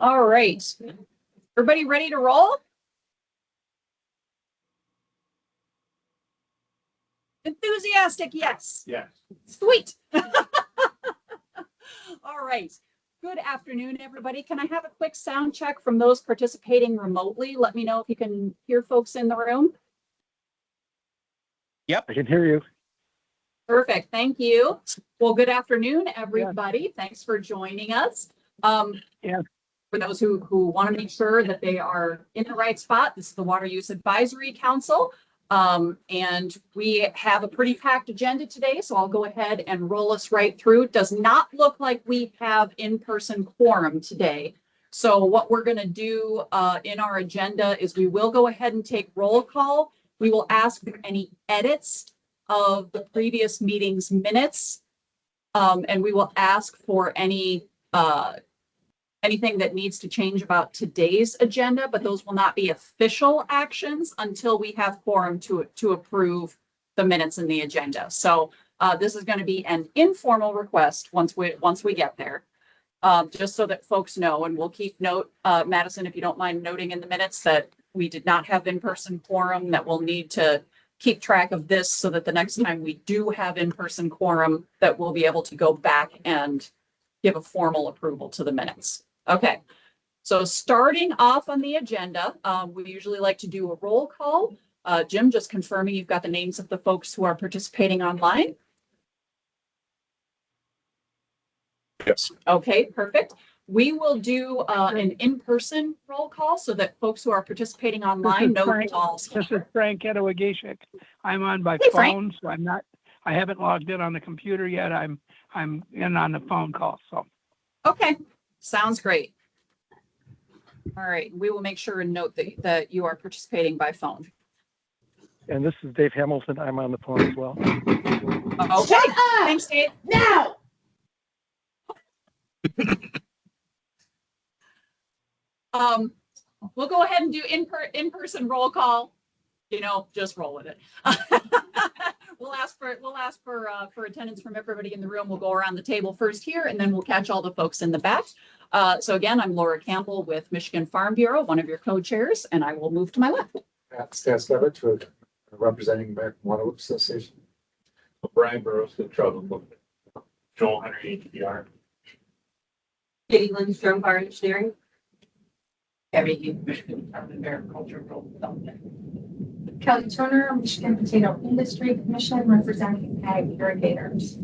All right. Everybody ready to roll? Enthusiastic, yes. Yes. Sweet. All right. Good afternoon, everybody. Can I have a quick sound check from those participating remotely? Let me know if you can hear folks in the room. Yep, I can hear you. Perfect. Thank you. Well, good afternoon, everybody. Yeah. Thanks for joining us. For those who want to make sure that they are in the right spot, this is the Water Use Advisory Council. And we have a pretty packed agenda today, so I'll go ahead and roll us right through. It does not look like we have in-person quorum today. So what we're going to do in our agenda is we will go ahead and take roll call. We will ask for any edits of the previous meeting's minutes, and we will ask for any anything that needs to change about today's agenda, but those will not be official actions until we have quorum to approve the minutes in the agenda. So this is going to be an informal request once we get there, just so that folks know, and we'll keep note, Madison, if you don't mind noting in the minutes that we did not have in-person quorum, that we'll need to keep track of this so that the next time we do have in-person quorum, that we'll be able to go back and give a formal approval to the minutes. Okay, so starting off on the agenda, we usually like to do a roll call. Jim, just confirming you've got the names of the folks who are participating online. Yes. Okay, perfect. We will do an in-person roll call so that folks who are participating online know who all. This is Frank Edowagashik. I'm on by phone, so I haven't logged in on the computer yet. I'm in on the phone call, so. Okay, sounds great. All right, we will make sure and note that you are participating by phone. And this is Dave Hamilton. I'm on the phone as well. Okay, thanks, Dave. Now. We'll go ahead and do in-person roll call. You know, just roll with it. We'll ask for attendance from everybody in the room. We'll go around the table first here, and then we'll catch all the folks in the back. So again, I'm Laura Campbell with Michigan Farm Bureau, one of your co-chairs, and I will move to my left. Stan Slevich, representing American Water Works Association. Brian Burrows, the trouble. Joel Henry, HDR. Katie Lindstrom, Fire Engineering. Abby, Michigan Department of Agricultural Development. Kelly Turner, Michigan Potato Industry Commission, representing ag irrigators.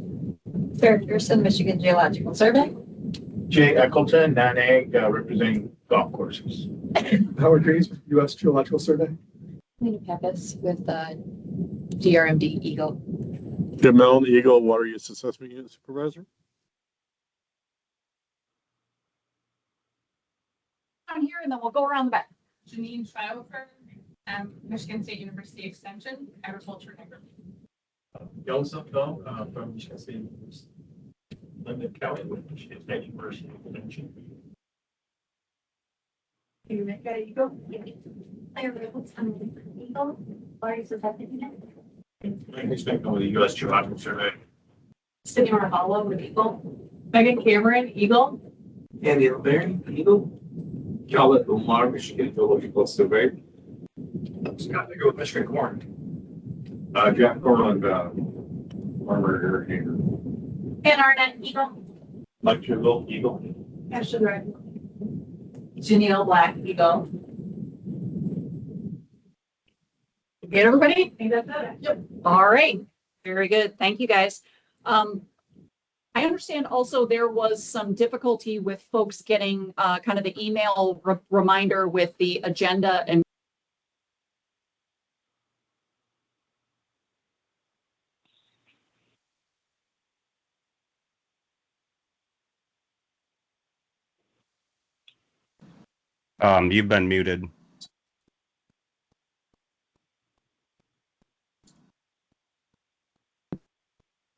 Sarah Pearson, Michigan Geological Survey. Jay Eccleton, non-ag, representing golf courses. Howard Greaves, U.S. Geological Survey. Nina Pappas with DRMD Eagle. Jim Mellon, Eagle Water Use Assessment Unit Supervisor. Down here, and then we'll go around the back. Janine Schreiber, Michigan State University Extension, agriculture technology. Joseph, though, from Michigan State University. Linda Kelly with Michigan State University Extension. You make that Eagle? Claire Reynolds, Eagle, Water Use Assessment Unit. I'm expecting with the U.S. Geological Survey. Cindy Marholo with Eagle. Megan Cameron, Eagle. Andy LeBaron, Eagle. Khaled Umar, Michigan Geological Survey. Scott, I go with Michigan Corn. Jack Corland, farmer irrigator. Ann Arnett, Eagle. Mike Jiggle, Eagle. Ashton Red. Janelle Black, Eagle. Get everybody? I think that's it. Yep. All right. Very good. Thank you, guys. I understand also there was some difficulty with folks getting kind of the email reminder with the agenda and you've been muted.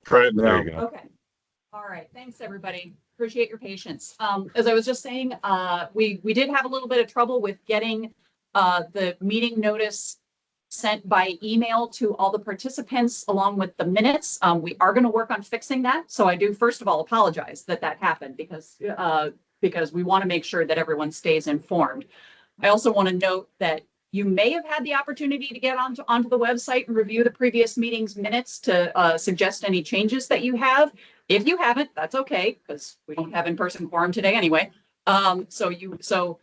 Try it now. There you go. okay. All right. Thanks, everybody. Appreciate your patience. As I was just saying, we did have a little bit of trouble with getting the meeting notice sent by email to all the participants along with the minutes. We are going to work on fixing that. So I do, first of all, apologize that happened because because we want to make sure that everyone stays informed. I also want to note that you may have had the opportunity to get onto the website and review the previous meeting's minutes to suggest any changes that you have. If you haven't, that's okay, because we don't have in-person quorum today anyway. So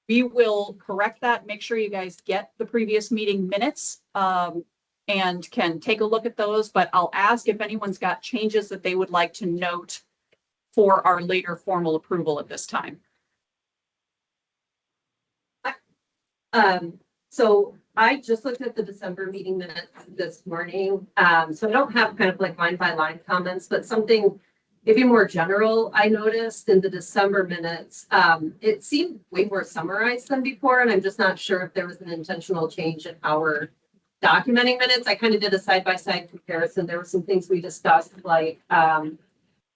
we will correct that, make sure you guys get the previous meeting minutes and can take a look at those, but I'll ask if anyone's got changes that they would like to note for our later formal approval at this time. So I just looked at the December meeting minutes this morning. So I don't have kind of like line by line comments, but something maybe more general I noticed in the December minutes. It seemed way more summarized than before, and I'm just not sure if there was an intentional change in our documenting minutes. I kind of did a side-by-side comparison. There were some things we discussed, like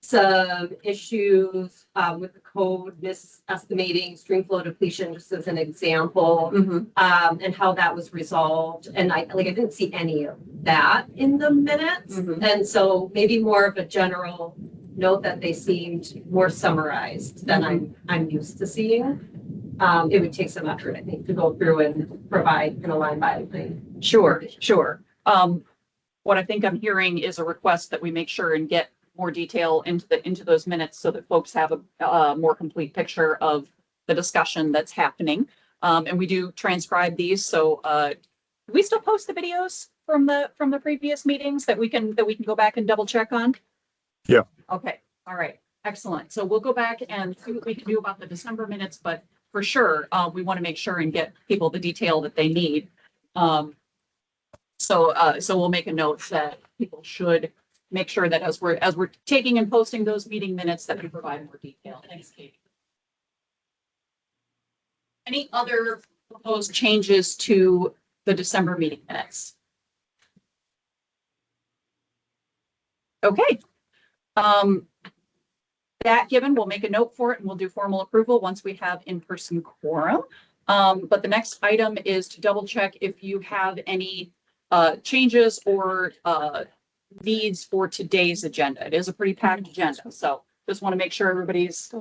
some issues with the code, misestimating stream flow depletion, just as an example, and how that was resolved. And I didn't see any of that in the minutes. And so maybe more of a general note that they seemed more summarized than I'm used to seeing. It would take some effort, I think, to go through and provide in a line by line. Sure. What I think I'm hearing is a request that we make sure and get more detail into those minutes so that folks have a more complete picture of the discussion that's happening. And we do transcribe these. So do we still post the videos from the previous meetings that we can go back and double check on? Yeah. Okay. All right. Excellent. So we'll go back and see what we can do about the December minutes, but for sure, we want to make sure and get people the detail that they need. So we'll make a note that people should make sure that as we're taking and posting those meeting minutes that we provide more detail. Thanks, Katie. Any other proposed changes to the December meeting minutes? Okay. That given, we'll make a note for it and we'll do formal approval once we have in-person quorum. But the next item is to double check if you have any changes or needs for today's agenda. It is a pretty packed agenda, so just want to make sure everybody's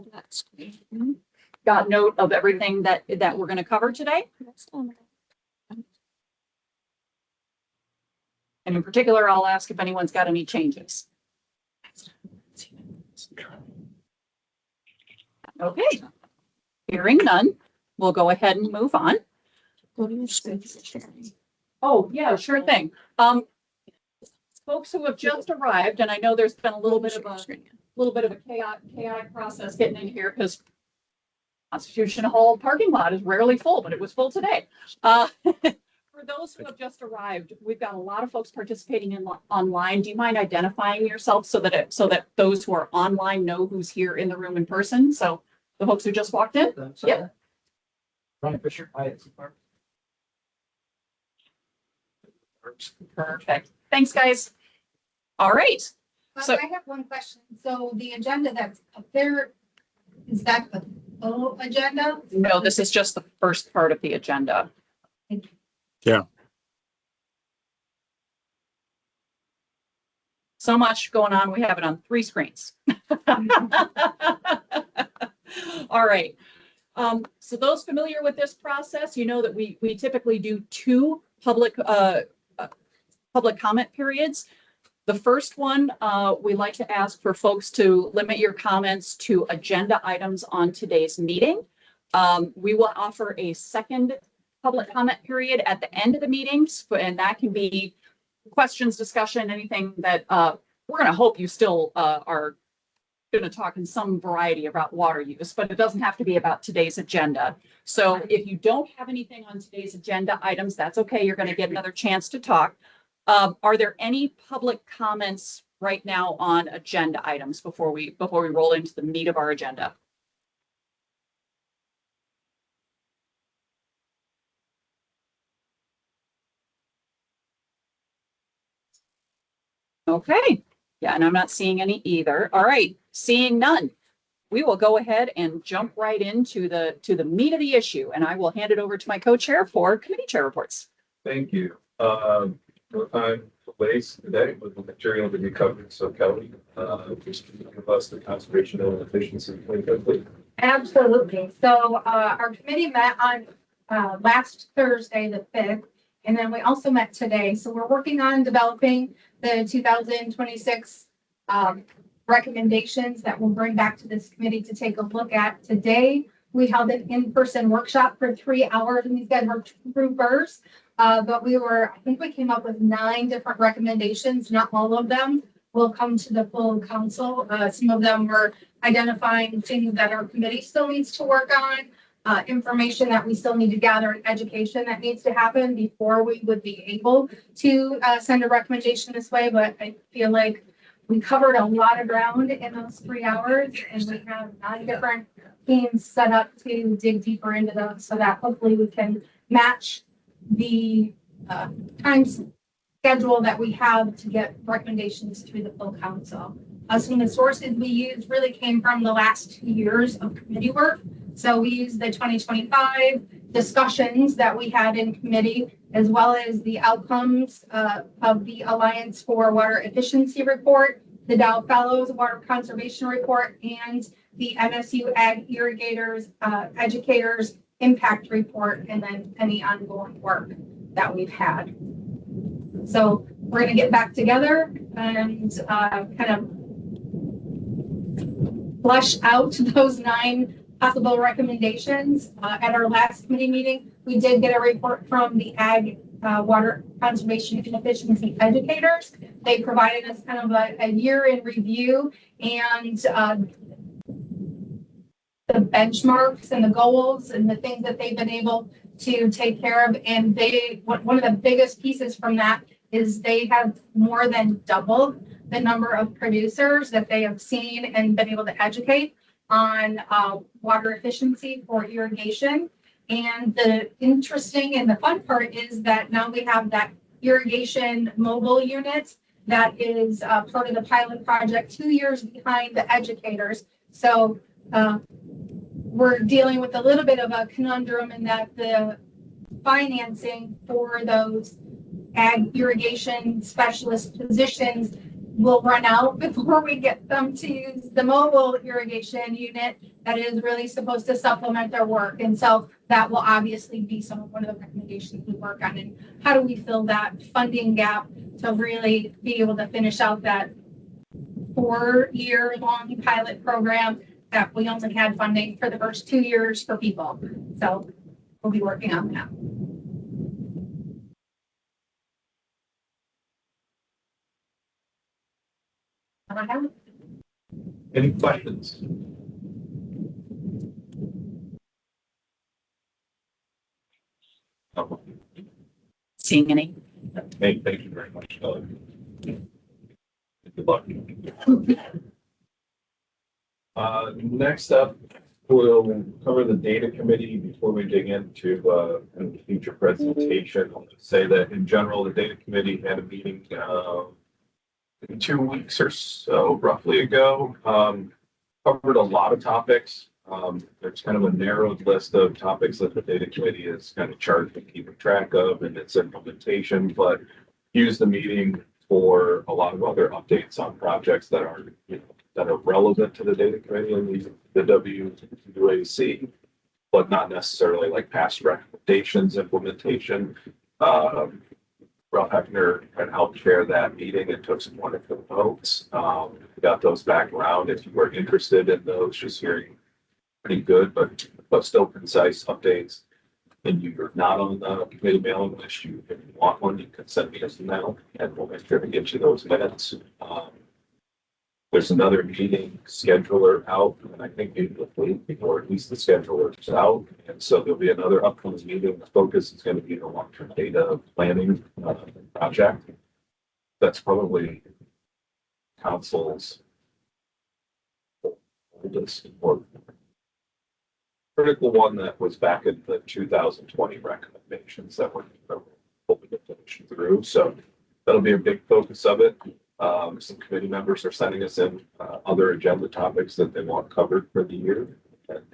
got note of everything that we're going to cover today. And in particular, I'll ask if anyone's got any changes. Okay, hearing none, we'll go ahead and move on. Oh, yeah, sure thing. Folks who have just arrived, and I know there's been a little bit of a chaotic process getting in here because Constitution Hall parking lot is rarely full, but it was full today. For those who have just arrived, we've got a lot of folks participating online. Do you mind identifying yourself so that those who are online know who's here in the room in person? So the folks who just walked in? Yep. Ryan Fisher, Perfect. Thanks, guys. All right. So I have one question. So the agenda that's up there, is that the full agenda? no, this is just the first part of the agenda. Yeah. So much going on. We have it on 3 screens. All right. So those familiar with this process, you know that we typically do 2 public comment periods. The first one, we like to ask for folks to limit your comments to agenda items on today's meeting. We will offer a second public comment period at the end of the meetings, and that can be questions, discussion, anything that we're going to hope you still are going to talk in some variety about water use, but it doesn't have to be about today's agenda. So if you don't have anything on today's agenda items, that's okay. You're going to get another chance to talk. Are there any public comments right now on agenda items before we roll into the meat of our agenda? Okay. Yeah, and I'm not seeing any either. All right, seeing none. We will go ahead and jump right into the meat of the issue, and I will hand it over to my co-chair for committee chair reports. Thank you. No time to waste today with the material to be covered, so Kelly, just give us the conservation and efficiency plan quickly. Absolutely. So our committee met on last Thursday, the 5th, and then we also met today. So we're working on developing the 2026 recommendations that we'll bring back to this committee to take a look at. Today, we held an in-person workshop for 3 hours, and these guys were troopers. But I think we came up with 9 different recommendations. Not all of them will come to the full council. Some of them were identifying things that our committee still needs to work on, information that we still need to gather, and education that needs to happen before we would be able to send a recommendation this way. But I feel like we covered a lot of ground in those 3 hours, and we have 9 different teams set up to dig deeper into those so that hopefully we can match the time schedule that we have to get recommendations through the full council. Some of the sources we used really came from the last 2 years of committee work. So we used the 2025 discussions that we had in committee, as well as the outcomes of the Alliance for Water Efficiency Report, the Dow Fellows Water Conservation Report, and the MSU Ag Irrigators Educators Impact Report, and then any ongoing work that we've had. So we're going to get back together and kind of flesh out those 9 possible recommendations. At our last committee meeting, we did get a report from the Ag Water Conservation and Efficiency Educators. They provided us kind of a year in review and the benchmarks and the goals and the things that they've been able to take care of. And one of the biggest pieces from that is they have more than doubled the number of producers that they have seen and been able to educate on water efficiency for irrigation. And the interesting and the fun part is that now we have that irrigation mobile unit that is part of the pilot project, 2 years behind the educators. So we're dealing with a little bit of a conundrum in that the financing for those ag irrigation specialist positions will run out before we get them to use the mobile irrigation unit that is really supposed to supplement their work. And so that will obviously be one of the recommendations we work on. And how do we fill that funding gap to really be able to finish out that 4-year-long pilot program that we only had funding for the first 2 years for people. So we'll be working on that. Any questions? Seeing any? Hey, thank you very much. Good luck. Next up, we'll cover the data committee before we dig into a future presentation. I'll just say that in general, the data committee had a meeting 2 weeks or so roughly ago. Covered a lot of topics. There's kind of a narrowed list of topics that the data committee is kind of charged with keeping track of and its implementation, but used the meeting for a lot of other updates on projects that are, that are relevant to the data committee and the WUAC, but not necessarily like past recommendations, implementation. Ralph Heckner had helped chair that meeting and took some wonderful notes. Got those back around if you were interested in those, just hearing pretty good, but still concise updates. And you're not on the committee mailing list, if you want one, you can send me an email and we'll make sure to get you those minutes. There's another meeting scheduler out, and I think maybe the week, or at least the scheduler is out. And so there'll be another upcoming meeting. The focus is going to be the long-term data planning project. That's probably council's oldest or critical one that was back in the 2020 recommendations that we're hoping to finish through. So that'll be a big focus of it. Some committee members are sending us in other agenda topics that they want covered for the year. And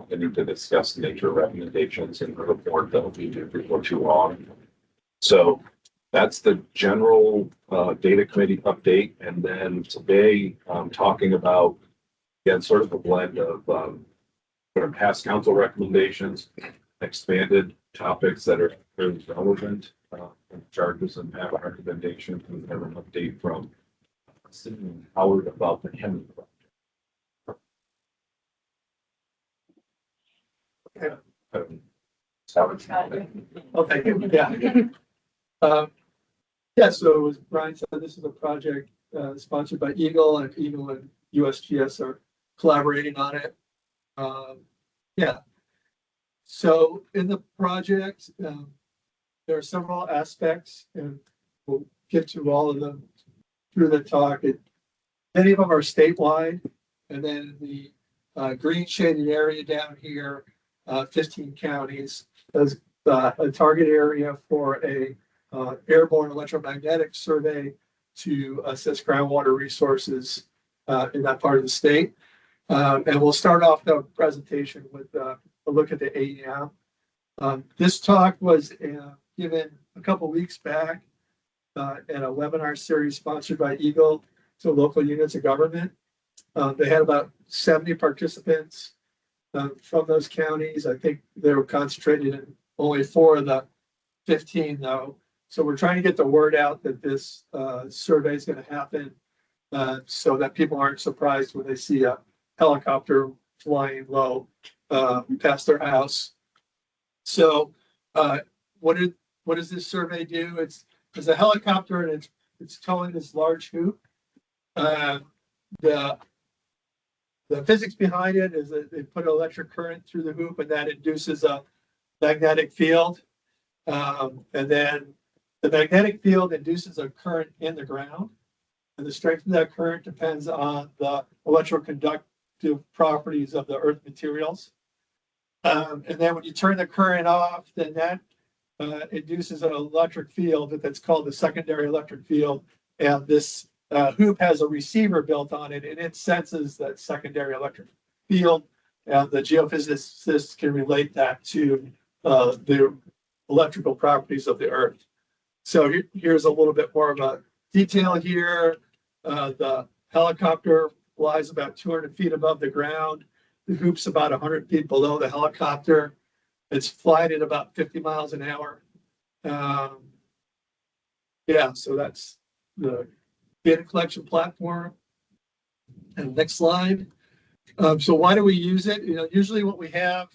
we need to discuss the nature of recommendations in the report that will be due before too long. So that's the general data committee update. And then today I'm talking about, again, sort of a blend of from past council recommendations, expanded topics that are really relevant, charges and past recommendations, and have an update from Cindy Howard about the Henry project. Oh, thank you. Yeah. Yeah, so as Brian said, this is a project sponsored by Eagle, and Eagle and USGS are collaborating on it. Yeah. So in the project, there are several aspects, and we'll get to all of them through the talk. Many of them are statewide, and then the green shaded area down here, 15 counties, is a target area for a airborne electromagnetic survey to assess groundwater resources in that part of the state. And we'll start off the presentation with a look at the AEM. This talk was given a couple weeks back in a webinar series sponsored by Eagle to local units of government. They had about 70 participants from those counties. I think they were concentrated in only 4 of the 15 though. So we're trying to get the word out that this survey is going to happen so that people aren't surprised when they see a helicopter flying low past their house. So what does this survey do? It's a helicopter, and it's towing this large hoop. The physics behind it is that they put electric current through the hoop, and that induces a magnetic field. And then the magnetic field induces a current in the ground, and the strength of that current depends on the electroconductive properties of the earth materials. And then when you turn the current off, then that induces an electric field that's called the secondary electric field. And this hoop has a receiver built on it, and it senses that secondary electric field. And the geophysicists can relate that to the electrical properties of the earth. So here's a little bit more of a detail here. The helicopter flies about 200 feet above the ground. The hoop's about 100 feet below the helicopter. It's flying at about 50 miles an hour. Yeah, so that's the data collection platform. And next slide. So why do we use it? Usually what we have,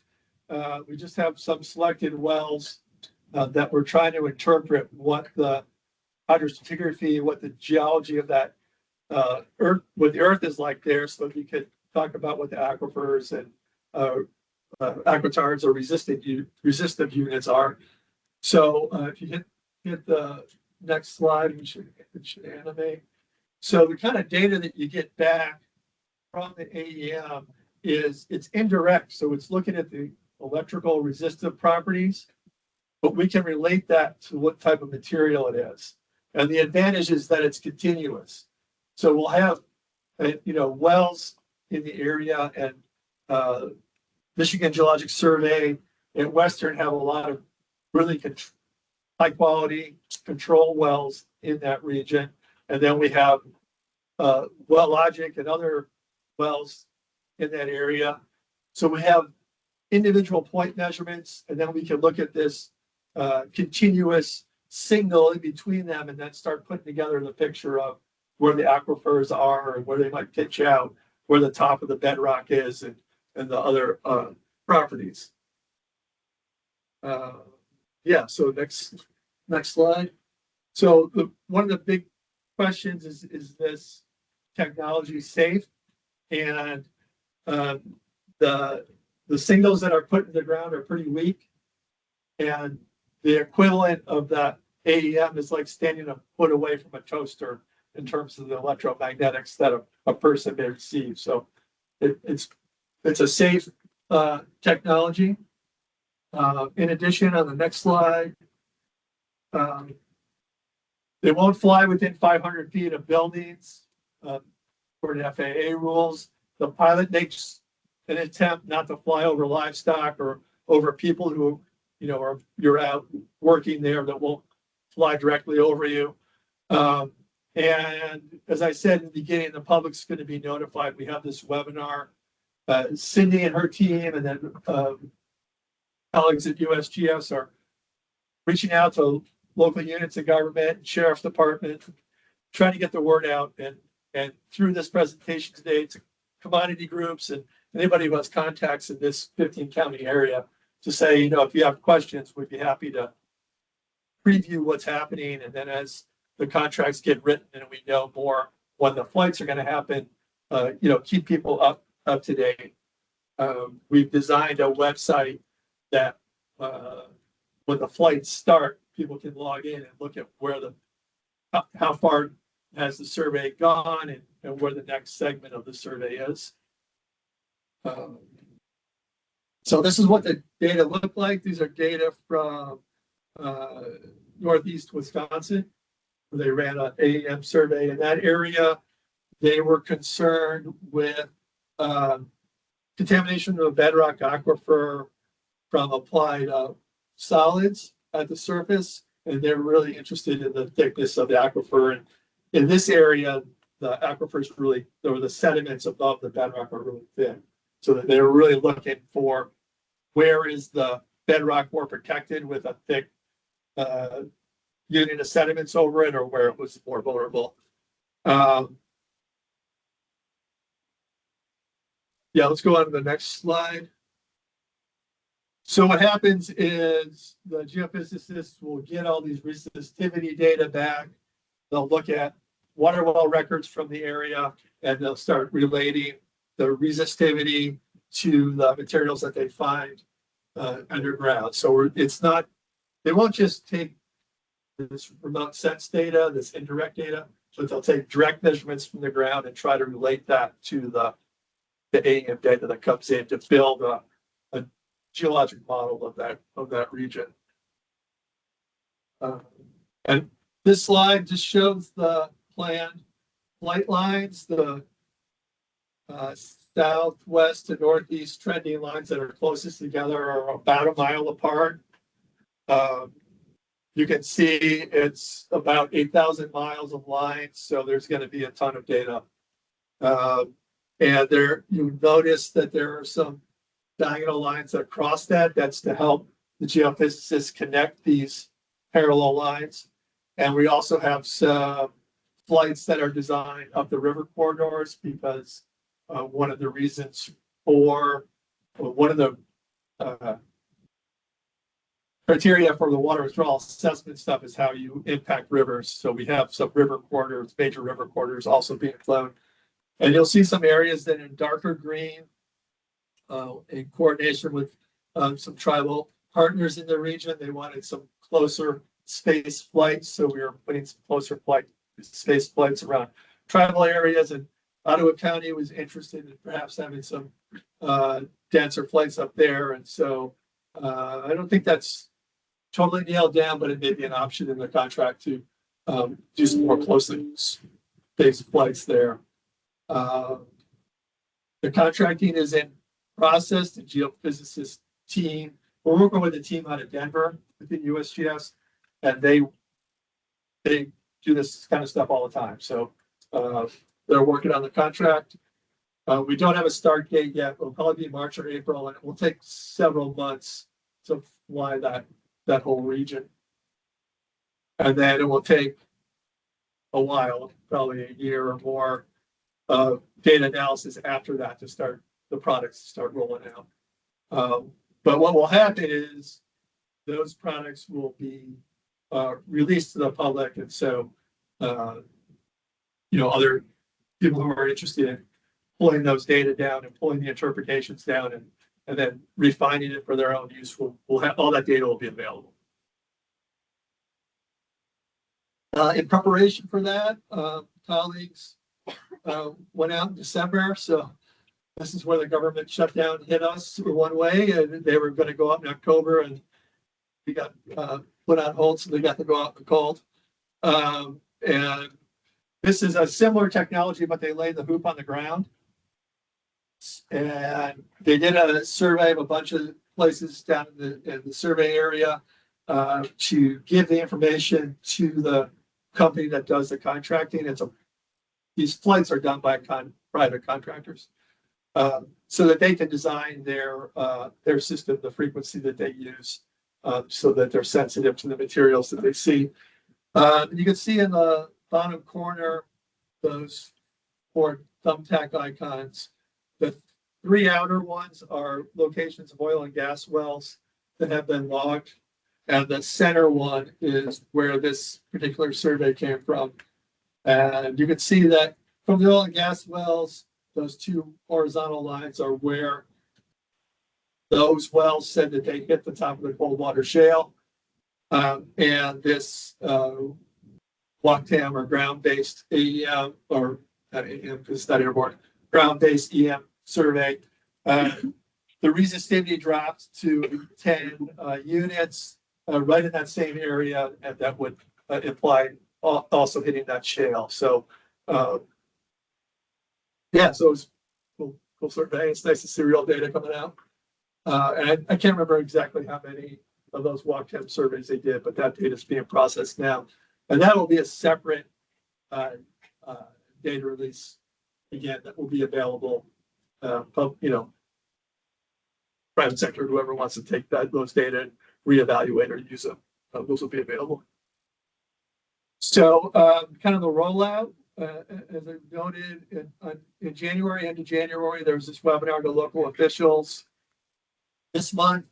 we just have some selected wells that we're trying to interpret what the hydrostratigraphy, what the geology of that earth, what the earth is like there, so that we could talk about what the aquifers and aquitars or resistive units are. So if you hit the next slide, it should animate. So the kind of data that you get back from the AEM is it's indirect. So it's looking at the electrical resistive properties, but we can relate that to what type of material it is. And the advantage is that it's continuous. So we'll have, wells in the area, and Michigan Geologic Survey and Western have a lot of really high quality control wells in that region. And then we have WellLogic and other wells in that area. So we have individual point measurements, and then we can look at this continuous signal in between them, and then start putting together the picture of where the aquifers are and where they might pitch out, where the top of the bedrock is, and the other properties. Yeah, so next slide. So one of the big questions is this technology safe? And the signals that are put in the ground are pretty weak, and the equivalent of the AEM is like standing a foot away from a toaster in terms of the electromagnetics that a person may receive. So it's a safe technology. In addition, on the next slide, they won't fly within 500 feet of buildings for the FAA rules. The pilot makes an attempt not to fly over livestock or over people who, you're out working there, that won't fly directly over you. And as I said in the beginning, the public's going to be notified. We have this webinar Cindy and her team and then colleagues at USGS are reaching out to local units of government, sheriff's department, trying to get the word out and through this presentation today to commodity groups and anybody who has contacts in this 15 county area to say, if you have questions, we'd be happy to preview what's happening. And then as the contracts get written and we know more when the flights are going to happen, keep people up to date. We've designed a website that when the flights start, people can log in and look at how far has the survey gone and where the next segment of the survey is. So this is what the data look like. These are data from Northeast Wisconsin. They ran an AEM survey in that area. They were concerned with contamination of the bedrock aquifer from applied solids at the surface, and they're really interested in the thickness of the aquifer. And in this area, the aquifers or the sediments above the bedrock are really thin. So that they're really looking for where is the bedrock more protected with a thick unit of sediments over it, or where it was more vulnerable. Let's go on to the next slide. So what happens is the geophysicists will get all these resistivity data back. They'll look at water well records from the area, and they'll start relating the resistivity to the materials that they find underground. So they won't just take this remote sense data, this indirect data, but they'll take direct measurements from the ground and try to relate that to the AEM data that comes in to build a geologic model of that region. And this slide just shows the planned flight lines, the southwest to northeast trending lines that are closest together are about a mile apart. You can see it's about 8,000 miles of lines, so there's going to be a ton of data. And there, you notice that there are some diagonal lines that cross that. That's to help the geophysicists connect these parallel lines. And we also have some flights that are designed up the river corridors because one of the reasons for one of the criteria for the water withdrawal assessment stuff is how you impact rivers. So we have some river corridors, major river corridors also being flown. And you'll see some areas that in darker green in coordination with some tribal partners in the region. They wanted some closer space flights. So we were putting some closer space flights around tribal areas. And Ottawa County was interested in perhaps having some denser flights up there. And so I don't think that's totally nailed down, but it may be an option in the contract to do some more closely spaced flights there. The contracting is in process. The geophysicist team, we're working with a team out of Denver within USGS, and they do this kind of stuff all the time. So they're working on the contract. We don't have a start date yet. It'll probably be March or April, and it will take several months to fly that whole region. And then it will take a while, probably a year or more, data analysis after that to start the products to start rolling out. But what will happen is those products will be released to the public, and so other people who are interested in pulling those data down and pulling the interpretations down and then refining it for their own use will have all that data will be available. In preparation for that, colleagues went out in December. So this is where the government shutdown hit us one way, and they were going to go out in October, and we got put on hold, so they got to go out in the cold. And this is a similar technology, but they laid the hoop on the ground. And they did a survey of a bunch of places down in the survey area to give the information to the company that does the contracting. These flights are done by private contractors. so that they can design their system, the frequency that they use, so that they're sensitive to the materials that they see. You can see in the bottom corner, those 4 thumbtack icons. The 3 outer ones are locations of oil and gas wells that have been logged. And the center one is where this particular survey came from. And you can see that from the oil and gas wells, those 2 horizontal lines are where those wells said that they hit the top of the Coldwater Shale. And this WACTAM or ground-based AEM, or not AEM because it's not airborne, ground-based EM survey. The resistivity dropped to 10 units right in that same area, and that would imply also hitting that shale. So, yeah, so it's cool survey. It's nice to see real data coming out. And I can't remember exactly how many of those WACTAM surveys they did, but that data is being processed now. And that will be a separate data release, again, that will be available, private sector, whoever wants to take those data and reevaluate or use them, those will be available. So kind of the rollout, as I noted, in January, end of January, there was this webinar to local officials. This month,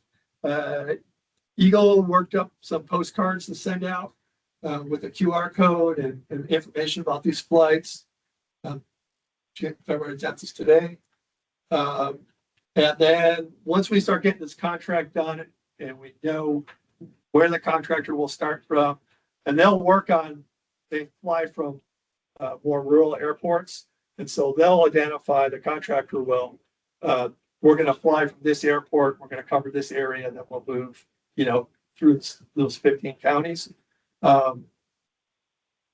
Eagle worked up some postcards to send out with a QR code and information about these flights. February 10th is today. And then once we start getting this contract done and we know where the contractor will start from, and they fly from more rural airports. And so they'll identify, the contractor will, we're going to fly from this airport, we're going to cover this area, and then we'll move, through those 15 counties.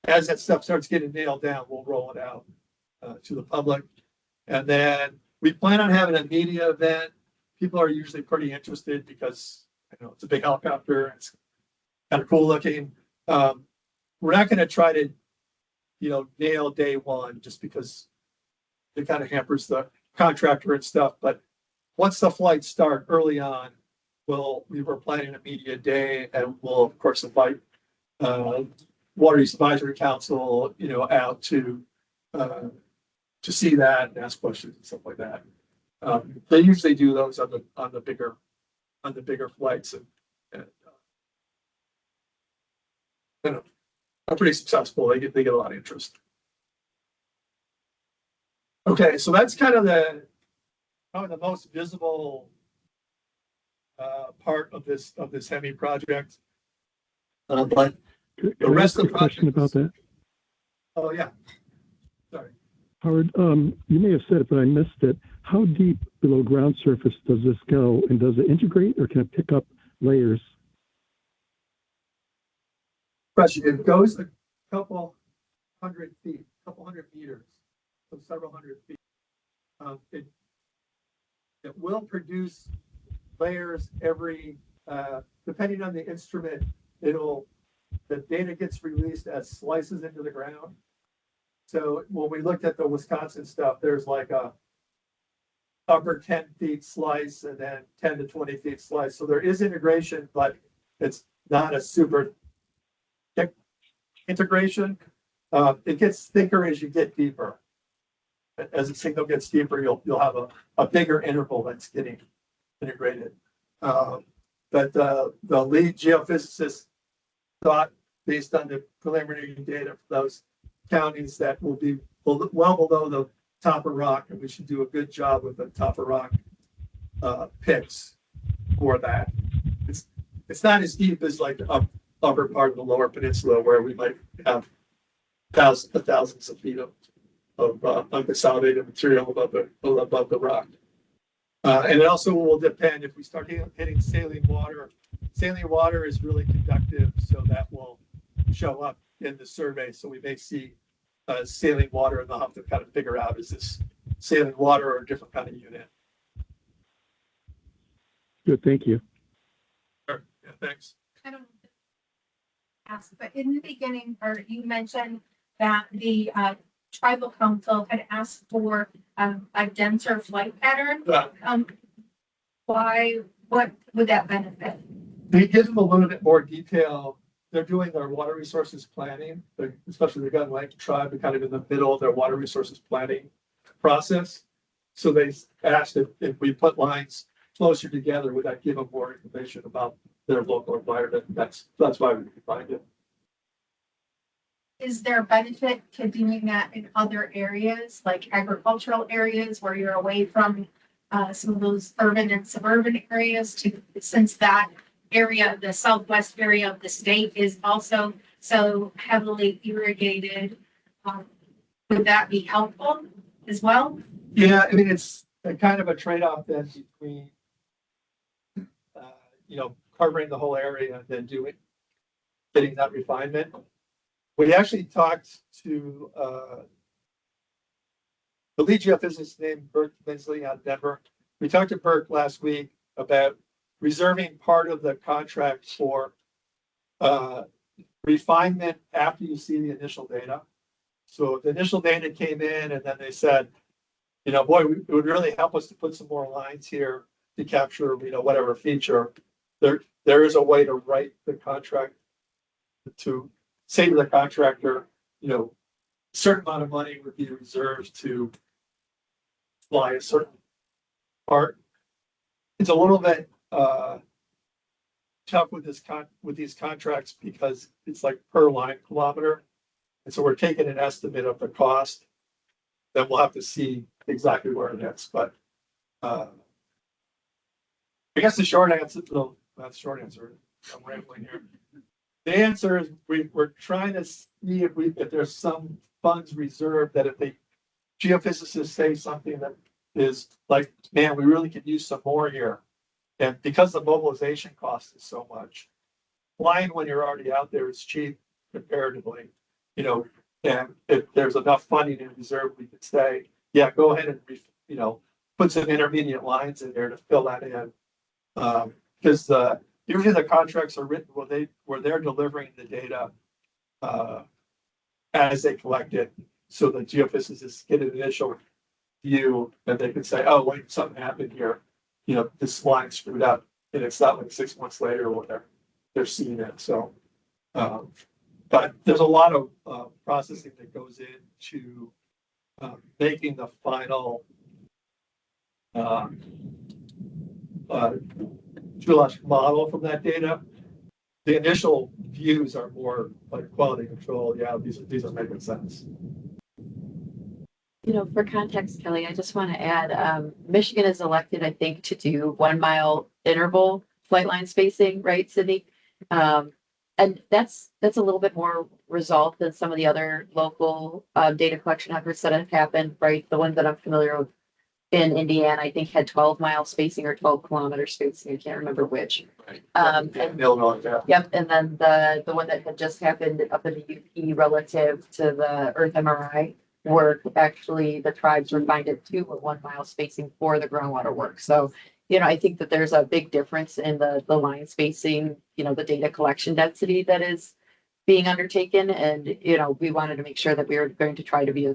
As that stuff starts getting nailed down, we'll roll it out to the public. And then we plan on having a media event. People are usually pretty interested because it's a big helicopter. It's kind of cool looking. We're not going to try to, nail day one just because it kind of hampers the contractor and stuff. But once the flights start early on, we were planning a media day, and we'll of course invite Water Use Advisory Council, out to see that and ask questions and stuff like that. They usually do those on the bigger flights, and are pretty successful. They get a lot of interest. Okay, so that's kind of probably the most visible part of this Hemi project. But the rest of the question about that. Oh yeah, sorry. Howard, you may have said it, but I missed it. How deep below ground surface does this go, and does it integrate, or can it pick up layers? Question. It goes a couple hundred feet, couple hundred meters, so several hundred feet. It will produce layers every, depending on the instrument, the data gets released as slices into the ground. So when we looked at the Wisconsin stuff, there's like a upper 10 feet slice and then 10 to 20 feet slice. So there is integration, but it's not a super thick integration. It gets thicker as you get deeper. As the signal gets deeper, you'll have a bigger interval that's getting integrated. But the lead geophysicist thought, based on the preliminary data for those counties, that will be well below the top of rock, and we should do a good job with the top of rock picks for that. It's not as deep as like the upper part of the lower peninsula, where we might have thousands of feet of unconsolidated material above the rock. And it also will depend if we start hitting saline water. Saline water is really conductive, so that will show up in the survey. So we may see saline water, and they'll have to kind of figure out, is this saline water or a different kind of unit? Good, thank you. Sure. Yeah, thanks. I don't ask, but in the beginning, or you mentioned that the tribal council had asked for a denser flight pattern. Yeah. What would that benefit? They give them a little bit more detail. They're doing their water resources planning, especially the Gun Lake tribe, they're kind of in the middle of their water resources planning process. So they asked if we put lines closer together, would that give them more information about their local environment? That's why we defined it. Is there a benefit to doing that in other areas, like agricultural areas where you're away from some of those urban and suburban areas since that area, the southwest area of the state is also so heavily irrigated? Would that be helpful as well? Yeah, I mean, it's a kind of a trade-off then between, covering the whole area and then getting that refinement. We actually talked to the lead geophysicist named Burke Minsley out of Denver. We talked to Burke last week about reserving part of the contract for refinement after you see the initial data. So the initial data came in and then they said, boy, it would really help us to put some more lines here to capture, whatever feature. There is a way to write the contract to say to the contractor, a certain amount of money would be reserved to fly a certain part. It's a little bit tough with these contracts because it's like per line kilometer. And so we're taking an estimate of the cost. Then we'll have to see exactly where it is. But I guess the short answer, well, not the short answer, I'm rambling here. The answer is we're trying to see if there's some funds reserved that if the geophysicists say something that is like, man, we really could use some more here. And because the mobilization cost is so much, flying when you're already out there is cheap comparatively, and if there's enough funding in reserve, we could say, yeah, go ahead and, put some intermediate lines in there to fill that in. Because usually the contracts are written where they're delivering the data as they collect it. So the geophysicists get an initial view and they can say, oh, wait, something happened here. This line screwed up. And it's not like 6 months later or whatever. They're seeing it. So, but there's a lot of processing that goes into making the final geologic model from that data. The initial views are more like quality control. Yeah, these are making sense. For context, Kelly, I just want to add, Michigan is elected, I think, to do 1 mile interval flight line spacing, right, Sydney? And that's a little bit more resolved than some of the other local data collection efforts that have happened, right? The ones that I'm familiar with in Indiana, I think had 12-mile spacing or 12-kilometer spacing. I can't remember which. Yep. And then the one that had just happened up in the UP relative to the Earth MRI work, actually the tribes refined it to a 1 mile spacing for the groundwater work. So, I think that there's a big difference in the line spacing, the data collection density that is being undertaken. And, we wanted to make sure that we were going to try to be as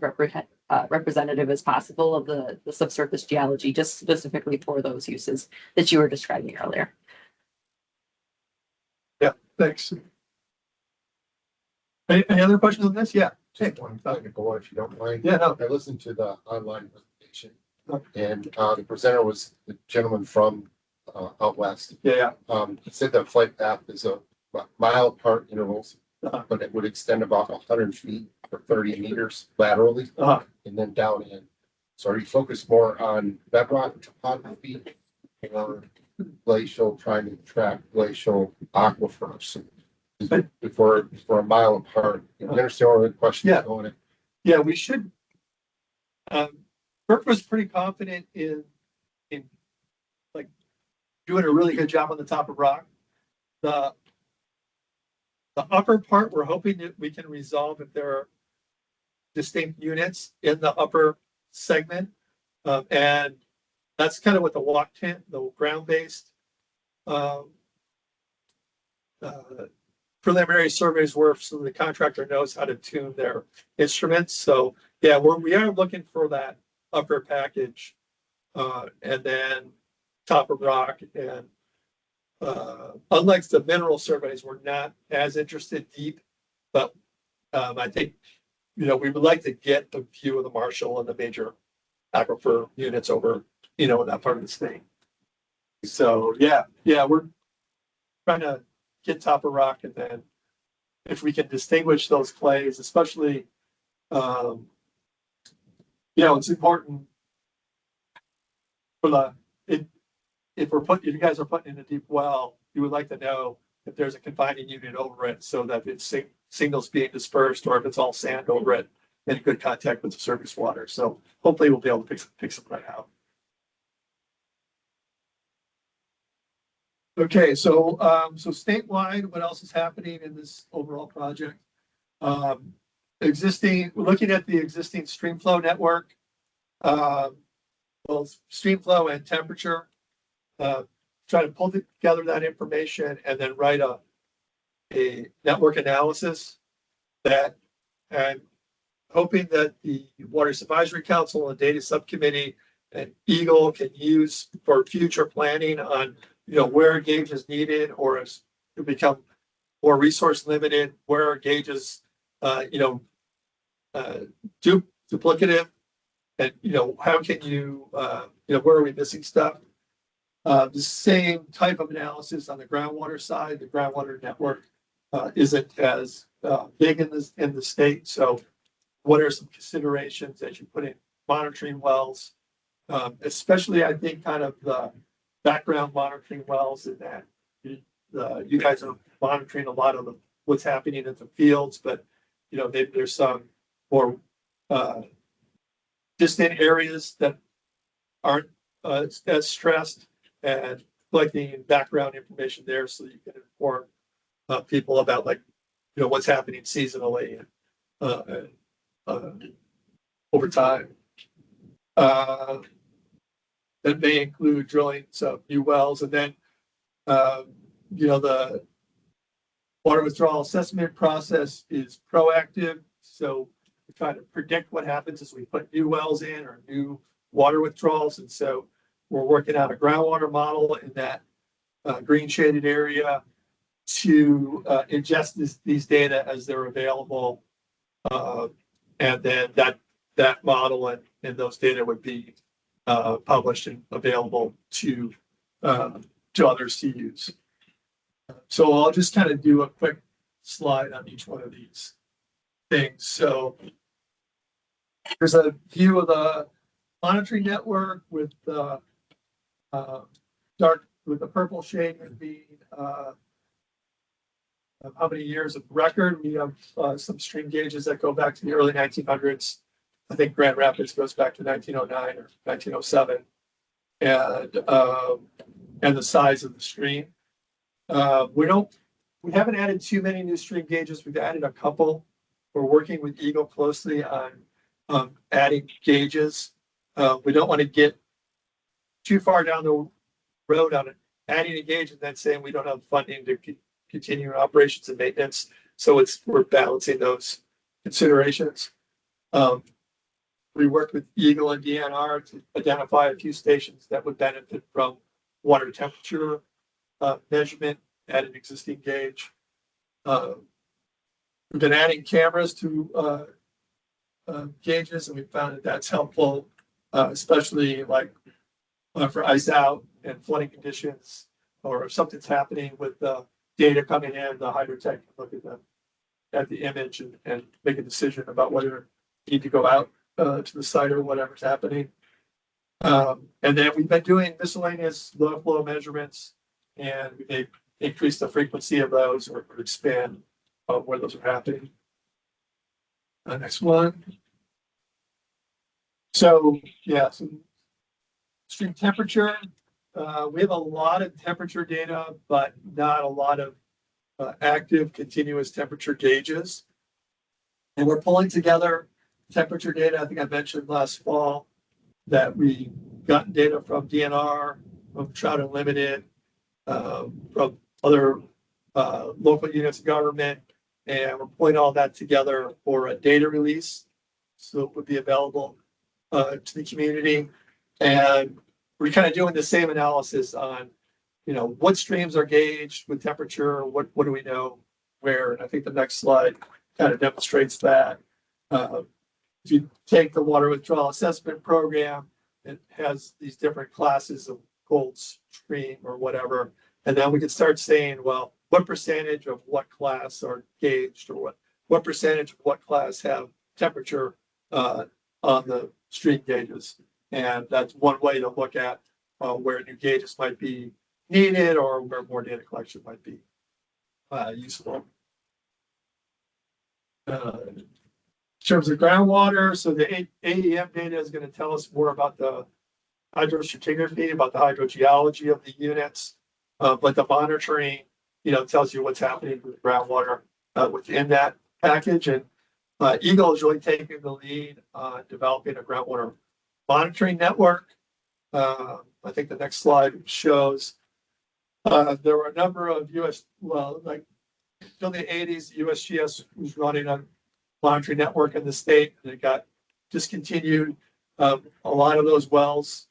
representative as possible of the subsurface geology, just specifically for those uses that you were describing earlier. Yeah, thanks. Any other questions on this? Yeah. Just one technical, if you don't mind. Yeah, no. I listened to the online presentation, and the presenter was the gentleman from out west. Yeah. He said the flight path is a mile apart intervals, but it would extend about 100 feet or 30 meters laterally, and then down in. So are you focused more on bedrock topography or glacial, trying to track glacial aquifers? Before a mile apart, you understand where the question is going? Yeah, we should. Burke was pretty confident in like doing a really good job on the top of rock. The upper part, we're hoping that we can resolve if there are distinct units in the upper segment, and that's kind of what the walk tent, the ground-based preliminary surveys were, so the contractor knows how to tune their instruments. So yeah, we are looking for that upper package, and then top of rock. And unlike the mineral surveys, we're not as interested deep, but I think, we would like to get the view of the Marshall and the major aquifer units over, in that part of the state. So, yeah, we're trying to get top of rock, and then if we can distinguish those clays, especially, it's important for if you guys are putting in a deep well, you would like to know if there's a confining unit over it, so that it's signals being dispersed, or if it's all sand over it in good contact with the surface water. So hopefully we'll be able to pick some of that out. Okay, so statewide, what else is happening in this overall project? We're looking at the existing stream flow network, both stream flow and temperature. Try to pull together that information and then write a network analysis that I'm hoping that the Water Advisory Council and Data Subcommittee and Eagle can use for future planning on, where a gauge is needed, or as to become more resource limited, where are gauges, duplicative, and, how can you, where are we missing stuff? The same type of analysis on the groundwater side. The groundwater network isn't as big in the state. So what are some considerations as you put in monitoring wells, especially I think kind of the background monitoring wells, in that you guys are monitoring a lot of what's happening in the fields, but there's some more distant areas that aren't as stressed, and collecting background information there so you can inform people about what's happening seasonally and over time. That may include drilling some new wells, and then the water withdrawal assessment process is proactive. So we try to predict what happens as we put new wells in or new water withdrawals, and so we're working out a groundwater model in that green shaded area to ingest these data as they're available. And then that model and those data would be published and available to others to use. So I'll just kind of do a quick slide on each one of these things. So there's a view of the monitoring network with the with the purple shade being how many years of record. We have some stream gauges that go back to the early 1900s. I think Grand Rapids goes back to 1909 or 1907, and the size of the stream. We haven't added too many new stream gauges. We've added a couple. We're working with Eagle closely on adding gauges. We don't want to get too far down the road on adding a gauge and then saying we don't have funding to continue operations and maintenance. So we're balancing those considerations. We worked with Eagle and DNR to identify a few stations that would benefit from water temperature measurement at an existing gauge. We've been adding cameras to gauges, and we found that that's helpful, especially for ice out and flooding conditions, or if something's happening with the data coming in, the hydrotech can look at the image and make a decision about whether you need to go out to the site or whatever's happening. And then we've been doing miscellaneous low flow measurements, and we may increase the frequency of those or expand where those are happening. Next one. So yeah, some stream temperature. We have a lot of temperature data, but not a lot of active continuous temperature gauges. And we're pulling together temperature data. I think I mentioned last fall that we got data from DNR, from Trout Unlimited, from other local units of government, and we're pulling all that together for a data release. So it would be available to the community. And we're kind of doing the same analysis on, what streams are gauged with temperature, what do we know where? And I think the next slide kind of demonstrates that. If you take the water withdrawal assessment program, it has these different classes of cold stream or whatever. And then we can start saying, well, what percentage of what class are gauged, or what percentage of what class have temperature on the stream gauges. And that's one way to look at where new gauges might be needed or where more data collection might be useful. In terms of groundwater, so the AEM data is going to tell us more about the hydrostratigraphy, about the hydrogeology of the units, but the monitoring, tells you what's happening with groundwater within that package. And Eagle is really taking the lead on developing a groundwater monitoring network. I think the next slide shows there were a number of like in the 80s, USGS was running a monitoring network in the state, and it got discontinued. A lot of those wells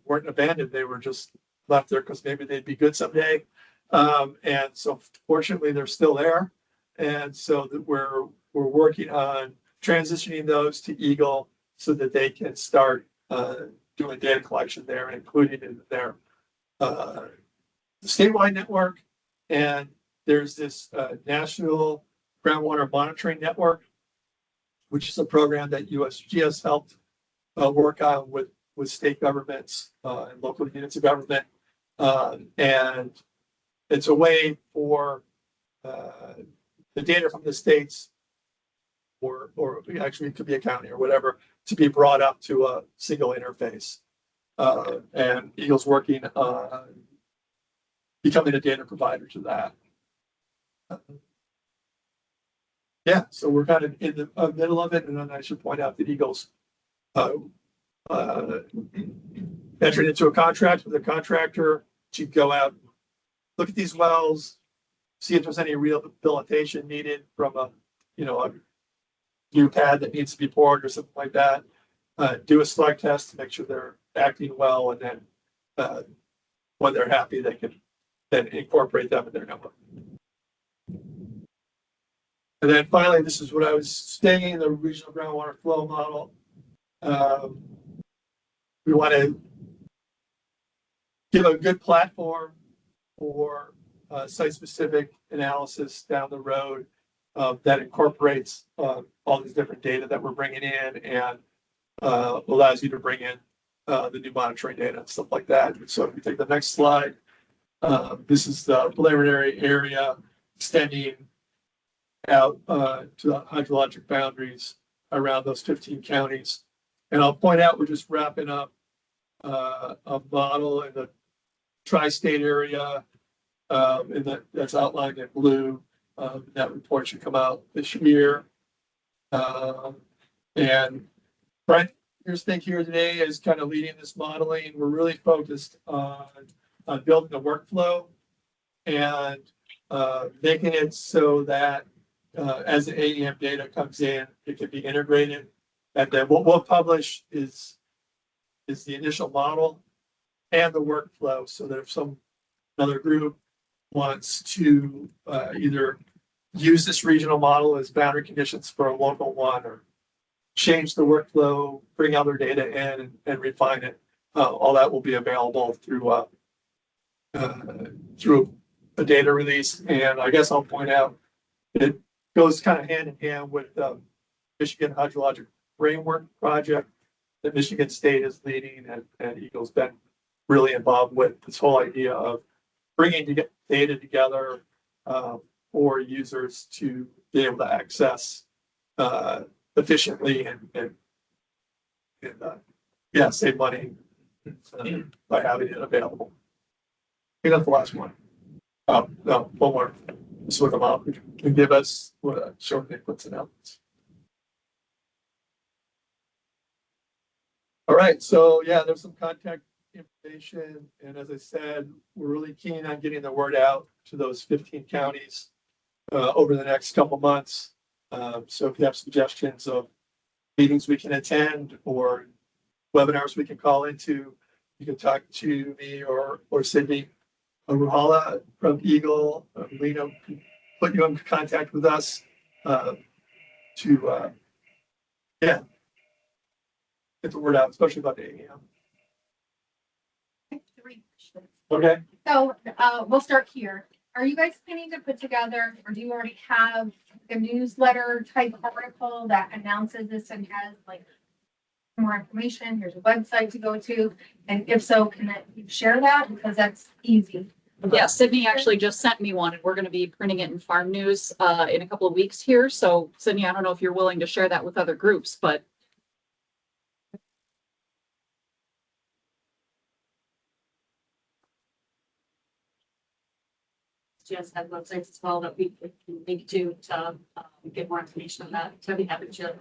weren't abandoned; they were just left there because maybe they'd be good someday. And so, fortunately, they're still there. And so that we're working on transitioning those to Eagle so that they can start doing data collection there, including in their statewide network. And there's this National Groundwater Monitoring Network, which is a program that USGS helped work on with state governments and local units of government. And it's a way for the data from the states, or actually it could be a county or whatever, to be brought up to a single interface. And Eagle's working on becoming a data provider to that. Yeah, so we're kind of in the middle of it. And then I should point out that Eagle's entered into a contract with a contractor to go out, look at these wells, see if there's any rehabilitation needed from a new pad that needs to be poured or something like that. Do a slug test to make sure they're acting well, and then when they're happy, they can then incorporate them in their network. And then finally, this is what I was saying, the regional groundwater flow model. We want to give a good platform for site-specific analysis down the road that incorporates all these different data that we're bringing in, and allows you to bring in the new monitoring data and stuff like that. So if you take the next slide, this is the preliminary area extending out to the hydrologic boundaries around those 15 counties. And I'll point out, we're just wrapping up a model in the tri-state area, and that's outlined in blue. That report should come out this year. And Brent Hersting here today is kind of leading this modeling. We're really focused on building the workflow and making it so that as the AEM data comes in, it can be integrated. And then what we'll publish is the initial model and the workflow, so that if another group wants to either use this regional model as boundary conditions for a local one, or change the workflow, bring other data in and refine it, all that will be available through a data release. And I guess I'll point out, it goes kind of hand in hand with the Michigan Hydrologic Framework project that Michigan State is leading, and Eagle's been really involved with this whole idea of bringing data together for users to be able to access efficiently and save money by having it available. I think that's the last one. No, one more. Just look them up and give us short inputs and outputs. All right, so yeah, there's some contact information, and as I said, we're really keen on getting the word out to those 15 counties over the next couple months. So if you have suggestions of meetings we can attend or webinars we can call into. You can talk to me or Sydney Ruhala from Eagle. Lena can put you in contact with us to get the word out, especially about the AEM. Okay. So we'll start here. Are you guys planning to put together, or do you already have a newsletter type article that announces this and has like more information? Here's a website to go to. And if so, can you share that? Because that's easy. Yeah, Sydney actually just sent me one and we're going to be printing it in Farm News in a couple of weeks here. So Sydney, I don't know if you're willing to share that with other groups, but GS has websites as well that we can link to get more information on that. So I'd be happy to share.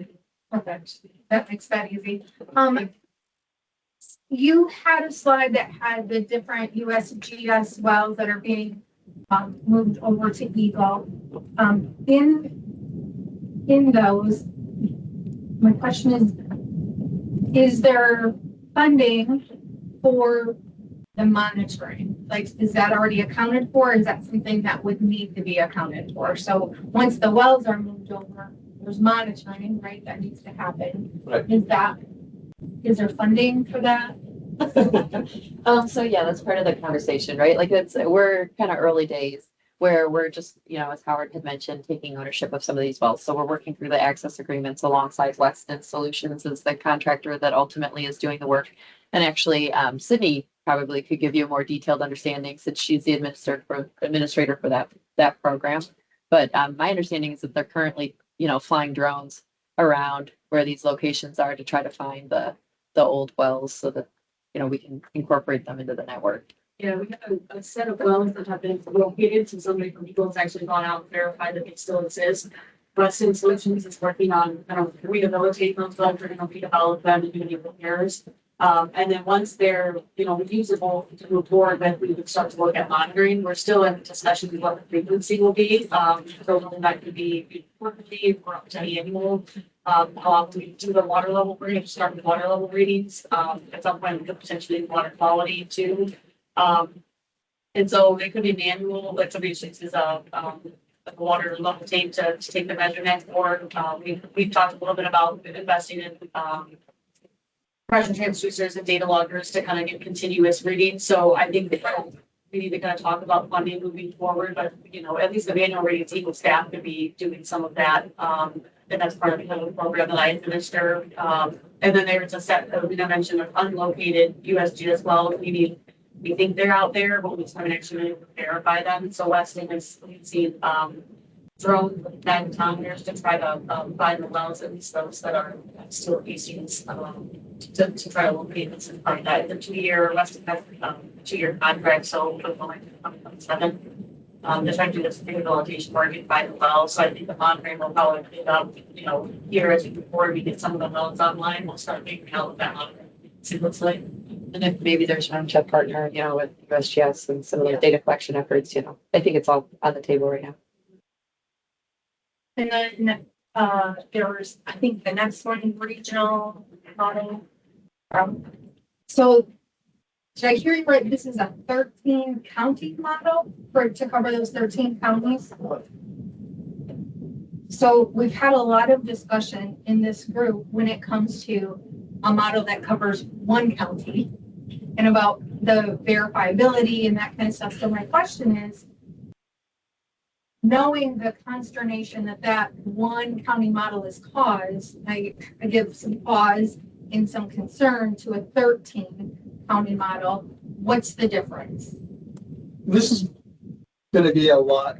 Perfect. That makes that easy. You had a slide that had the different USGS wells that are being moved over to Eagle. In those, my question is there funding for the monitoring? Like, is that already accounted for? Is that something that would need to be accounted for? So once the wells are moved over, there's monitoring, right? That needs to happen. Right. Is there funding for that? So yeah, that's part of the conversation, right? Like we're kind of early days where we're just, as Howard had mentioned, taking ownership of some of these wells. So we're working through the access agreements alongside Weston Solutions as the contractor that ultimately is doing the work. And actually, Sydney probably could give you a more detailed understanding since she's the administrator for that program. But my understanding is that they're currently, flying drones around where these locations are to try to find the old wells so that, we can incorporate them into the network. Yeah, we have a set of wells that have been located, so somebody from Eagle has actually gone out and verified that they still exist. Weston Solutions is working on rehabilitating those wells, they're going to redevelop them and do any repairs. And then once they're, usable to move forward, then we would start to look at monitoring. We're still in discussion with what the frequency will be. So that could be quarterly or up to annual. How often we do the water level readings, start with water level readings. At some point, we could potentially do water quality too. And so it could be manual, like somebody uses a water level tape to take the measurement, or we've talked a little bit about investing in pressure transducers and data loggers to kind of get continuous readings. So I think that we need to kind of talk about funding moving forward, but at least the manual readings, Eagle staff could be doing some of that. And that's part of the program that I administer. And then there's a set that we mentioned of unlocated USGS wells. We think they're out there, but we just haven't actually been able to verify them. So Weston has seen drone magnetometers to try to find the wells, at least those that are still PCs, to try to locate this and find that. The 2-year Weston has 2-year contract, so we're going to 2027. They're trying to do this rehabilitation work and find the wells. So I think the monitoring will probably pick up, here as we move forward, we get some of the wells online, we'll start figuring out what that monitoring looks like. And if maybe there's an on-chip partner, with USGS and some of the data collection efforts, I think it's all on the table right now. And then there's, I think the next one, regional model. So did I hear you right? This is a 13 county model to cover those 13 counties. So we've had a lot of discussion in this group when it comes to a model that covers one county and about the verifiability and that kind of stuff. So my question is, knowing the consternation that one county model has caused, I give some pause and some concern to a 13 county model. What's the difference? This is going to be a lot.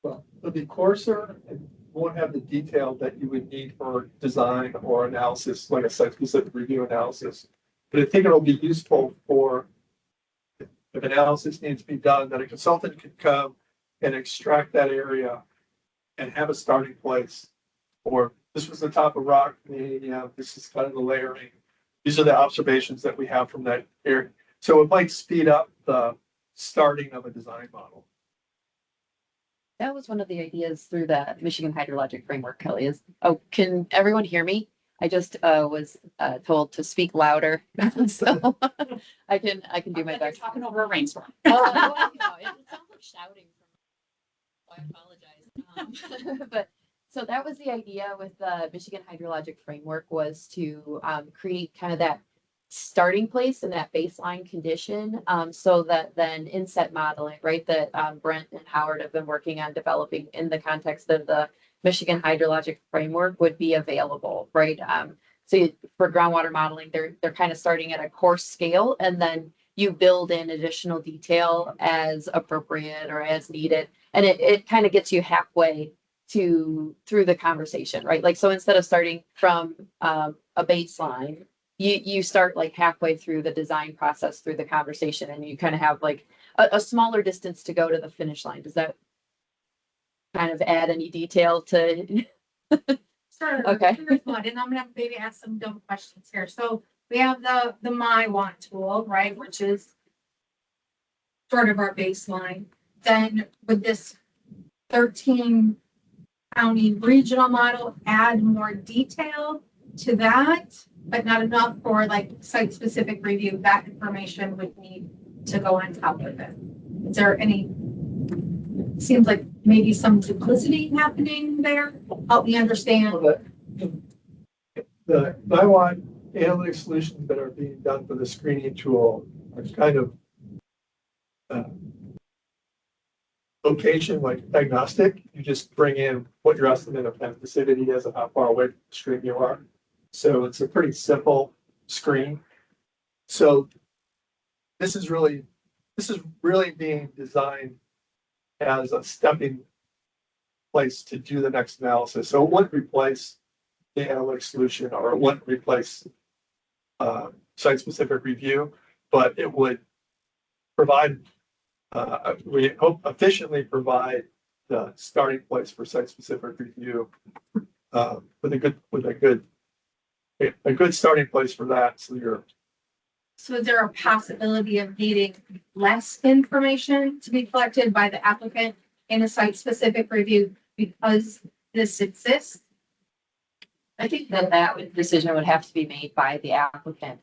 Well, it'll be coarser and won't have the detail that you would need for design or analysis, like a site-specific review analysis. But I think it'll be useful for if analysis needs to be done, that a consultant could come and extract that area and have a starting place. Or this was the top of rock, this is kind of the layering. These are the observations that we have from that area. So it might speed up the starting of a design model. That was one of the ideas through the Michigan Hydrologic Framework, Kelly, can everyone hear me? I just was told to speak louder, so I can do my They're best. talking over a rainstorm. Oh, no, it sounds like shouting. So I apologize. But so that was the idea with the Michigan Hydrologic Framework, was to create kind of that starting place and that baseline condition, so that then inset modeling, right, that Brent and Howard have been working on developing in the context of the Michigan Hydrologic Framework would be available, right? For groundwater modeling, they're kind of starting at a coarse scale, and then you build in additional detail as appropriate or as needed. And it kind of gets you halfway through the conversation, right? Like, so instead of starting from a baseline, you start like halfway through the design process, through the conversation, and you kind of have like a smaller distance to go to the finish line. Does that kind of add any detail to? Sure. Okay. Here's one, and I'm gonna maybe ask some dumb questions here. So we have the MyWant tool, right, which is sort of our baseline. Then with this 13 county regional model, add more detail to that, but not enough for like site specific review. That information would need to go on top of it. Is there any, seems like maybe some duplicity happening there? Help me understand. I want analytic solutions that are being done for the screening tool are kind of location like agnostic. You just bring in what your estimate of acidity is and how far away from the stream you are. So it's a pretty simple screen. So this is really being designed as a stepping place to do the next analysis. So it wouldn't replace the analytic solution, or it wouldn't replace site-specific review, but it would provide, we hope efficiently provide the starting place for site-specific review with a good starting place for that. So is there a possibility of needing less information to be collected by the applicant in a site-specific review because this exists? I think that decision would have to be made by the applicant,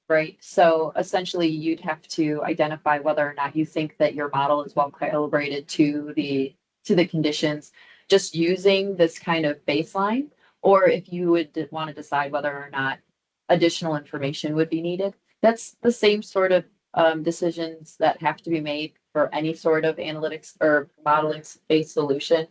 right? So essentially, you'd have to identify whether or not you think that your model is well calibrated to the conditions, just using this kind of baseline, or if you would want to decide whether or not additional information would be needed. That's the same sort of decisions that have to be made for any sort of analytics or modeling-based solution.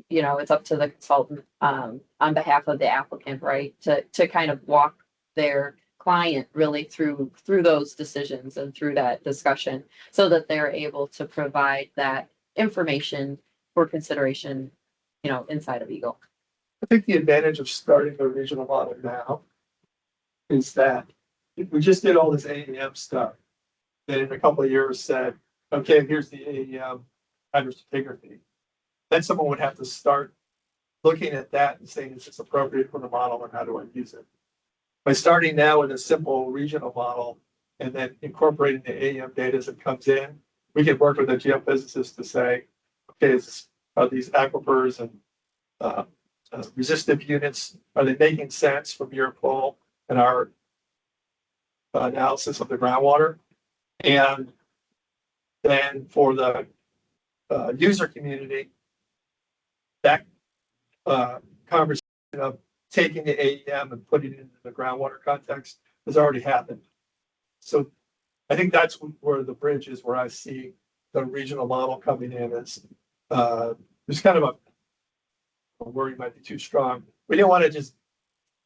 It's up to the consultant on behalf of the applicant, right, to kind of walk their client really through those decisions and through that discussion, so that they're able to provide that information for consideration, inside of Eagle. I think the advantage of starting the regional model now is that if we just did all this AEM stuff, then in a couple of years said, okay, here's the AEM hydrostratigraphy, then someone would have to start looking at that and saying, is this appropriate for the model and how do I use it? By starting now with a simple regional model and then incorporating the AEM data as it comes in, we can work with a geophysicist to say, okay, are these aquifers and resistive units, are they making sense from your pull and our analysis of the groundwater? And then for the user community, that conversation of taking the AEM and putting it into the groundwater context has already happened. So I think that's where the bridge is, where I see the regional model coming in as there's kind of a word might be too strong. We didn't want to just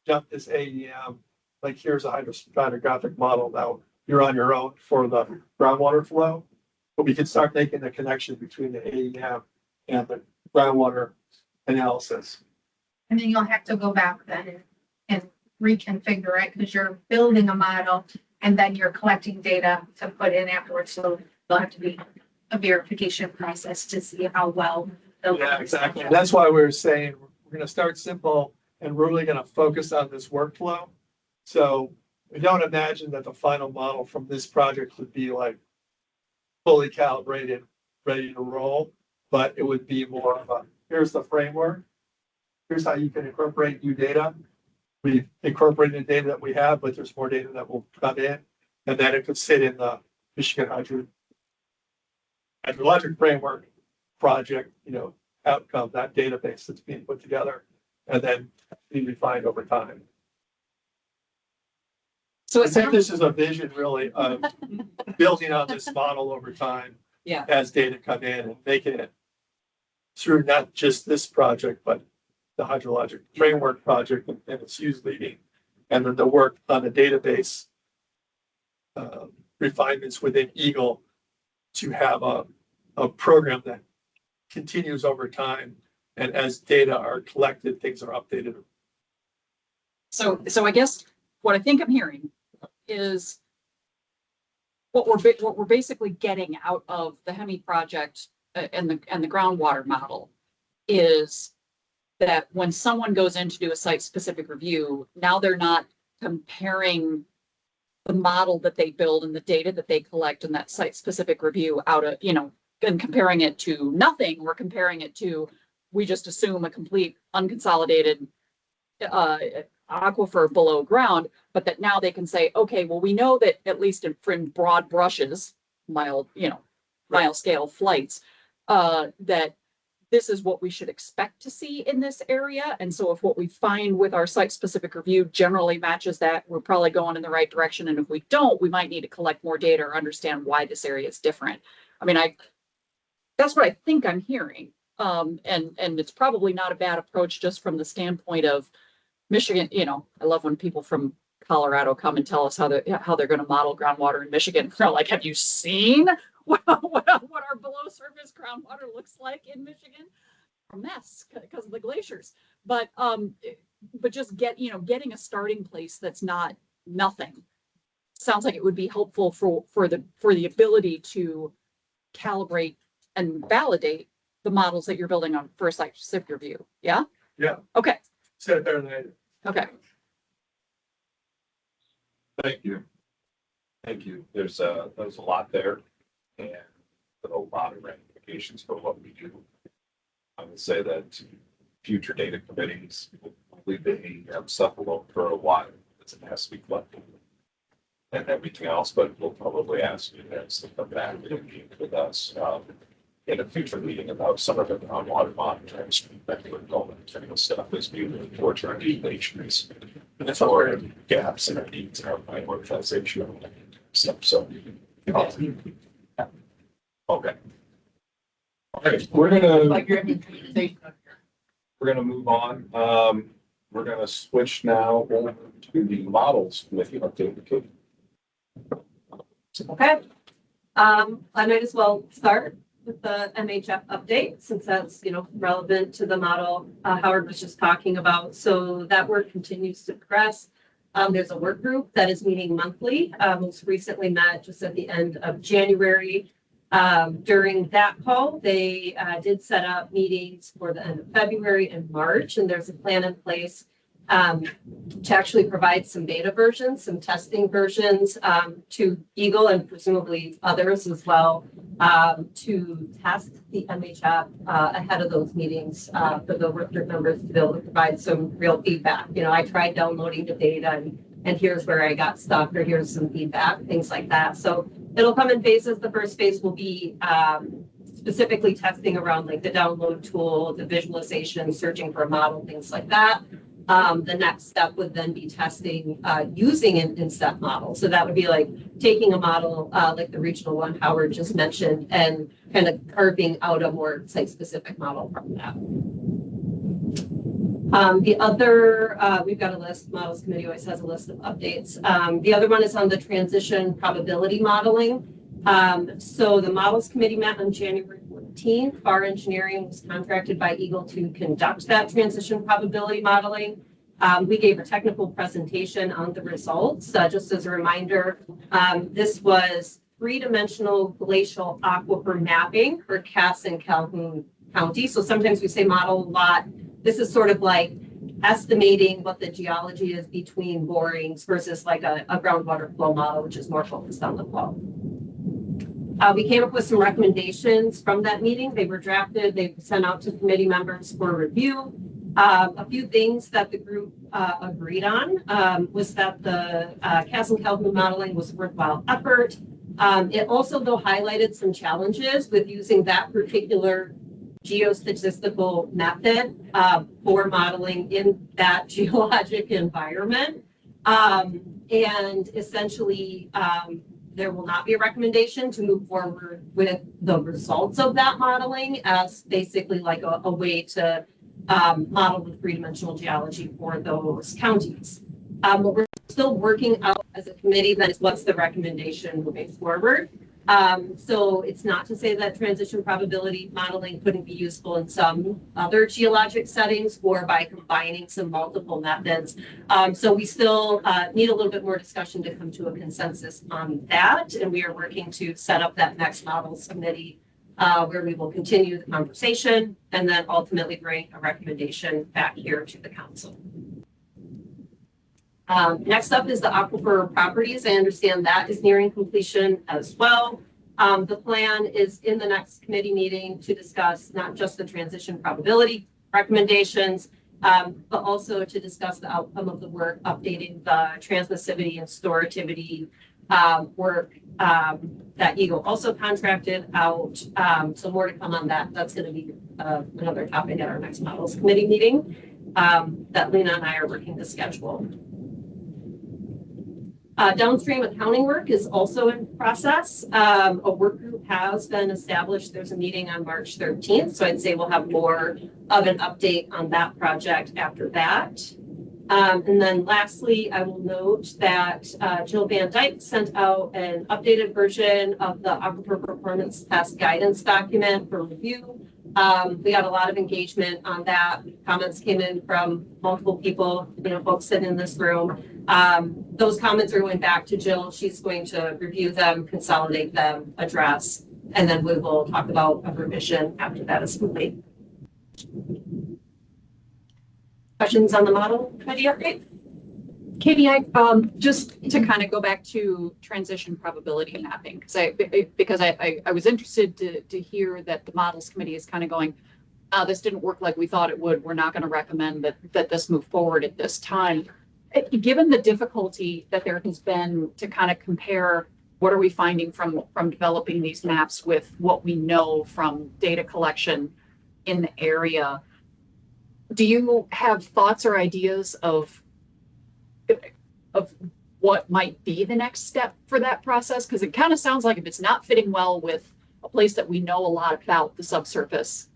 jump this AEM, like here's a hydrostratigraphic model, now you're on your own for the groundwater flow. But we can start making the connection between the AEM and the groundwater analysis. And then you'll have to go back then and reconfigure it because you're building a model and then you're collecting data to put in afterwards. So there'll have to be a verification process to see how well. Yeah, exactly. And that's why we were saying we're going to start simple and we're really going to focus on this workflow. So we don't imagine that the final model from this project would be like fully calibrated, ready to roll, but it would be more of a, here's the framework. Here's how you can incorporate new data. we've incorporated the data that we have, but there's more data that will come in, and then it could sit in the Michigan hydrologic framework project, outcome, that database that's being put together, and then be refined over time. So I it think sounds, this is a vision really of building on this model over time yeah, as data come in and making it through not just this project, but the hydrologic framework project and its use leading, and then the work on the database refinements within Eagle to have a program that continues over time. And as data are collected, things are updated. so I guess what I think I'm hearing is what we're basically getting out of the HEMI project and the groundwater model is that when someone goes in to do a site-specific review, now they're not comparing the model that they build and the data that they collect in that site-specific review out of, and comparing it to nothing. We're comparing it to, we just assume a complete unconsolidated aquifer below ground, but that now they can say, okay, well, we know that at least in broad brushes, mile scale flights, that this is what we should expect to see in this area. And so if what we find with our site-specific review generally matches that, we're probably going in the right direction. And if we don't, we might need to collect more data or understand why this area is different. I mean, that's what I think I'm hearing. And it's probably not a bad approach just from the standpoint of Michigan. I love when people from Colorado come and tell us how they're going to model groundwater in Michigan. They're like, have you seen what our below surface groundwater looks like in Michigan? A mess because of the glaciers. But just getting a starting place that's not nothing sounds like it would be helpful for the ability to calibrate and validate the models that you're building on for a site-specific review. Yeah? Yeah. Okay. Said it better than I did. Okay. Thank you. Thank you. There's a lot there and a lot of ramifications for what we do. I would say that future data committees will probably be stuff alone for a while. It has to be collected and everything else, but we'll probably ask you guys to come back and meet with us in a future meeting about some of the groundwater monitoring that we're going to stuff is moving towards our regulations or gaps in our needs and our prioritization of stuff. So, okay. All right, we're gonna move on. We're gonna switch now over to the models with you. Okay. I might as well start with the MHF update since that's, relevant to the model Howard was just talking about. So that work continues to progress. There's a work group that is meeting monthly. Most recently met just at the end of January. During that call, they did set up meetings for the end of February and March, and there's a plan in place to actually provide some beta versions, some testing versions to Eagle and presumably others as well to test the MHF ahead of those meetings for the work group members to be able to provide some real feedback. I tried downloading the data and here's where I got stuck or here's some feedback, things like that. So it'll come in phases. The first phase will be specifically testing around like the download tool, the visualization, searching for a model, things like that. The next step would then be testing using an instep model. So that would be like taking a model like the regional one Howard just mentioned and kind of carving out a more site-specific model from that. The other, we've got a list, Models Committee always has a list of updates. The other one is on the transition probability modeling. So the Models Committee met on January 14th. FAR Engineering was contracted by Eagle to conduct that transition probability modeling. We gave a technical presentation on the results. Just as a reminder, this was three-dimensional glacial aquifer mapping for Cass and Calhoun County. So sometimes we say model a lot. This is sort of like estimating what the geology is between borings versus like a groundwater flow model, which is more focused on the flow. We came up with some recommendations from that meeting. They were drafted, they were sent out to committee members for review. A few things that the group agreed on was that the Castle-Calhoun modeling was a worthwhile effort. It also, though, highlighted some challenges with using that particular geostatistical method for modeling in that geologic environment. And essentially, there will not be a recommendation to move forward with the results of that modeling as basically like a way to model the three-dimensional geology for those counties. What we're still working out as a committee then is what's the recommendation moving forward. So it's not to say that transition probability modeling couldn't be useful in some other geologic settings or by combining some multiple methods. So we still need a little bit more discussion to come to a consensus on that. And we are working to set up that next models committee where we will continue the conversation and then ultimately bring a recommendation back here to the council. Next up is the aquifer properties. I understand that is nearing completion as well. The plan is in the next committee meeting to discuss not just the transition probability recommendations, but also to discuss the outcome of the work updating the transmissivity and storativity work that Eagle also contracted out. So more to come on that. That's going to be another topic at our next models committee meeting that Lena and I are working to schedule. Downstream accounting work is also in process. A work group has been established. There's a meeting on March 13th. So I'd say we'll have more of an update on that project after that. And then lastly, I will note that Jill Van Dyke sent out an updated version of the Aquifer Performance Test Guidance document for review. We got a lot of engagement on that. Comments came in from multiple people, folks sitting in this room. Those comments are going back to Jill. She's going to review them, consolidate them, address, and then we will talk about a revision after that is complete. Questions on the model committee update? Katie, just to kind of go back to transition probability mapping, because I was interested to hear that the models committee is kind of going, this didn't work like we thought it would. We're not going to recommend that this move forward at this time. Given the difficulty that there has been to kind of compare what are we finding from developing these maps with what we know from data collection in the area, do you have thoughts or ideas of what might be the next step for that process? Because it kind of sounds like if it's not fitting well with a place that we know a lot about the subsurface,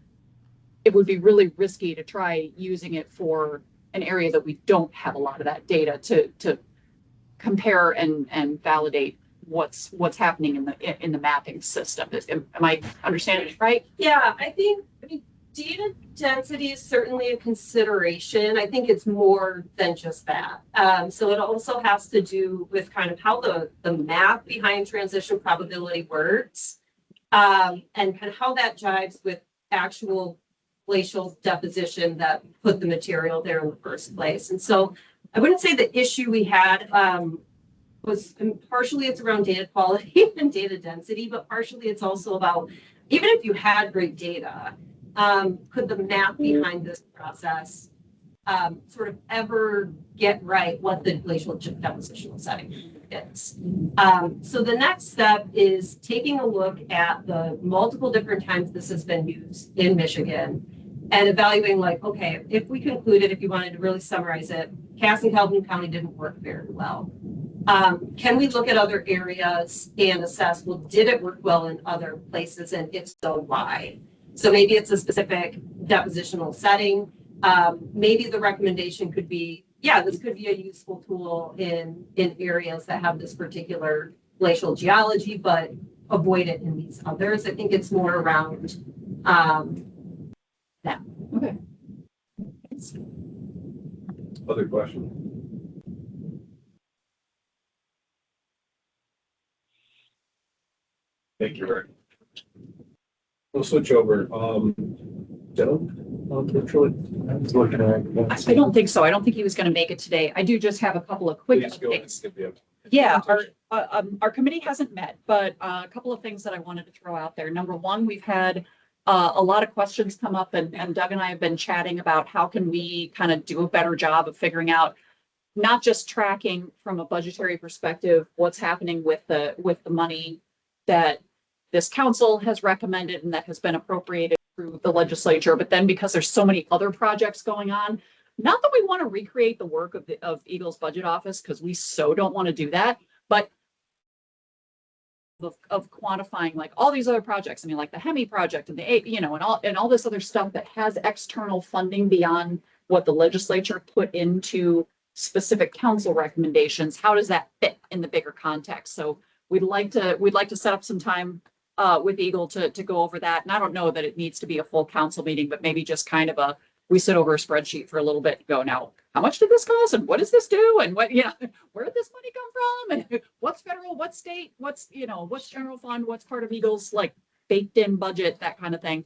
it would be really risky to try using it for an area that we don't have a lot of that data to compare and validate what's happening in the mapping system. Am I understanding it right? Yeah, I mean, data density is certainly a consideration. I think it's more than just that. So it also has to do with kind of how the map behind transition probability works, and kind of how that jives with actual glacial deposition that put the material there in the first place. And so I wouldn't say the issue we had was partially it's around data quality and data density, but partially it's also about, even if you had great data, could the map behind this process sort of ever get right what the glacial depositional setting is? So the next step is taking a look at the multiple different times this has been used in Michigan and evaluating like, okay, if we concluded, if you wanted to really summarize it, Cass and Calhoun County didn't work very well. Can we look at other areas and assess, well, did it work well in other places? And if so, why? So maybe it's a specific depositional setting. Maybe the recommendation could be, yeah, this could be a useful tool in areas that have this particular glacial geology, but avoid it in these others. I think it's more around that. Okay. Other questions? Thank you, Rick. We'll switch over. Joe, virtually. I don't think so. I don't think he was going to make it today. I do just have a couple of quick Please go ahead and updates. skip the Yeah, our committee hasn't met, but a couple of things that I wanted to throw out there. Number one, we've had a lot of questions come up and Doug and I have been chatting about how can we kind of do a better job of figuring out not just tracking from a budgetary perspective, what's happening with the money that this council has recommended and that has been appropriated through the legislature, but then because there's so many other projects going on, not that we want to recreate the work of Eagle's budget office, because we so don't want to do that, but of quantifying like all these other projects. I mean, like the Hemi project and and all this other stuff that has external funding beyond what the legislature put into specific council recommendations. How does that fit in the bigger context? So we'd like to set up some time with Eagle to go over that. And I don't know that it needs to be a full council meeting, but maybe just kind of we sit over a spreadsheet for a little bit and go, now, how much did this cost? And what does this do? And where did this money come from? And what's federal, what's state, what's general fund, what's part of Eagle's like baked in budget, that kind of thing.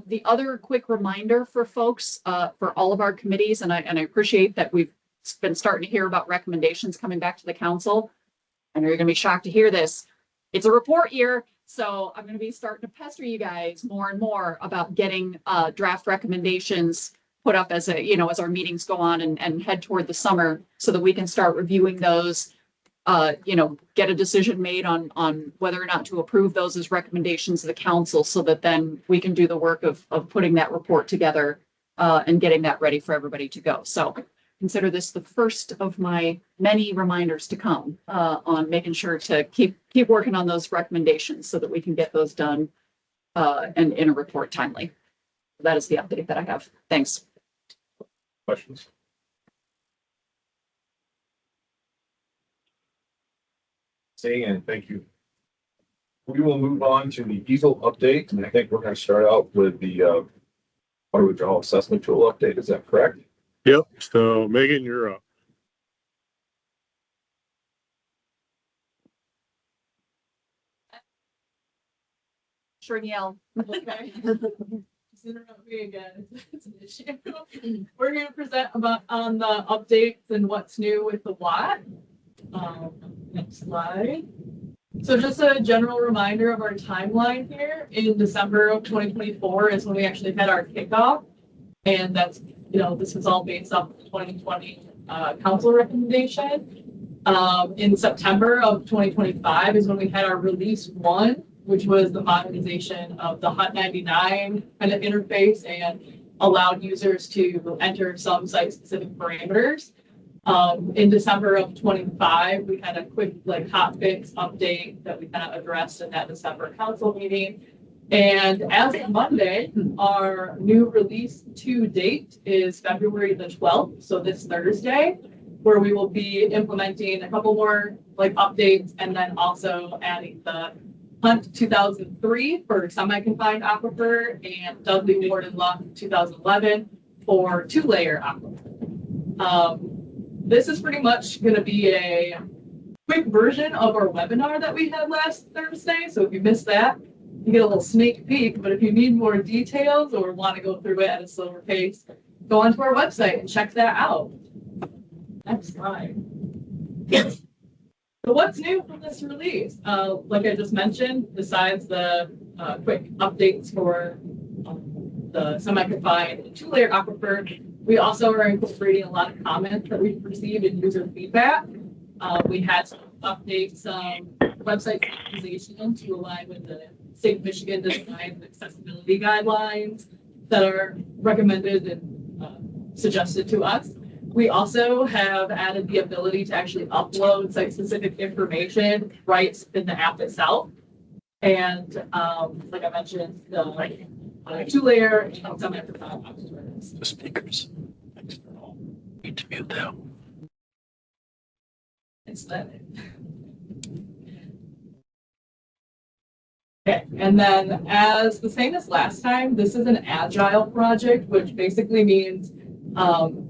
The other quick reminder for folks, for all of our committees, and I appreciate that we've been starting to hear about recommendations coming back to the council. I know you're going to be shocked to hear this. It's a report year. So I'm going to be starting to pester you guys more and more about getting draft recommendations put up as as our meetings go on and head toward the summer, so that we can start reviewing those, get a decision made on whether or not to approve those as recommendations of the council, so that then we can do the work of putting that report together and getting that ready for everybody to go. So consider this the first of my many reminders to come on making sure to keep working on those recommendations so that we can get those done and in a report timely. That is the update that I have. Thanks. Questions? Seeing and thank you. We will move on to the Eagle update, and I think we're going to start out with the water withdrawal assessment tool update. Is that correct? Yep. So Megan, you're up. Sure, Neil. Okay. Just interrupt me again. It's an issue. We're going to present on the updates and what's new with the WAT. Next slide. So just a general reminder of our timeline here. In December of 2024 is when we actually had our kickoff. And that's, this is all based off the 2020 council recommendation. In September of 2025 is when we had our release 1, which was the modernization of the Hut 99 kind of interface and allowed users to enter some site-specific parameters. In December of 25, we had a quick hot fix update that we kind of addressed in that December council meeting. And as of Monday, our new release 2 date is February the 12th, so this Thursday, where we will be implementing a couple more updates and then also adding the Hunt 2003 for semi-confined aquifer and Dudley Ward and Luck 2011 for 2-layer aquifer. This is pretty much going to be a quick version of our webinar that we had last Thursday. So if you missed that, you get a little sneak peek. But if you need more details or want to go through it at a slower pace, go onto our website and check that out. Next slide. So what's new from this release? Like I just mentioned, besides the quick updates for the semi-confined 2-layer aquifer, we also are incorporating a lot of comments that we've received in user feedback. We had some updates, website optimization to align with the State of Michigan design accessibility guidelines that are recommended and suggested to us. We also have added the ability to actually upload site-specific information right in the app itself. And like I mentioned, the 2-layer and some the speakers external. Need to mute them. Okay, and then as the same as last time, this is an agile project, which basically means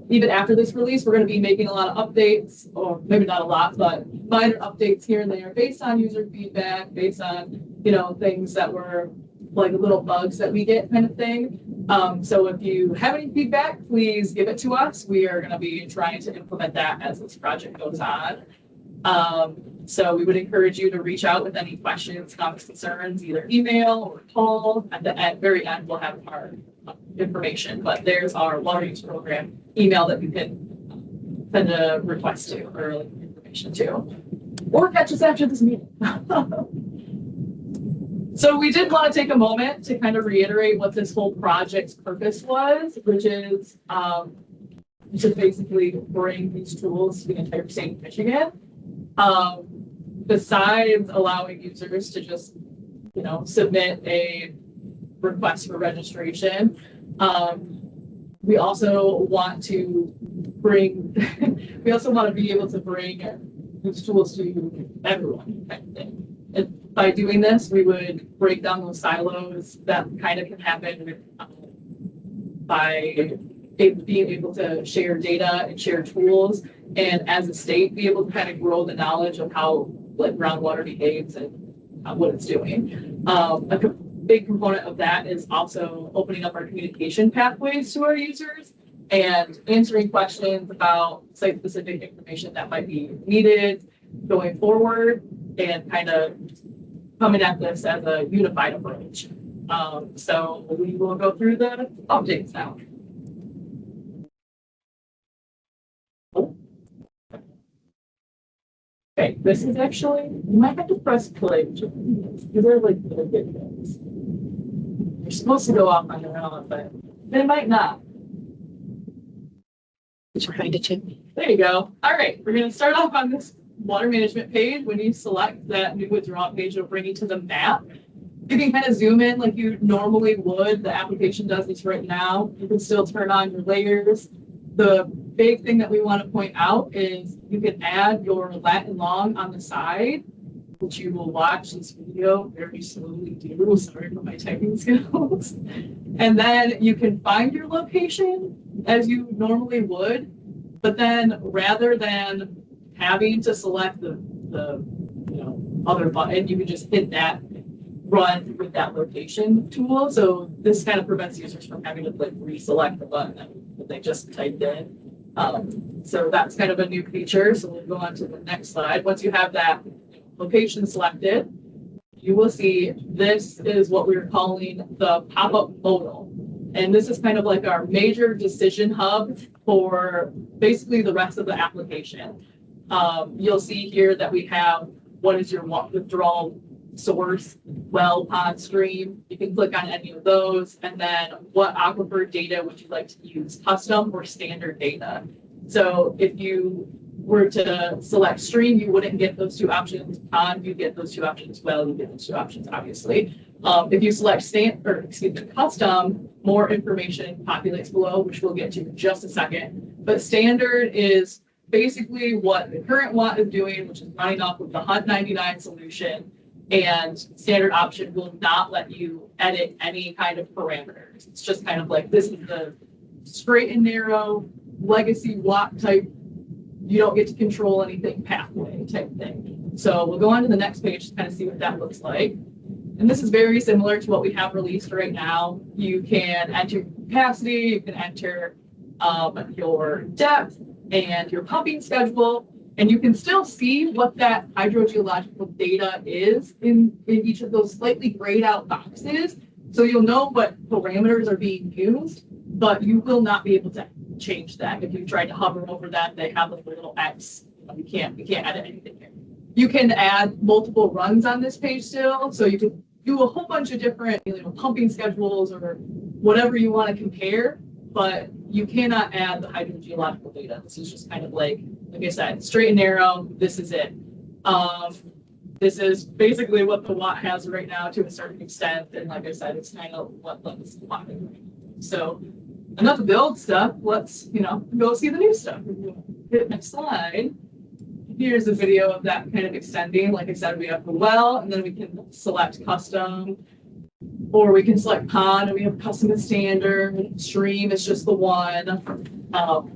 even after this release, we're going to be making a lot of updates, or maybe not a lot, but minor updates here and there based on user feedback, based on, things that were like little bugs that we get kind of thing. So if you have any feedback, please give it to us. We are going to be trying to implement that as this project goes on. So we would encourage you to reach out with any questions, comments, concerns, either email or call. At the very end, we'll have our information, but there's our water use program email that you can send a request to or information to, or catch us after this meeting. So we did want to take a moment to kind of reiterate what this whole project's purpose was, which is to basically bring these tools to the entire state of Michigan. Besides allowing users to just, submit a request for registration, we also want to we also want to be able to bring these tools to everyone, kind of thing. And by doing this, we would break down those silos that kind of can happen by being able to share data and share tools, and as a state, be able to kind of grow the knowledge of how groundwater behaves and what it's doing. A big component of that is also opening up our communication pathways to our users and answering questions about site-specific information that might be needed going forward, and kind of coming at this as a unified approach. So we will go through the updates now. Okay, this is actually, you might have to press play, because they're the good things. You're supposed to go off on your own, but they might not. It's behind it, Jim. There you go. All right, we're going to start off on this water management page. When you select that new withdrawal page, it'll bring you to the map. You can kind of zoom in like you normally would. The application does this right now. You can still turn on your layers. The big thing that we want to point out is you can add your lat and long on the side, which you will watch this video very slowly do. Sorry for my typing skills. And then you can find your location as you normally would, but then rather than having to select the other button, you can just hit that run with that location tool. So this kind of prevents users from having to reselect the button that they just typed in. So that's kind of a new feature. So we'll go on to the next slide. Once you have that location selected, you will see this is what we're calling the pop-up modal. And this is kind of like our major decision hub for basically the rest of the application. You'll see here that we have what is your withdrawal source, well, pond, stream. You can click on any of those, and then what aquifer data would you like to use, custom or standard data. So if you were to select stream, you wouldn't get those two options. Pond, you get those two options. Well, you get those two options, obviously. If you select custom, more information populates below, which we'll get to in just a second. But standard is basically what the current WAT is doing, which is running off of the HUD 99 solution. And standard option will not let you edit any kind of parameters. It's just kind of like, this is the straight and narrow legacy WAT type. You don't get to control anything pathway type thing. So we'll go on to the next page to kind of see what that looks like. And this is very similar to what we have released right now. You can enter capacity, you can enter your depth and your pumping schedule. And you can still see what that hydrogeological data is in each of those slightly grayed out boxes. So you'll know what parameters are being used, but you will not be able to change that. If you try to hover over that, they have like a little X. We can't edit anything here. You can add multiple runs on this page still. So you can do a whole bunch of different pumping schedules or whatever you want to compare, but you cannot add the hydrogeological data. This is just kind of like I said, straight and narrow, this is it. This is basically what the WAT has right now to a certain extent. And like I said, it's kind of what lets the WAT right now. So enough of the old stuff. Let's, go see the new stuff. Hit next slide. Here's a video of that kind of extending. Like I said, we have the well, and then we can select custom, or we can select pond, and we have custom and standard. Stream is just the one,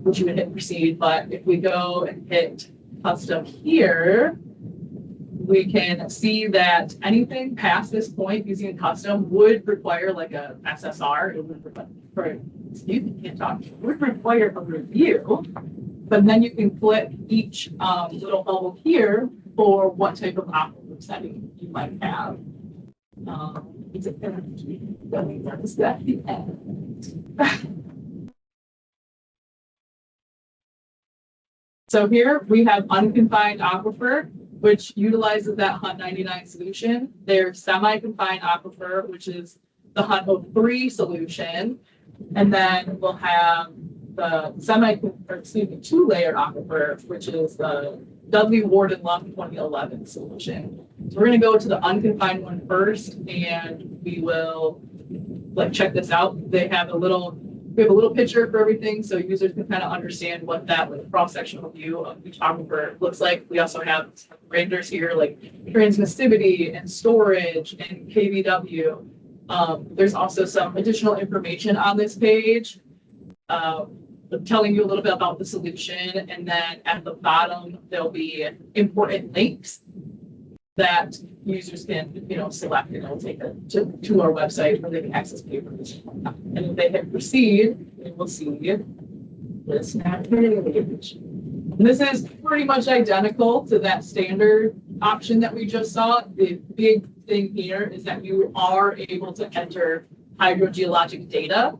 which you would hit proceed. But if we go and hit custom here, we can see that anything past this point using custom would require like a SSR. It would require, excuse me, can't talk. It would require a review. but then you can click each little bubble here for what type of aquifer setting you might have. Is it gonna keep going? That's at the end. So here we have unconfined aquifer, which utilizes that Hunt 99 solution. There's semi-confined aquifer, which is the Hunt 03 solution. And then we'll have the two-layer aquifer, which is the Dudley Ward and Lum 2011 solution. So we're going to go to the unconfined one first, and we will check this out. We have a little picture for everything, so users can kind of understand what that cross-sectional view of each aquifer looks like. We also have parameters here like transmissivity and storage and KVW. There's also some additional information on this page telling you a little bit about the solution, and then at the bottom there'll be important links that users can select, and it'll take them to our website where they can access papers. And if they hit proceed, they will see this page. And this is pretty much identical to that standard option that we just saw. The big thing here is that you are able to enter hydrogeologic data.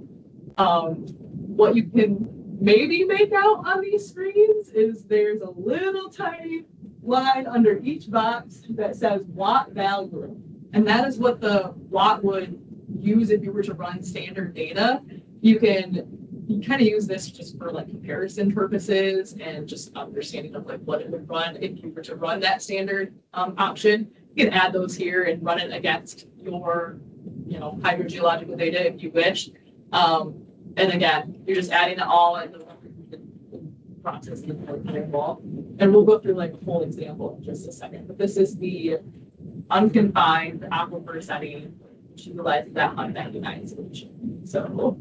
What you can maybe make out on these screens is there's a little tiny line under each box that says watt value. And that is what the watt would use if you were to run standard data. You kind of use this just for comparison purposes and just understanding of what it would run if you were to run that standard option. You can add those here and run it against your hydrogeological data if you wish. And again, you're just adding it all in the process wall. And we'll go through a full example in just a second. But this is the unconfined aquifer setting, which utilizes that Hunt 99 solution. So we'll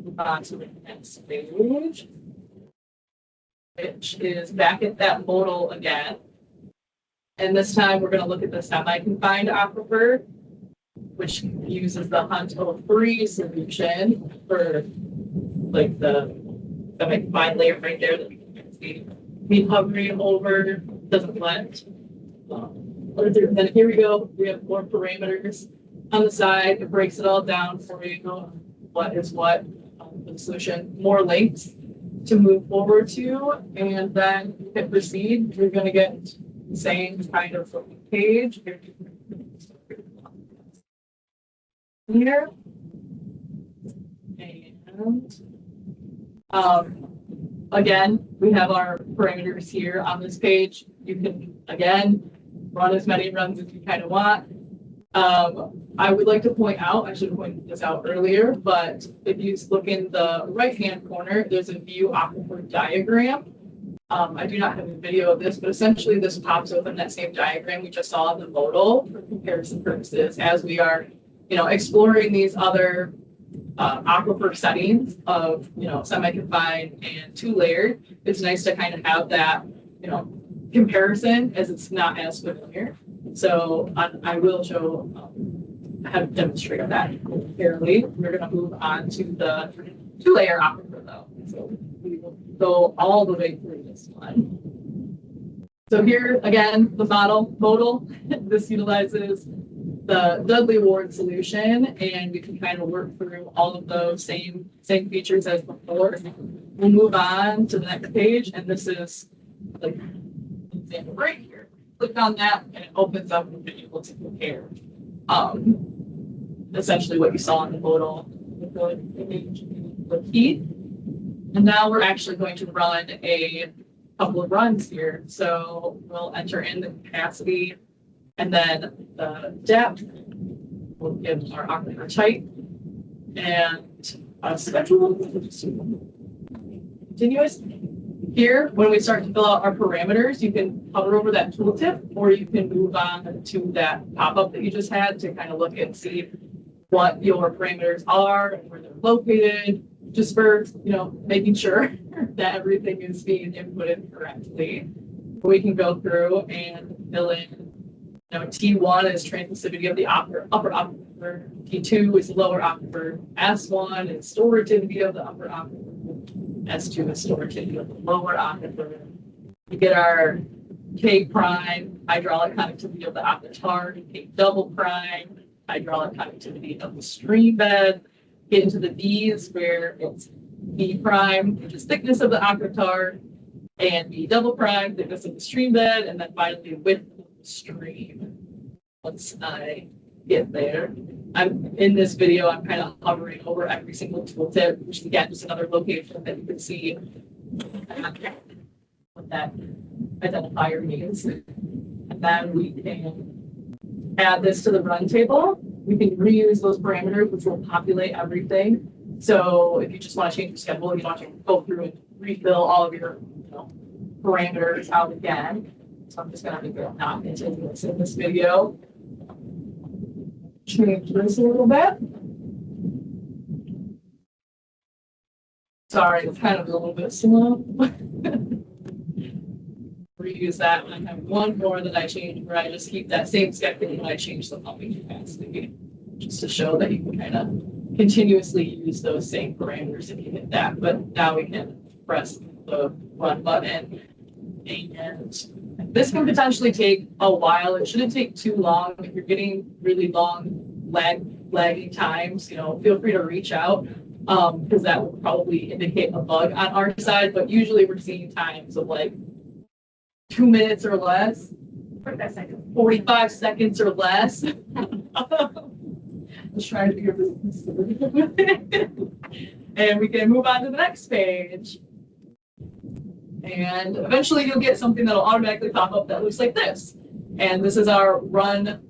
move on to the next page, which is back at that modal again. And this time we're going to look at the semi-confined aquifer, which uses the Hunt 03 solution for the semi-confined layer right there that you can see me hovering over, doesn't let. Then here we go. We have more parameters on the side. It breaks it all down for you. What is what the solution, more links to move forward to, and then hit proceed. You're going to get the same kind of page here. And again, we have our parameters here on this page. You can, again, run as many runs as you kind of want. I would like to point out, I should have pointed this out earlier, but if you look in the right-hand corner, there's a view aquifer diagram. I do not have a video of this, but essentially this pops open that same diagram we just saw in the modal for comparison purposes as we are, exploring these other aquifer settings of, semi-confined and two-layered. It's nice to kind of have that, comparison as it's not as familiar. So I will show, have demonstrated that fairly. We're going to move on to the two-layer aquifer though. So we will go all the way through this one. So here again, the modal, this utilizes the Dudley Ward solution, and we can kind of work through all of those same features as before. We'll move on to the next page, and this is an example right here. Click on that, and it opens up and you're able to compare essentially what you saw in the modal with the image with heat. And now we're actually going to run a couple of runs here. So we'll enter in the capacity and then the depth. We'll give our aquifer type and a schedule. Continuous. Here, when we start to fill out our parameters, you can hover over that tooltip, or you can move on to that pop-up that you just had to kind of look and see what your parameters are and where they're located, just for, making sure that everything is being inputted correctly. We can go through and fill in, T1 is transmissivity of the upper aquifer, T2 is lower aquifer, S1 is storativity of the upper aquifer, S2 is stored to the lower aquifer. We get our K prime hydraulic conductivity of the aquifer, K double prime hydraulic conductivity of the stream bed. Get into the B's where it's B prime, which is thickness of the aquifer, and B double prime, thickness of the stream bed, and then finally width of the stream. Once I get there, I'm in this video, I'm kind of hovering over every single tooltip, which again is another location that you can see what that identifier means. And then we can add this to the run table. We can reuse those parameters, which will populate everything. So if you just want to change your schedule, you don't have to go through and refill all of your parameters out again. So I'm just going to not continue this in this video. Change this a little bit. Sorry, it's kind of a little bit slow. Reuse that, and I have one more that I changed where I just keep that same schedule when I change the pumping capacity, just to show that you can kind of continuously use those same parameters if you hit that. But now we can press the run button, and this can potentially take a while. It shouldn't take too long. If you're getting really long lagging times, feel free to reach out because that will probably indicate a bug on our side. But usually we're seeing times of like 2 minutes or less, 45 seconds or less. Let's try to figure this. And we can move on to the next page. And eventually you'll get something that'll automatically pop up that looks like this. And this is our run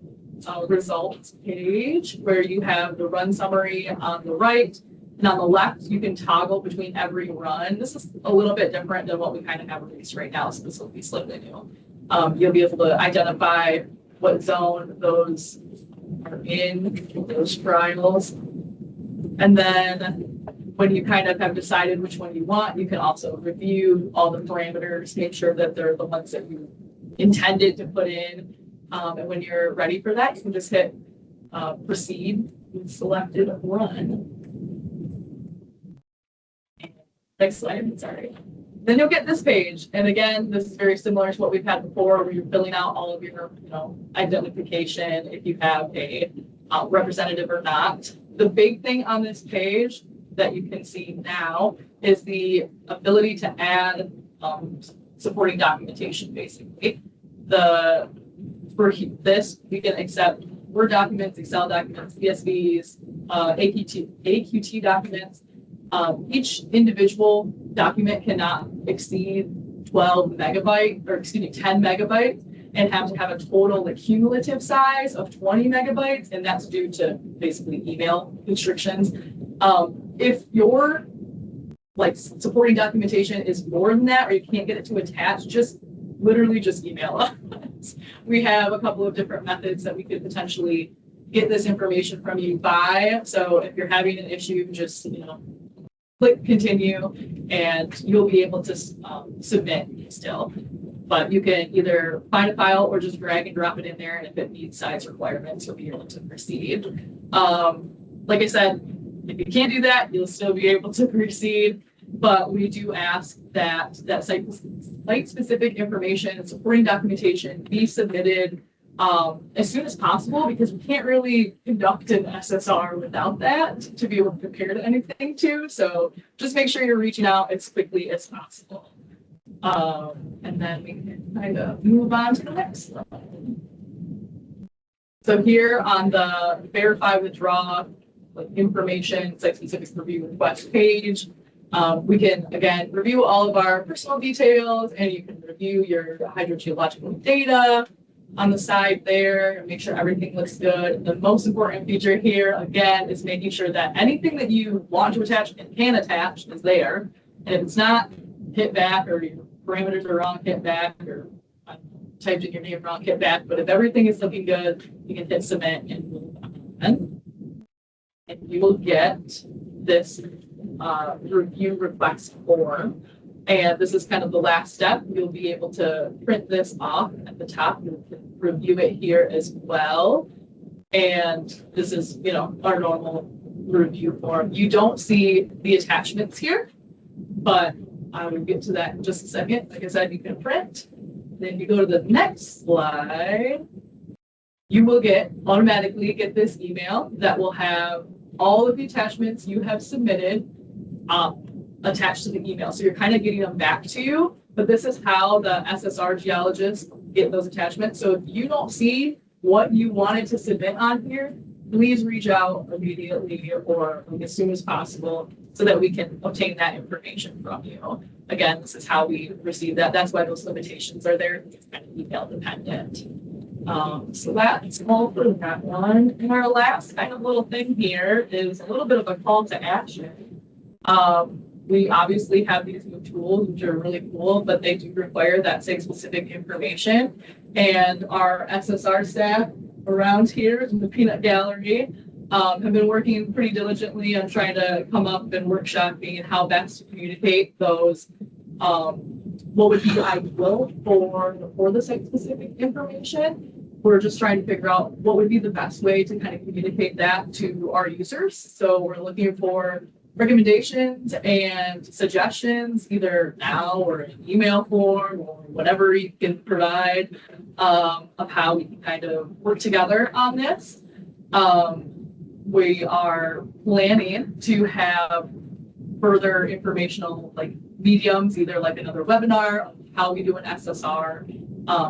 results page where you have the run summary on the right. And on the left, you can toggle between every run. This is a little bit different than what we kind of have released right now, so this will be slightly new. You'll be able to identify what zone those are in, those trials. And then when you kind of have decided which one you want, you can also review all the parameters, make sure that they're the ones that you intended to put in. And when you're ready for that, you can just hit proceed with selected run. Next slide, sorry. Then you'll get this page. And again, this is very similar to what we've had before, where you're filling out all of your identification, if you have a representative or not. The big thing on this page that you can see now is the ability to add supporting documentation, basically. For this, we can accept Word documents, Excel documents, CSVs, AQT documents. Each individual document cannot exceed 10 megabytes and have to have a total cumulative size of 20 megabytes. And that's due to basically email restrictions. If your supporting documentation is more than that, or you can't get it to attach, literally just email us. We have a couple of different methods that we could potentially get this information from you by. So if you're having an issue, just click continue and you'll be able to submit still. But you can either find a file or just drag and drop it in there, and if it meets size requirements, you'll be able to proceed. Like I said, if you can't do that, you'll still be able to proceed. But we do ask that site-specific information and supporting documentation be submitted as soon as possible, because we can't really conduct an SSR without that to be able to compare to anything too. So just make sure you're reaching out as quickly as possible. And then we can kind of move on to the next slide. So here on the verify withdraw information, site-specific review request page, we can, again, review all of our personal details, and you can review your hydrogeological data on the side there and make sure everything looks good. The most important feature here, again, is making sure that anything that you want to attach and can attach is there. And if it's not, hit back, or your parameters are wrong, hit back, or I typed in your name wrong, hit back. But if everything is looking good, you can hit submit and move on. And you will get this review request form. And this is kind of the last step. You'll be able to print this off at the top. You can review it here as well. And this is, our normal review form. You don't see the attachments here. but I will get to that in just a second. Like I said, you can print. Then you go to the next slide. You will automatically get this email that will have all of the attachments you have submitted attached to the email. So you're kind of getting them back to you, but this is how the SSR geologists get those attachments. So if you don't see what you wanted to submit on here, please reach out immediately or as soon as possible so that we can obtain that information from you. Again, this is how we receive that. That's why those limitations are there. It's kind of email dependent. So that's all for that one. And our last kind of little thing here is a little bit of a call to action. We obviously have these new tools, which are really cool, but they do require that site-specific information. And our SSR staff around here in the peanut gallery have been working pretty diligently on trying to come up and workshopping how best to communicate those, what would be ideal for the site-specific information. We're just trying to figure out what would be the best way to kind of communicate that to our users. So we're looking for recommendations and suggestions, either now or in email form or whatever you can provide, of how we can kind of work together on this. We are planning to have further informational like mediums, either like another webinar of how we do an SSR,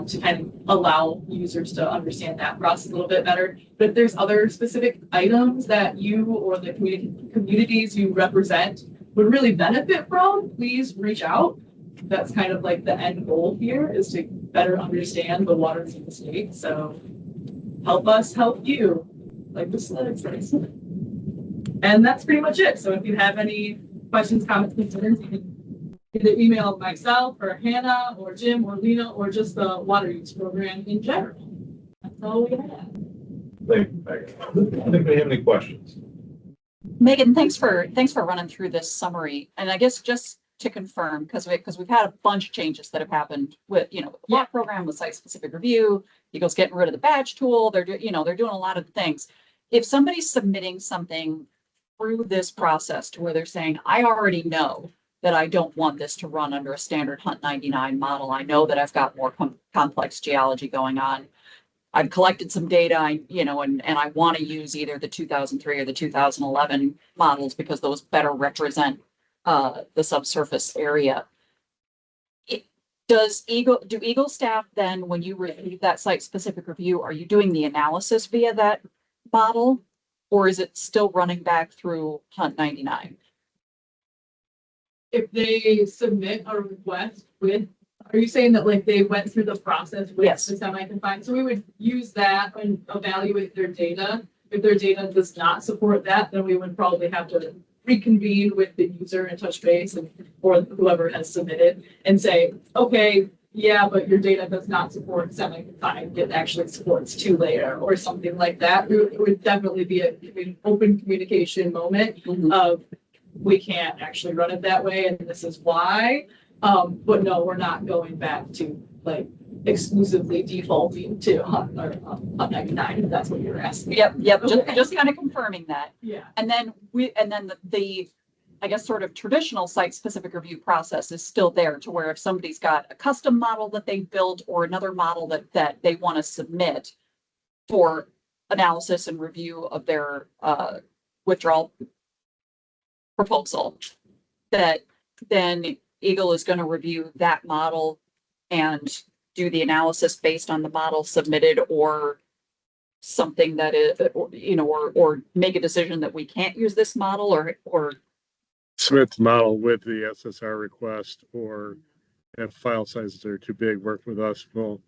to kind of allow users to understand that process a little bit better. But if there's other specific items that you or the communities you represent would really benefit from, please reach out. That's kind of like the end goal here, is to better understand the waters of the state. So help us help you, like the slide says. And that's pretty much it. So if you have any questions, comments, concerns, you can either email myself or Hannah or Jim or Lena or just the water use program in general. That's all we have. Thank you, Megan. I think we have any questions. Megan, thanks for running through this summary. And I guess just to confirm, because we've had a bunch of changes that have happened with, with the WAT program, with site-specific review, Eagle's getting rid of the badge tool. They're doing a lot of things. If somebody's submitting something through this process to where they're saying, I already know that I don't want this to run under a standard Hunt 99 model. I know that I've got more complex geology going on. I've collected some data, and I want to use either the 2003 or the 2011 models because those better represent the subsurface area. Do Eagle staff then, when you receive that site-specific review, are you doing the analysis via that model, or is it still running back through Hunt 99? If they submit a request with, are you saying that like they went through the process with the semi-confined? So we would use that and evaluate their data. If their data does not support that, then we would probably have to reconvene with the user and touch base or whoever has submitted and say, okay, yeah, but your data does not support semi-confined. It actually supports 2-layer or something like that. It would definitely be an open communication moment of, we can't actually run it that way, and this is why. But no, we're not going back to like exclusively defaulting to Hunt 99, if that's what you're asking. Yep. Okay. Just kind of confirming that. Yeah. And then the I guess sort of traditional site-specific review process is still there, to where if somebody's got a custom model that they built or another model that they want to submit for analysis and review of their withdrawal proposal, that then Eagle is going to review that model and do the analysis based on the model submitted, or something that is, or make a decision that we can't use this model, or Submit the model with the SSR request, or if file sizes are too big, work with us. We'll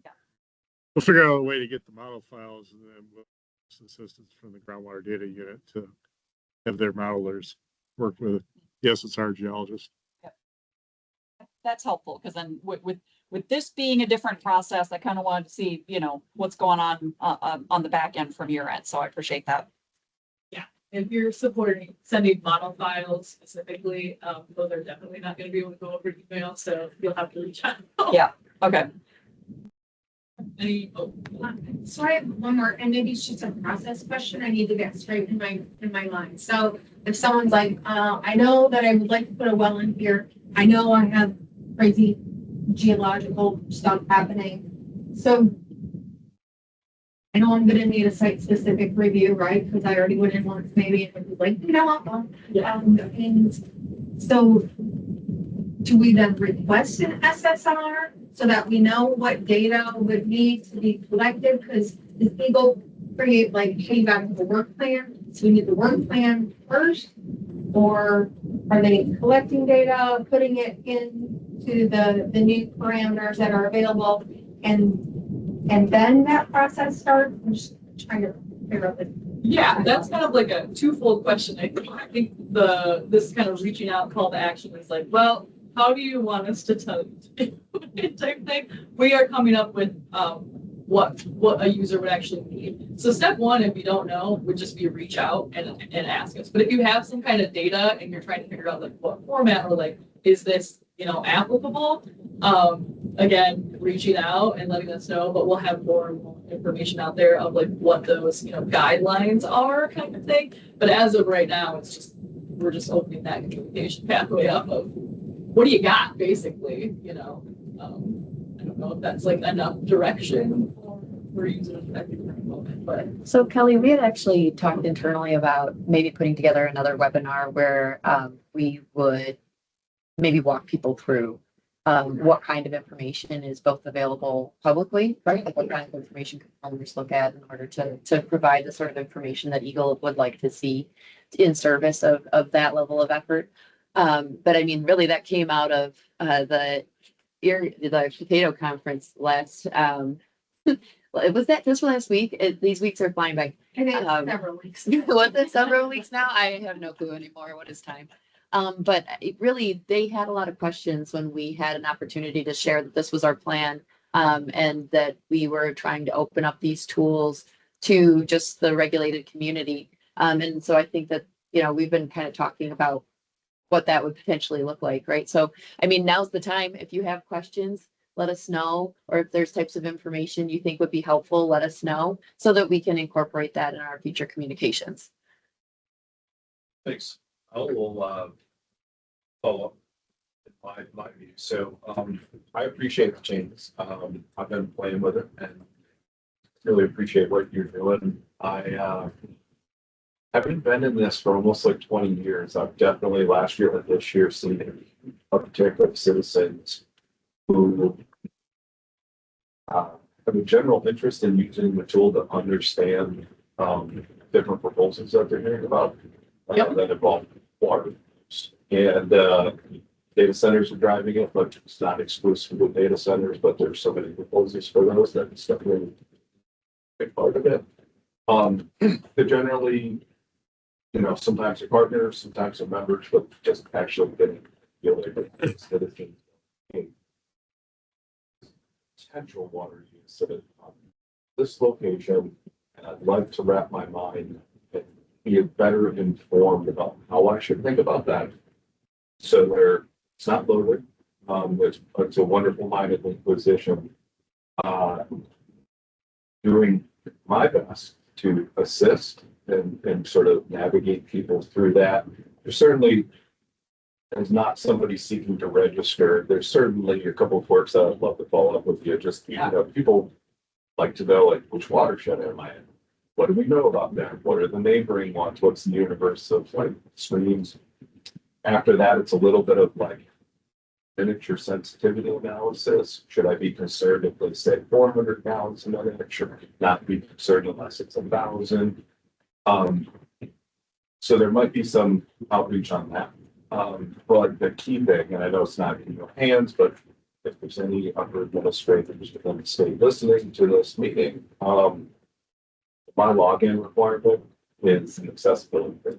figure out a way to get the model files, and then we'll get assistance from the groundwater data unit to have their modelers work with the SSR geologist. That's helpful, because then with this being a different process, I kind of wanted to see, what's going on the back end from your end. So I appreciate that. Yeah, if you're sending model files specifically, those are definitely not going to be able to go over email, so you'll have to reach out. Yeah. Okay. Any, So I have one more, and maybe it's just a process question I need to get straight in my mind. So if someone's like, I know that I would like to put a well in here. I know I have crazy geological stuff happening. So I know I'm gonna need a site-specific review, right? Because I already went in once, maybe, and it was like, and so do we then request an SSR so that we know what data would need to be collected? Because does Eagle create like payback of the work plan? So we need the work plan first? Or are they collecting data, putting it into the new parameters that are available and then that process starts? I'm just trying to figure out the. yeah, that's kind of like a twofold question. I think this kind of reaching out call to action is like, well, how do you want us to tell you type thing? We are coming up with what a user would actually need. So step one, if you don't know, would just be reach out and ask us. But if you have some kind of data and you're trying to figure out like what format or like, is this, applicable? Again, reaching out and letting us know, but we'll have more and more information out there of like what those, guidelines are kind of thing. But as of right now, we're just opening that communication pathway up of what do you got basically, I don't know if that's like enough direction for users at the current moment, but. So Kelly, we had actually talked internally about maybe putting together another webinar where we would maybe walk people through what kind of information is both available publicly, right? Like what kind of information can owners look at in order to provide the sort of information that Eagle would like to see in service of that level of effort. But I mean, really that came out of the potato conference last, was that just last week? These weeks are flying by. I think several weeks. Was it several weeks now? I have no clue anymore. What is time? But really, they had a lot of questions when we had an opportunity to share that this was our plan, and that we were trying to open up these tools to just the regulated community. And so I think that, we've been kind of talking about what that would potentially look like, right? So, I mean, now's the time. If you have questions, let us know, or if there's types of information you think would be helpful, let us know so that we can incorporate that in our future communications. Thanks. I will follow up my view. So I appreciate the changes. I've been playing with it and really appreciate what you're doing. I haven't been in this for almost like 20 years. I've definitely last year and this year seen a particular citizens who have a general interest in using the tool to understand different proposals that they're hearing about that involve water. And data centers are driving it, but it's not exclusive with data centers, but there's so many proposals for those that it's definitely a big part of it. They're generally, sometimes they're partners, sometimes they're members, but just actually getting citizens potential water use at this location, and I'd like to wrap my mind and be better informed about how I should think about that. So it's not loaded. It's a wonderful minded inquisition. Doing my best to assist and sort of navigate people through that. There's certainly, as not somebody seeking to register, there's certainly a couple of quirks that I'd love to follow up with you. Just, people like to know, like, which watershed am I in? What do we know about that? What are the neighboring ones? What's the universe of like streams? After that, it's a little bit of like miniature sensitivity analysis. Should I be concerned if they say 400 gallons a minute? Should I not be concerned unless it's 1,000? So there might be some outreach on that. But the key thing, and I know it's not in your hands, but if there's any upper administrators within the state listening to this meeting, my login requirement is an accessibility thing.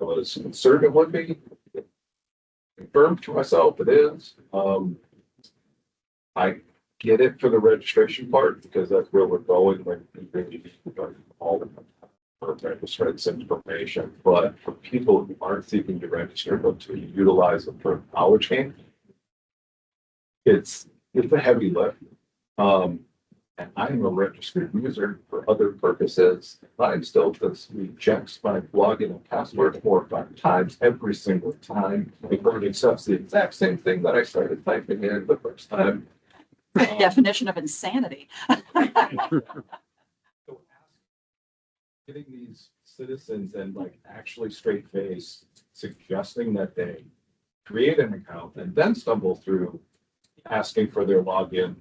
I was concerned it would be. Confirmed to myself it is. I get it for the registration part because that's where we're going when we really all the registrants information. But for people who aren't seeking to register but to utilize it for knowledge gain, it's a heavy lift. and I'm a registered user for other purposes. I'm still just rejects my login and password 4 or 5 times every single time before it accepts the exact same thing that I started typing in the first time. Definition of insanity. So getting these citizens and like actually straight face suggesting that they create an account and then stumble through asking for their login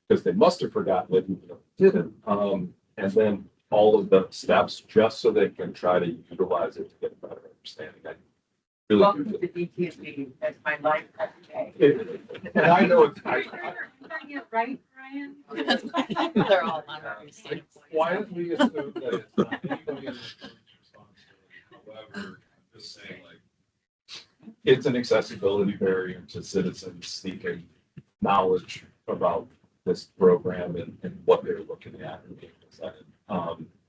because they must have forgotten it, even if they didn't. And then all of the steps just so they can try to utilize it to get a better understanding. I really Welcome do. to DTSD. That's my life every day. And I know it's, Right, Brian? They're all on our side. why don't we assume that it's not anybody in the responsibility? However, I'm just saying like, it's an accessibility barrier to citizens seeking knowledge about this program and what they're looking at and being excited.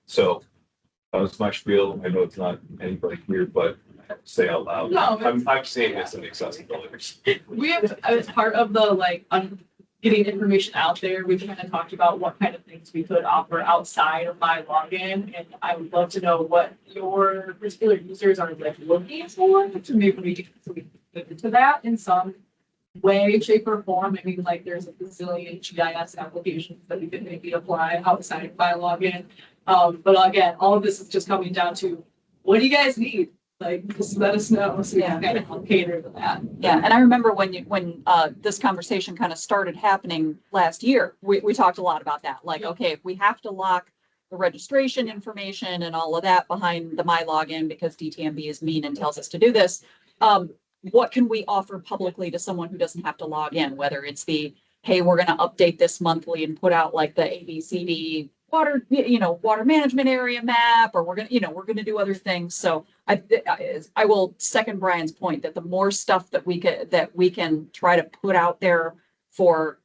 So that was my spiel. I know it's not anybody here, but I have to say out loud. No, I'm seeing this in accessibility. We have, as part of the like getting information out there, we've kind of talked about what kind of things we could offer outside of my login. And I would love to know what your particular users are like looking for to maybe we can fit into that in some way, shape, or form. I mean, like there's a bazillion GIS applications that we could maybe apply outside of my login. But again, all of this is just coming down to what do you guys need? Like, just let us know so we can kind of help cater to that. Yeah, and I remember when this conversation kind of started happening last year, we talked a lot about that. Like, okay, if we have to lock the registration information and all of that behind the My Login because DTMB is mean and tells us to do this, what can we offer publicly to someone who doesn't have to log in? Whether it's the, hey, we're going to update this monthly and put out like the ABCD water, water management area map, or we're going to do other things. So I will second Brian's point that the more stuff that we can try to put out there for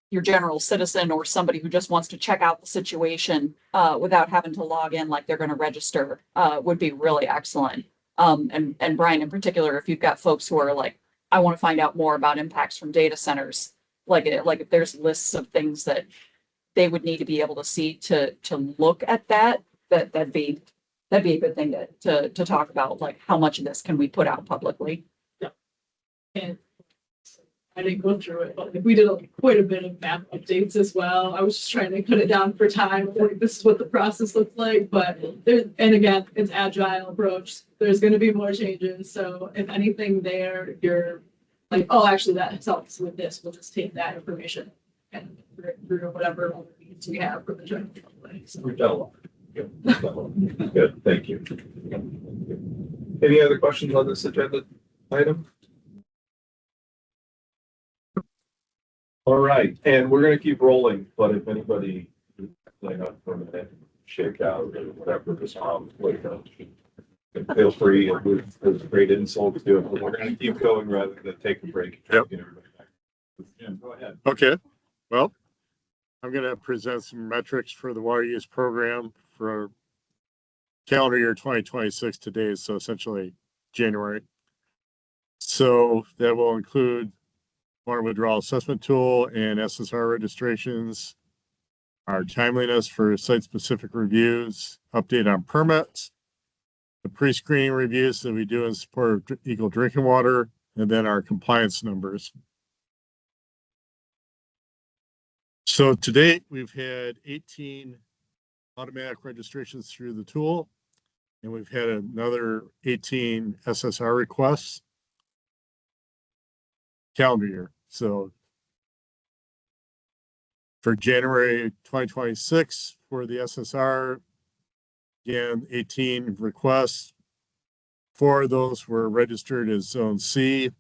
your general citizen or somebody who just wants to check out the situation without having to log in like they're going to register would be really excellent. And Brian in particular, if you've got folks who are like, I want to find out more about impacts from data centers, like if there's lists of things that they would need to be able to see to look at that'd be a good thing to talk about, like how much of this can we put out publicly. And I didn't go through it, but we did quite a bit of map updates as well. I was just trying to cut it down for time. Like, this is what the process looks like, but and again, it's agile approach. There's going to be more changes. So if anything there, you're like, oh, actually that helps with this. We'll just take that information and through whatever needs we have for the general public. So. We've done a lot. Good, thank you. Any other questions on this agenda item? All right, and we're gonna keep rolling, but if anybody line up for a minute, shake out or whatever, just feel free. It was a great insult to do it, but we're gonna keep going rather than take a break. Yep. Get everybody back. Yeah, go ahead. Okay, well, I'm going to present some metrics for the water use program for calendar year 2026 today, so essentially January. So that will include water withdrawal assessment tool and SSR registrations, our timeliness for site-specific reviews, update on permits, the pre-screening reviews that we do in support of Eagle Drinking Water, and then our compliance numbers. So to date, we've had 18 automatic registrations through the tool, and we've had another 18 SSR requests calendar year. So for January 2026 for the SSR, again, 18 requests. 4 of those were registered as Zone C.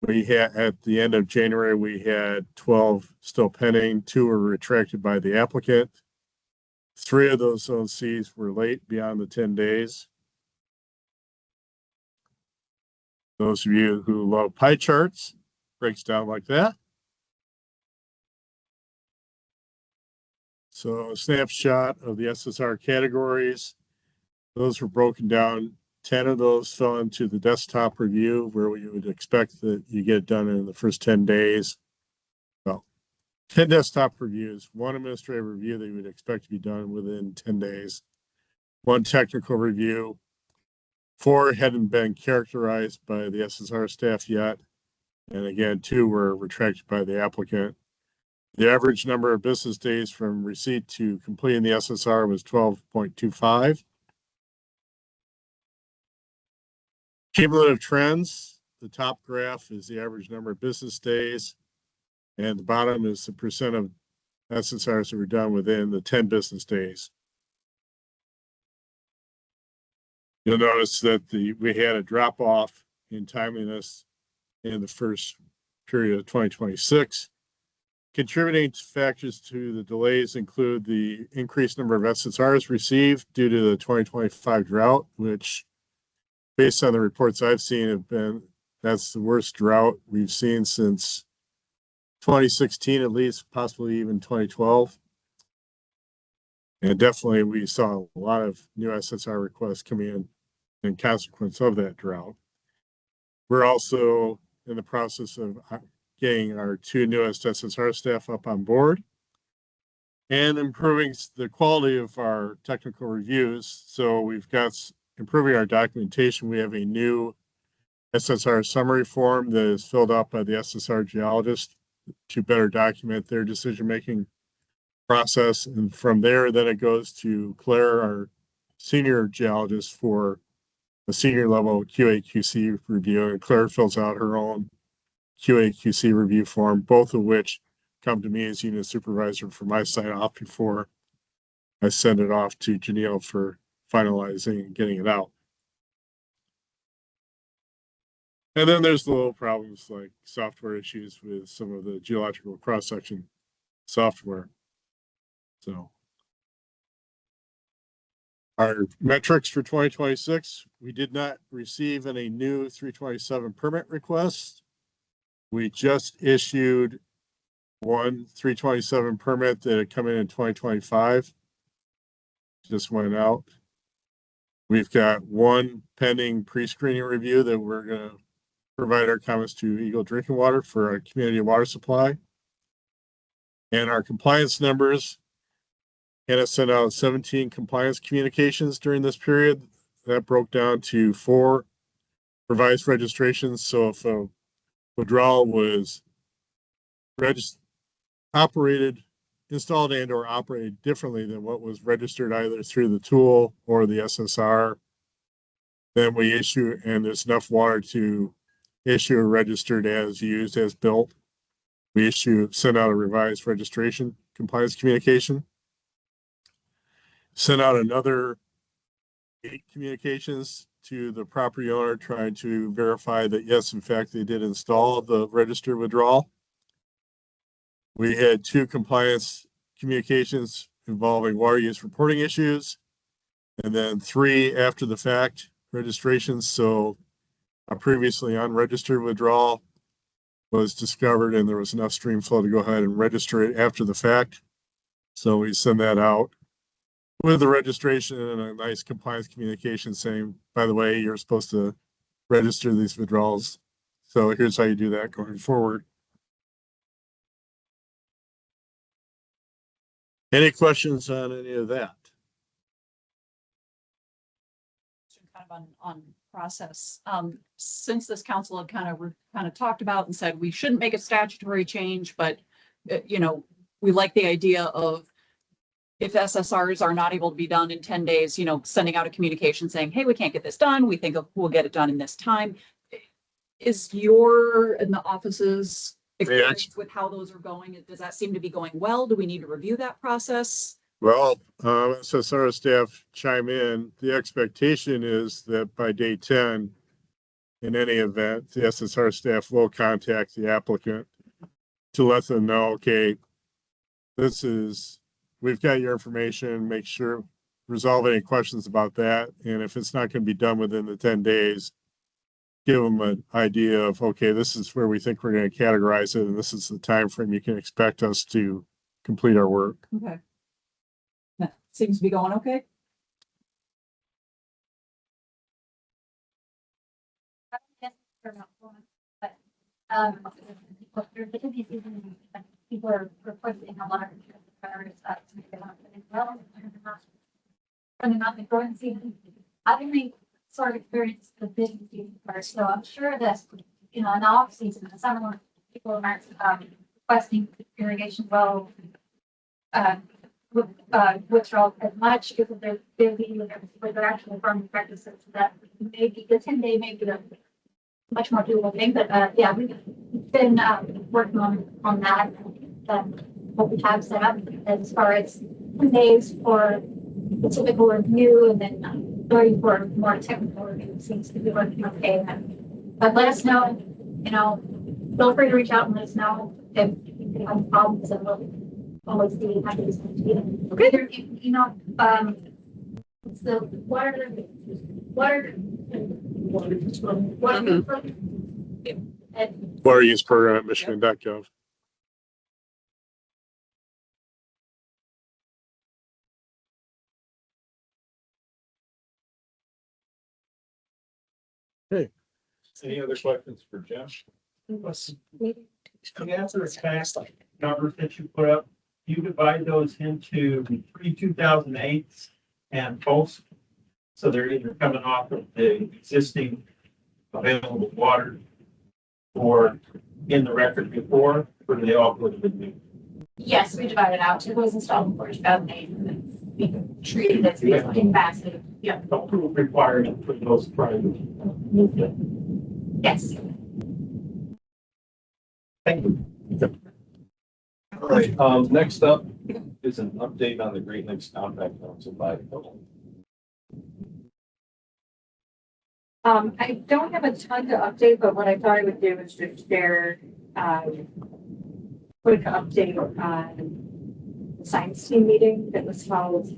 We had, at the end of January, we had 12 still pending. 2 were retracted by the applicant. 3 of those Zone Cs were late beyond the 10 days. Those of you who love pie charts, breaks down like that. So a snapshot of the SSR categories. Those were broken down. 10 of those fell into the desktop review where you would expect that you get it done in the first 10 days. Well, 10 desktop reviews, 1 administrative review that you would expect to be done within 10 days, 1 technical review, 4 hadn't been characterized by the SSR staff yet. And again, 2 were retracted by the applicant. The average number of business days from receipt to completing the SSR was 12.25. Cumulative trends, the top graph is the average number of business days, and the bottom is the percent of SSRs that were done within the 10 business days. You'll notice that we had a drop off in timeliness in the first period of 2026. Contributing factors to the delays include the increased number of SSRs received due to the 2025 drought, which, based on the reports I've seen, that's the worst drought we've seen since 2016, at least, possibly even 2012. And definitely we saw a lot of new SSR requests coming in consequence of that drought. We're also in the process of getting our 2 newest SSR staff up on board and improving the quality of our technical reviews. So we've got improving our documentation. We have a new SSR summary form that is filled out by the SSR geologist to better document their decision-making process. And from there, then it goes to Claire, our senior geologist, for a senior level QA/QC review. And Claire fills out her own QA/QC review form, both of which come to me as unit supervisor for my sign off before I send it off to Janelle for finalizing and getting it out. And then there's the little problems like software issues with some of the geological cross-section software. So our metrics for 2026, we did not receive any new 327 permit requests. We just issued 1 327 permit that had come in 2025. Just went out. We've got 1 pending pre-screening review that we're going to provide our comments to Eagle Drinking Water for our community water supply. And our compliance numbers, Hannah sent out 17 compliance communications during this period. That broke down to 4 revised registrations. So if a withdrawal was operated, installed and or operated differently than what was registered either through the tool or the SSR, then we issue, and there's enough water to issue a registered as used as built. We send out a revised registration compliance communication. Sent out another 8 communications to the property owner trying to verify that yes, in fact, they did install the registered withdrawal. We had 2 compliance communications involving water use reporting issues, and then 3 after the fact registrations. So a previously unregistered withdrawal was discovered and there was enough stream flow to go ahead and register it after the fact. So we send that out with the registration and a nice compliance communication saying, by the way, you're supposed to register these withdrawals. So here's how you do that going forward. Any questions on any of that? Kind of on process. Since this council had kind of talked about and said we shouldn't make a statutory change, but we like the idea of if SSRs are not able to be done in 10 days, sending out a communication saying, hey, we can't get this done. We think we'll get it done in this time. Is in the office's experience with how those are going? Does that seem to be going well? Do we need to review that process? Well, SSR staff chime in. The expectation is that by day 10, in any event, the SSR staff will contact the applicant to let them know, okay, we've got your information, make sure, resolve any questions about that. And if it's not going to be done within the 10 days, give them an idea of, okay, this is where we think we're going to categorize it. And this is the time frame you can expect us to complete our work. Okay. That seems to be going okay. people are requesting a lot of cars to make them happen as well. Running out the growing season. I've only sort of experienced the busy season first, so I'm sure that, in the off season, in the summer, people aren't requesting irrigation wells, withdrawal as much because they're busy with their actual farming practices. That maybe the 10-day may be a much more doable thing, but yeah, we've been working on that. What we have set up as far as 10 days for the typical review, and then going for more technical review seems to be working okay. But let us know, feel free to reach out and let us know if you have problems, and we'll always be happy to speak to you. Okay. It's the water. Water use program at Michigan.gov. Hey. Any other questions for Jim? The answer is fast, like numbers that you put up, you divide those into pre-2008 and post. So they're either coming off of the existing available water or in the record before, or they all go to the new. Yes, we divided out. It was installed before 2008, and then we treated it in basket. Yeah, the approval requirement for those private. Yes. Thank you. All right, next up is an update on the Great Lakes Compact Council by Phil. I don't have a ton to update, but what I thought I would do is just share quick update on the science team meeting that was held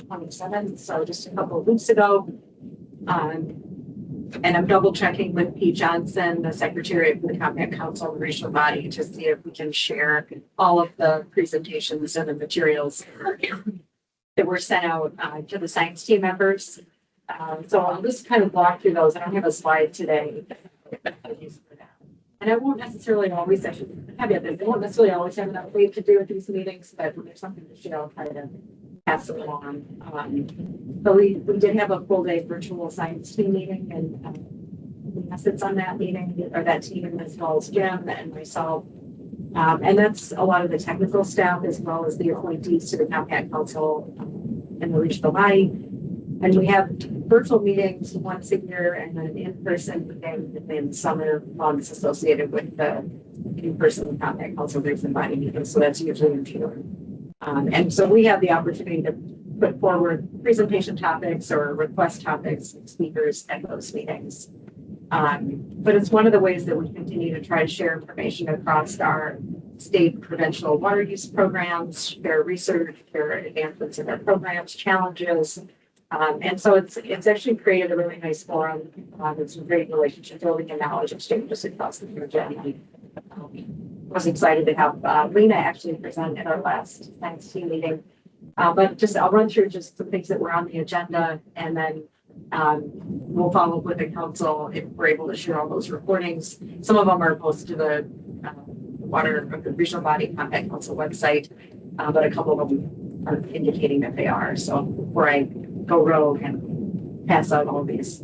on the 27th, so just a couple of weeks ago. And I'm double checking with Pete Johnson, the secretary of the Compact Council, the regional body, to see if we can share all of the presentations and the materials that were sent out to the science team members. So I'll just kind of walk through those. I don't have a slide today. And I won't necessarily always, I should have it, I won't necessarily always have an update to do with these meetings, but when there's something to share, I'll try to pass it along. But we did have a full day virtual science team meeting, and sits on that meeting, or that team, as well as Jim and myself. And that's a lot of the technical staff, as well as the appointees to the Compact Council and the regional body. And we have virtual meetings once a year, and then an in-person meeting in the summer months associated with the in-person Compact Council regional body meeting. So that's usually in June. And so we have the opportunity to put forward presentation topics or request topics and speakers at those meetings. But it's one of the ways that we continue to try to share information across our state provincial water use programs, share research, share advancements in our programs, challenges. And so it's actually created a really nice forum. It's a great relationship building and knowledge exchanges across the region. Was excited to have Lena actually present at our last science team meeting. But just I'll run through just some things that were on the agenda, and then we'll follow up with the council if we're able to share all those recordings. Some of them are posted to the water of the regional body Compact Council website, but a couple of them are indicating that they are. So before I go rogue and pass out all these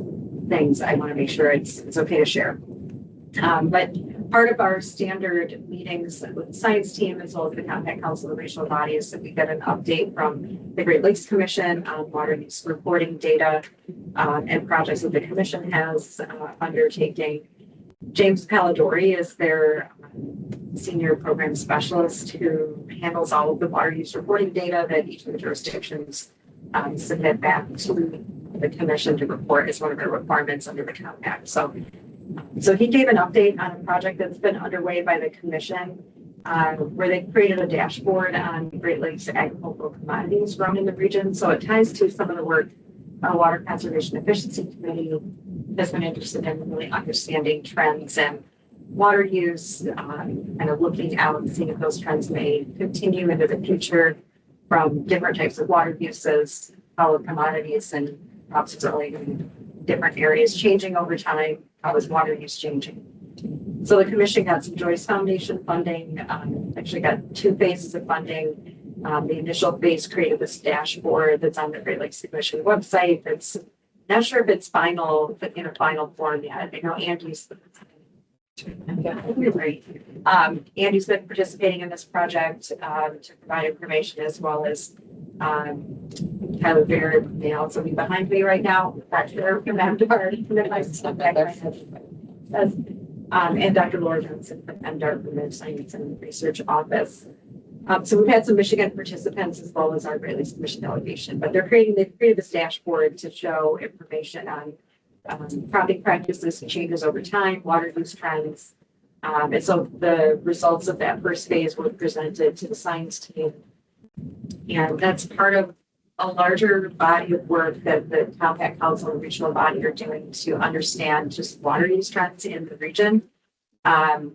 things, I want to make sure it's okay to share. But part of our standard meetings with the science team, as well as the Compact Council of regional bodies, that we get an update from the Great Lakes Commission on water use reporting data and projects that the commission has undertaking. James Palladori is their senior program specialist who handles all of the water use reporting data that each of the jurisdictions submit back to the commission to report as one of their requirements under the compact. So he gave an update on a project that's been underway by the commission, where they created a dashboard on Great Lakes agricultural commodities grown in the region. So it ties to some of the work our Water Conservation Efficiency Committee has been interested in, really understanding trends and water use, kind of looking out and seeing if those trends may continue into the future from different types of water uses, solid commodities, and perhaps really different areas changing over time. How is water use changing? So the commission got some Joyce Foundation funding, actually got 2 phases of funding. The initial phase created this dashboard that's on the Great Lakes Commission website. It's not sure if it's final, but in a final form yet. I know Andy's. Right. Andy's been participating in this project to provide information as well as Tyler Baird may also be behind me right now. Dr. And Dr. Laura Johnson from MDART from the Science and Research Office. So we've had some Michigan participants as well as our Great Lakes Commission delegation, but they've created this dashboard to show information on cropping practices and changes over time, water use trends. And so the results of that first phase were presented to the science team. And that's part of a larger body of work that the Compact Council and regional body are doing to understand just water use trends in the region. And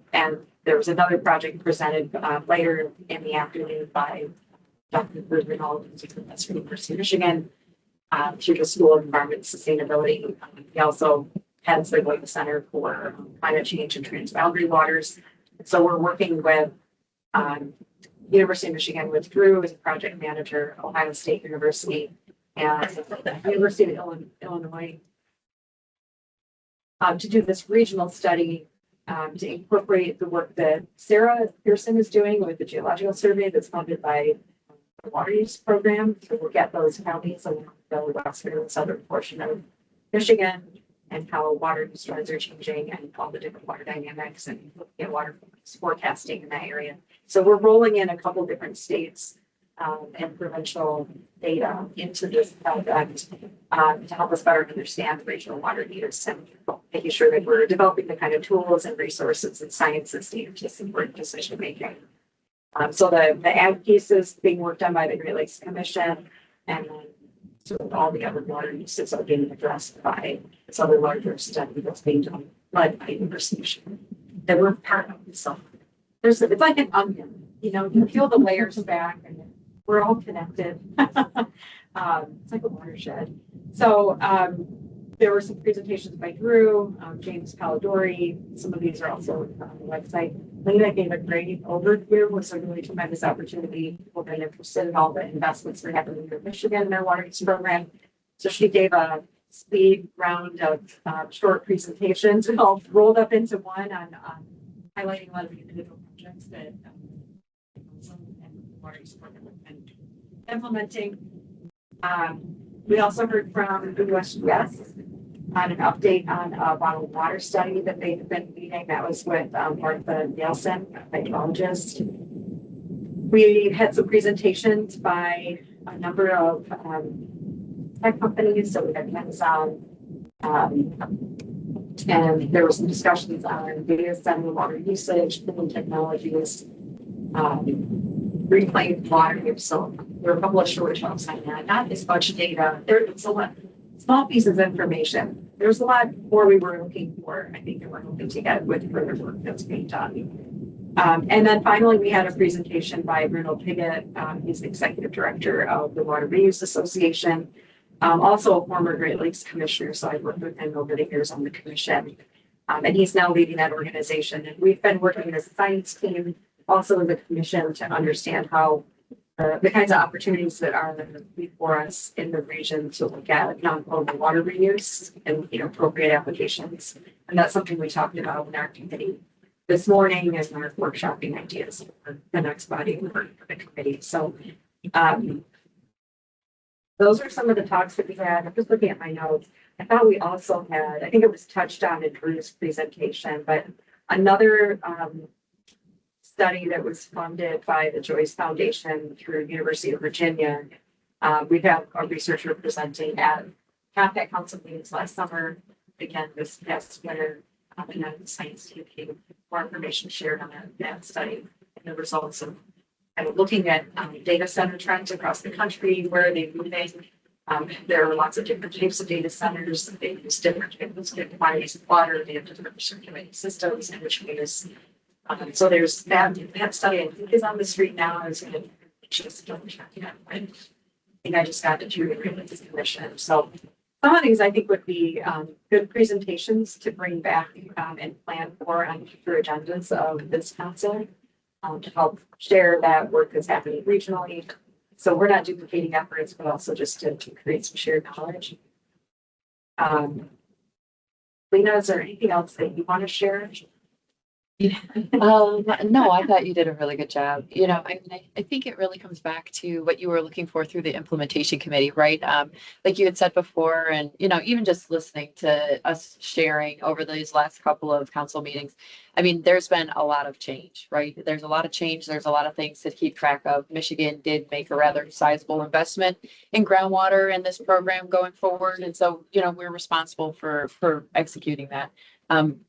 there was another project presented later in the afternoon by Dr. Bergman-Hall, who's a professor at the University of Michigan, through the School of Environment and Sustainability. He also heads the Global Center for Climate Change and Transboundary Waters. So we're working with University of Michigan with Drew as a project manager, Ohio State University, and the University of Illinois to do this regional study to incorporate the work that Sarah Pearson is doing with the Geological Survey that's funded by the Water Use Program. So we'll get those counties along the western and southern portion of Michigan and how water use trends are changing and all the different water dynamics and looking at water forecasting in that area. So we're rolling in a couple different states and provincial data into this project to help us better understand the regional water needs and making sure that we're developing the kind of tools and resources and sciences needed to support decision making. So the ag piece is being worked on by the Great Lakes Commission, and then so all the other water uses are being addressed by this other larger study that's being done led by University of Michigan that we're part of. So it's like an onion, you peel the layers back and we're all connected. It's like a watershed. So there were some presentations by Drew, James Palladori. Some of these are also on the website. Lena gave a great overview. It was a really tremendous opportunity. People have been interested in all the investments that are happening in Michigan in their water use program. So she gave a speed round of short presentations, all rolled up into one on highlighting a lot of the individual projects that water use program and implementing. We also heard from the USGS on an update on a bottled water study that they've been leading. That was with Martha Nielsen, a hydrologist. We had some presentations by a number of tech companies. So we had Amazon, and there were some discussions on data center water usage, cooling technologies, reclaimed water use. So there were a couple of short talks on that. Not as much data. There's a lot, small pieces of information. There's a lot more we were looking for, I think, that we're hoping to get with further work that's being done. And then finally, we had a presentation by Bruno Piggott. He's the executive director of the Water Reuse Association, also a former Great Lakes commissioner. So I've worked with him over the years on the commission. And he's now leading that organization. And we've been working as a science team, also as a commission, to understand how the kinds of opportunities that are before us in the region to look at non-potable water reuse and appropriate applications. And that's something we talked about in our committee this morning as our workshopping ideas for the next body of work for the committee. So those are some of the talks that we had. I'm just looking at my notes. I thought we also had, I think it was touched on in Drew's presentation, but another study that was funded by the Joyce Foundation through University of Virginia. We've had a researcher presenting at Compact Council meetings last summer, again this past winter, and then the science team came more information shared on that study and the results of kind of looking at data center trends across the country. Where are they moving? There are lots of different types of data centers. They use different quantities of water. They have different circulating systems, and which means so there's that study I think is on the street now. Is going to just double check it. I think I just got it through the Great Lakes Commission. So Some of these I think would be good presentations to bring back and plan for on future agendas of this council to help share that work that's happening regionally. So we're not duplicating efforts, but also just to create some shared knowledge. Lena, is there anything else that you want to share? No, I thought you did a really good job. You know, I think it really comes back to what you were looking for through the implementation committee, right? Like you had said before, and, you know, even just listening to us sharing over these last couple of council meetings, I mean, there's been a lot of change, right? There's a lot of change. There's a lot of things to keep track of. Michigan did make a rather sizable investment in groundwater in this program going forward. And so, you know, we're responsible for executing that.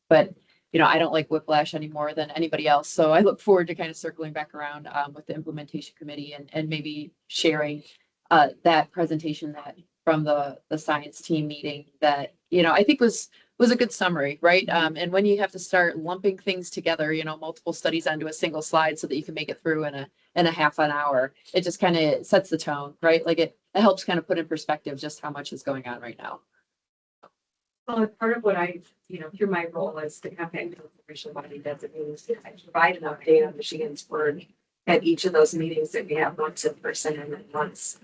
But you know, I don't like whiplash any more than anybody else. So I look forward to kind of circling back around with the implementation committee and maybe sharing that presentation that from the science team meeting that, you know, I think was a good summary, right? And when you have to start lumping things together, you know, multiple studies onto a single slide so that you can make it through in a half an hour, it just kind of sets the tone, right? Like it helps kind of put in perspective just how much is going on right now. Well, part of what I, you know, through my role as the campaign conservation body designates, I provide an update on Michigan's work at each of those meetings that we have once in person and then once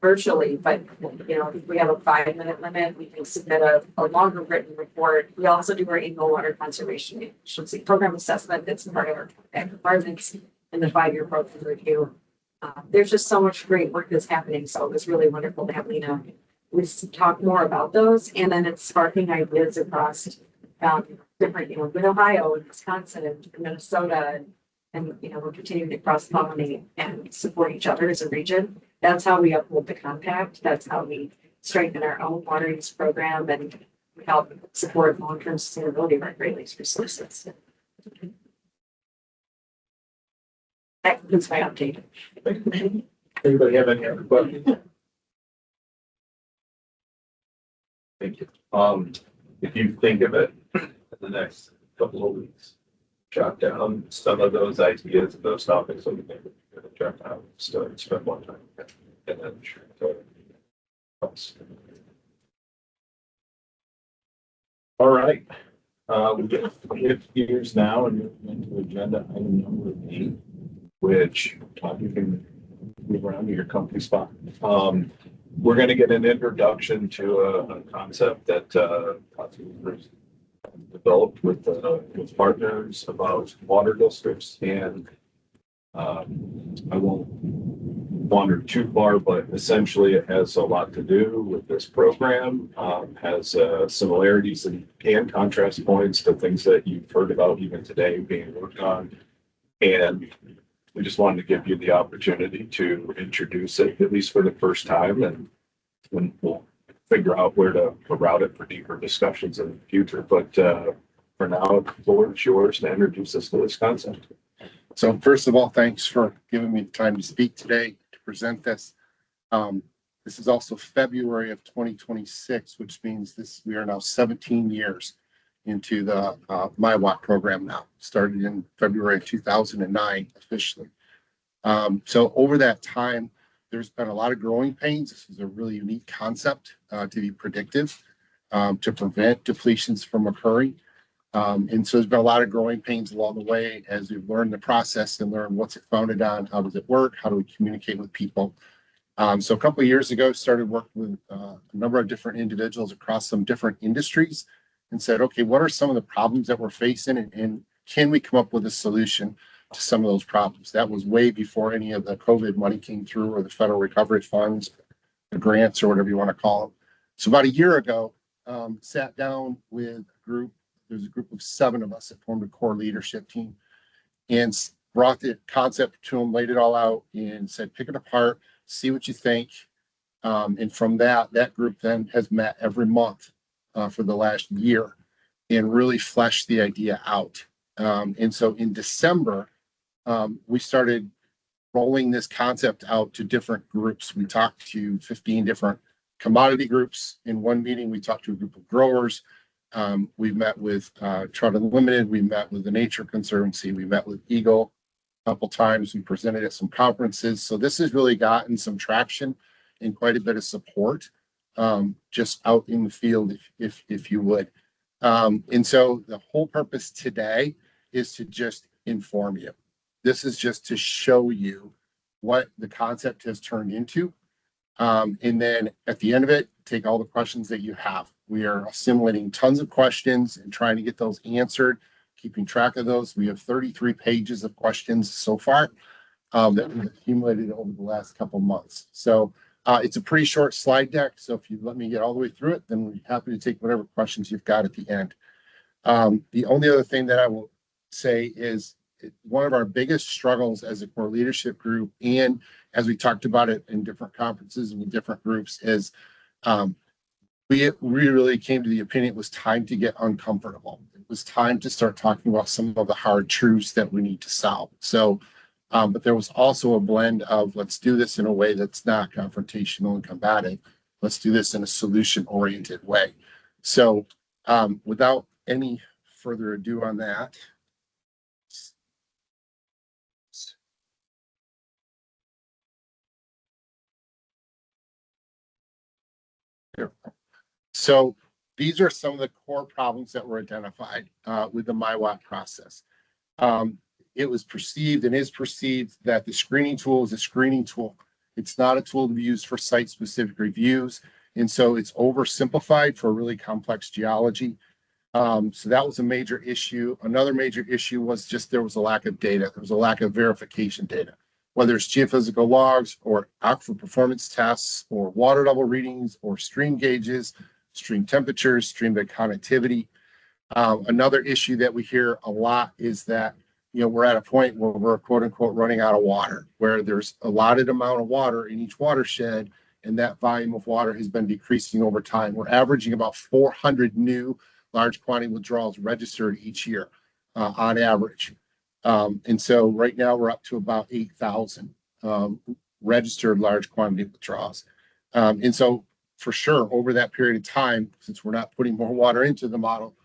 virtually. But, you know, if we have a 5-minute limit, we can submit a longer written report. We also do our annual water conservation efficiency program assessment. That's part of our requirements in the 5-year program review. There's just so much great work that's happening. So it was really wonderful to have Lena we talk more about those, and then it's sparking ideas across different, you know, in Ohio and Wisconsin and Minnesota, and you know, we're continuing to cross-pollinate and support each other as a region. That's how we uphold the compact. That's how we strengthen our own water use program and we help support long-term sustainability of our Great Lakes resources. That concludes my update. Anybody have any other questions? Thank you. If you think of it in the next couple of weeks, jot down some of those ideas and those topics that we think we're going to jot down, spend one time, and then share it. All right. We get years now and move into agenda item number 8, which you can move around to your company spot. We're going to get an introduction to a concept that developed with partners about water districts, and I won't wander too far, but essentially it has a lot to do with this program, has similarities and contrast points to things that you've heard about even today being worked on, and we just wanted to give you the opportunity to introduce it, at least for the first time, and we'll figure out where to route it for deeper discussions in the future. But for now, the floor is yours to introduce us to this concept. So first of all, thanks for giving me the time to speak today, to present this. This is also February of 2026, which means we are now 17 years into the MIWAT program now. Started in February of 2009 officially. So over that time, there's been a lot of growing pains. This is a really unique concept to be predictive, to prevent depletions from occurring. And so there's been a lot of growing pains along the way as we've learned the process and learned what's it founded on, how does it work, how do we communicate with people. So a couple of years ago, started working with a number of different individuals across some different industries and said, okay, what are some of the problems that we're facing, and can we come up with a solution to some of those problems? That was way before any of the COVID money came through, or the federal recovery funds, the grants, or whatever you want to call them. So about a year ago, sat down with a group. There's a group of 7 of us that formed a core leadership team and brought the concept to them, laid it all out, and said, pick it apart, see what you think. And from that group then has met every month for the last year and really fleshed the idea out. And so in December, we started rolling this concept out to different groups. We talked to 15 different commodity groups. In one meeting, we talked to a group of growers. We met with Trout Unlimited. We met with the Nature Conservancy. We met with Eagle a couple times. We presented at some conferences. So this has really gotten some traction and quite a bit of support just out in the field, if you would. And so the whole purpose today is to just inform you. This is just to show you what the concept has turned into. And then at the end of it, take all the questions that you have. We are assimilating tons of questions and trying to get those answered, keeping track of those. We have 33 pages of questions so far that we've accumulated over the last couple months. So it's a pretty short slide deck. So if you let me get all the way through it, then we're happy to take whatever questions you've got at the end. The only other thing that I will say is one of our biggest struggles as a core leadership group, and as we talked about it in different conferences and with different groups, is we really came to the opinion it was time to get uncomfortable. It was time to start talking about some of the hard truths that we need to solve. So, but there was also a blend of let's do this in a way that's not confrontational and combative. Let's do this in a solution-oriented way. So without any further ado on that, so these are some of the core problems that were identified with the MIWAT process. It was perceived and is perceived that the screening tool is a screening tool. It's not a tool to be used for site-specific reviews. And so it's oversimplified for really complex geology. So that was a major issue. Another major issue was just there was a lack of data. There was a lack of verification data, whether it's geophysical logs or aquifer performance tests or water level readings or stream gauges, stream temperatures, stream bed connectivity. Another issue that we hear a lot is that, you know, we're at a point where we're quote unquote running out of water, where there's a allotted amount of water in each watershed, and that volume of water has been decreasing over time. We're averaging about 400 new large quantity withdrawals registered each year on average. And so right now we're up to about 8,000 registered large quantity withdrawals. And so for sure, over that period of time, since we're not putting more water into the model,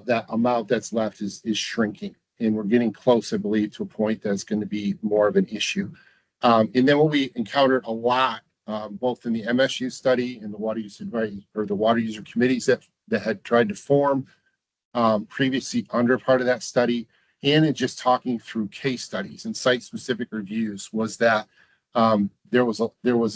that amount that's left is shrinking. And we're getting close, I believe, to a point that's going to be more of an issue. And then what we encountered a lot, both in the MSU study and the water use advisory or the water user committees that had tried to form previously under part of that study, and in just talking through case studies and site-specific reviews, was that there was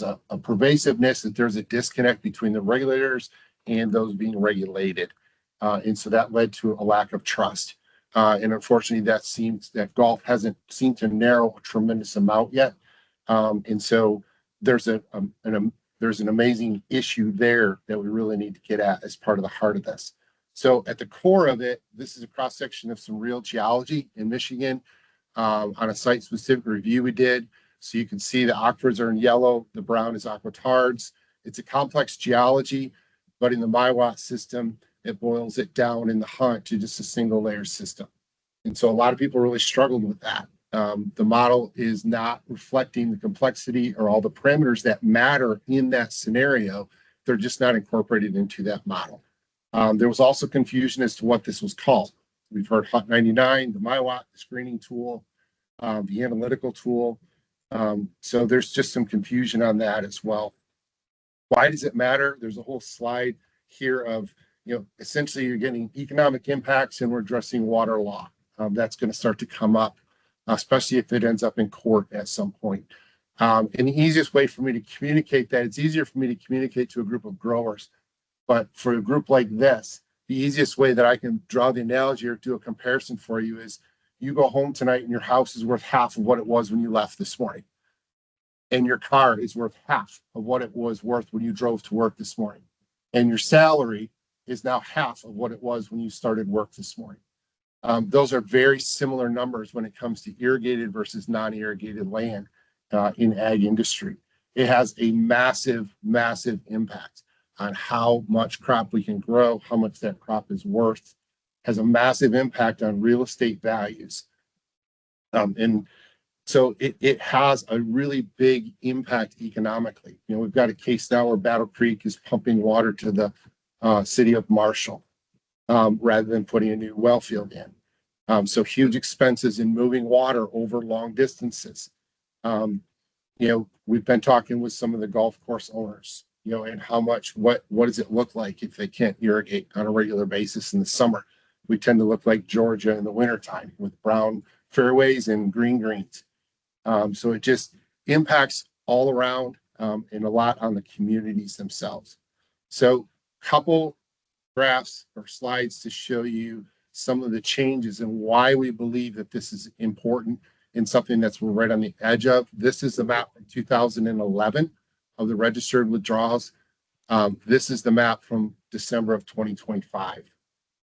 a pervasiveness, that there's a disconnect between the regulators and those being regulated. And so that led to a lack of trust. And unfortunately, that gulf hasn't seemed to narrow a tremendous amount yet. And so there's an amazing issue there that we really need to get at as part of the heart of this. So at the core of it, this is a cross section of some real geology in Michigan on a site-specific review we did. So you can see the aquifers are in yellow, the brown is aquatards. It's a complex geology, but in the MIWAT system, it boils it down in the hunt to just a single layer system. And so a lot of people really struggled with that. The model is not reflecting the complexity or all the parameters that matter in that scenario. They're just not incorporated into that model. There was also confusion as to what this was called. We've heard Hot 99, the MIWAT, the screening tool, the analytical tool. So there's just some confusion on that as well. Why does it matter? There's a whole slide here of, you know, essentially you're getting economic impacts and we're addressing water law. That's going to start to come up, especially if it ends up in court at some point. And the easiest way for me to communicate that, it's easier for me to communicate to a group of growers, but for a group like this, the easiest way that I can draw the analogy or do a comparison for you is you go home tonight and your house is worth half of what it was when you left this morning. And your car is worth half of what it was worth when you drove to work this morning. And your salary is now half of what it was when you started work this morning. Those are very similar numbers when it comes to irrigated versus non-irrigated land in ag industry. It has a massive, massive impact on how much crop we can grow, how much that crop is worth, has a massive impact on real estate values. And so it has a really big impact economically. You know, we've got a case now where Battle Creek is pumping water to the city of Marshall rather than putting a new well field in. So huge expenses in moving water over long distances. You know, we've been talking with some of the golf course owners and how much, what does it look like if they can't irrigate on a regular basis in the summer? We tend to look like Georgia in the wintertime with brown fairways and green greens. So it just impacts all around and a lot on the communities themselves. So couple graphs or slides to show you some of the changes and why we believe that this is important and something that's we're right on the edge of. This is the map from 2011 of the registered withdrawals. This is the map from December of 2025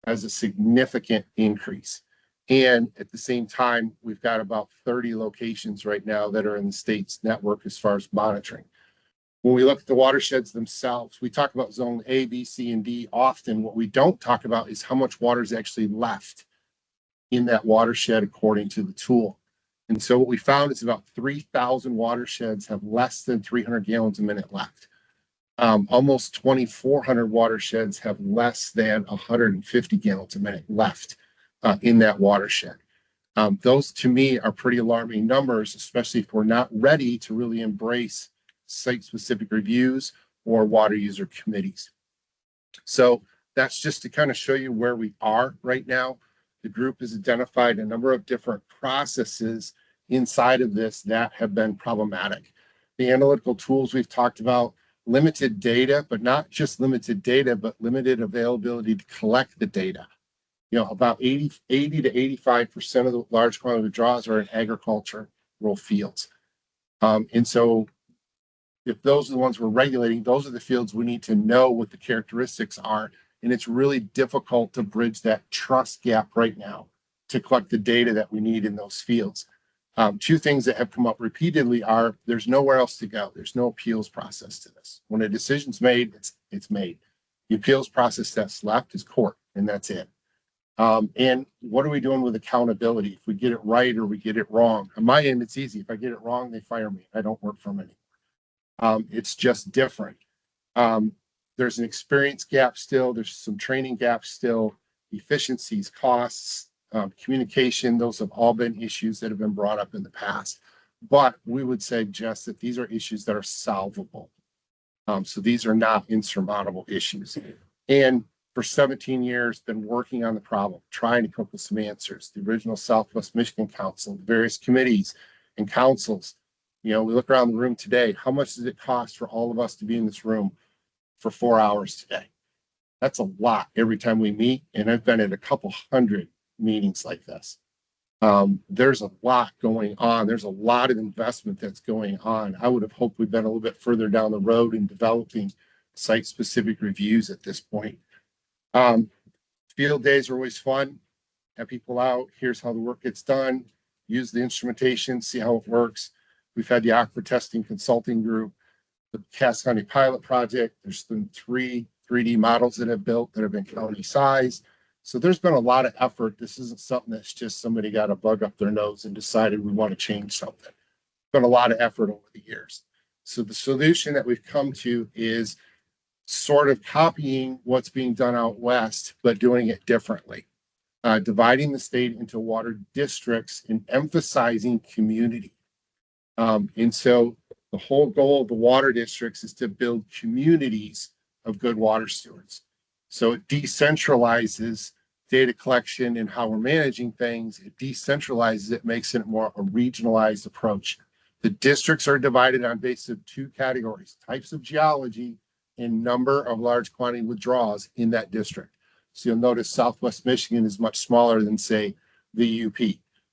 as a significant increase. And at the same time, we've got about 30 locations right now that are in the state's network as far as monitoring. When we look at the watersheds themselves, we talk about zone A, B, C, and D often. What we don't talk about is how much water is actually left in that watershed according to the tool. And so what we found is about 3,000 watersheds have less than 300 gallons a minute left. Almost 2,400 watersheds have less than 150 gallons a minute left in that watershed. Those to me are pretty alarming numbers, especially if we're not ready to really embrace site-specific reviews or water user committees. So that's just to kind of show you where we are right now. The group has identified a number of different processes inside of this that have been problematic. The analytical tools we've talked about, limited data, but not just limited data, but limited availability to collect the data. About 80 to 85% of the large quantity withdrawals are in agricultural fields. And so if those are the ones we're regulating, those are the fields we need to know what the characteristics are. And it's really difficult to bridge that trust gap right now to collect the data that we need in those fields. Two things that have come up repeatedly are there's nowhere else to go. There's no appeals process to this. When a decision's made, it's made. The appeals process that's left is court, and that's it. And what are we doing with accountability? If we get it right or we get it wrong, on my end, it's easy. If I get it wrong, they fire me. I don't work for them anymore. It's just different. There's an experience gap still. There's some training gaps still, efficiencies, costs, communication. Those have all been issues that have been brought up in the past. But we would suggest that these are issues that are solvable. So these are not insurmountable issues. And for 17 years, been working on the problem, trying to come up with some answers. The original Southwest Michigan Council, the various committees and councils. We look around the room today. How much does it cost for all of us to be in this room for 4 hours today? That's a lot every time we meet. And I've been at a couple hundred meetings like this. There's a lot going on. There's a lot of investment that's going on. I would have hoped we'd been a little bit further down the road in developing site-specific reviews at this point. Field days are always fun. Have people out. Here's how the work gets done. Use the instrumentation, see how it works. We've had the Aquifer Testing Consulting Group, the Cass County Pilot Project. There's been 3 3D models that have built that have been county size. So there's been a lot of effort. This isn't something that's just somebody got a bug up their nose and decided we want to change something. There's been a lot of effort over the years. So the solution that we've come to is sort of copying what's being done out west, but doing it differently. Dividing the state into water districts and emphasizing community. And so the whole goal of the water districts is to build communities of good water stewards. So it decentralizes data collection and how we're managing things. It decentralizes it, makes it more a regionalized approach. The districts are divided on basis of 2 categories, types of geology and number of large quantity withdrawals in that district. So you'll notice Southwest Michigan is much smaller than, say, the UP,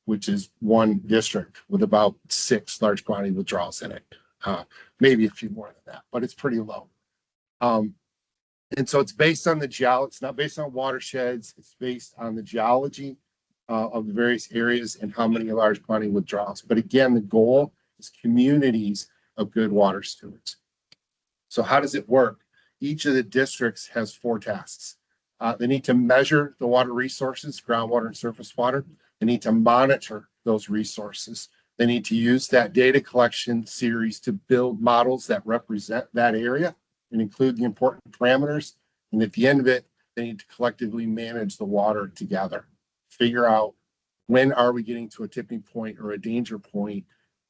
which is 1 district with about 6 large quantity withdrawals in it. Maybe a few more than that, but it's pretty low. And so it's based on the geology. It's not based on watersheds. It's based on the geology of the various areas and how many large quantity withdrawals. But again, the goal is communities of good water stewards. So how does it work? Each of the districts has 4 tasks. They need to measure the water resources, groundwater and surface water. They need to monitor those resources. They need to use that data collection series to build models that represent that area and include the important parameters. And at the end of it, they need to collectively manage the water together. Figure out when are we getting to a tipping point or a danger point?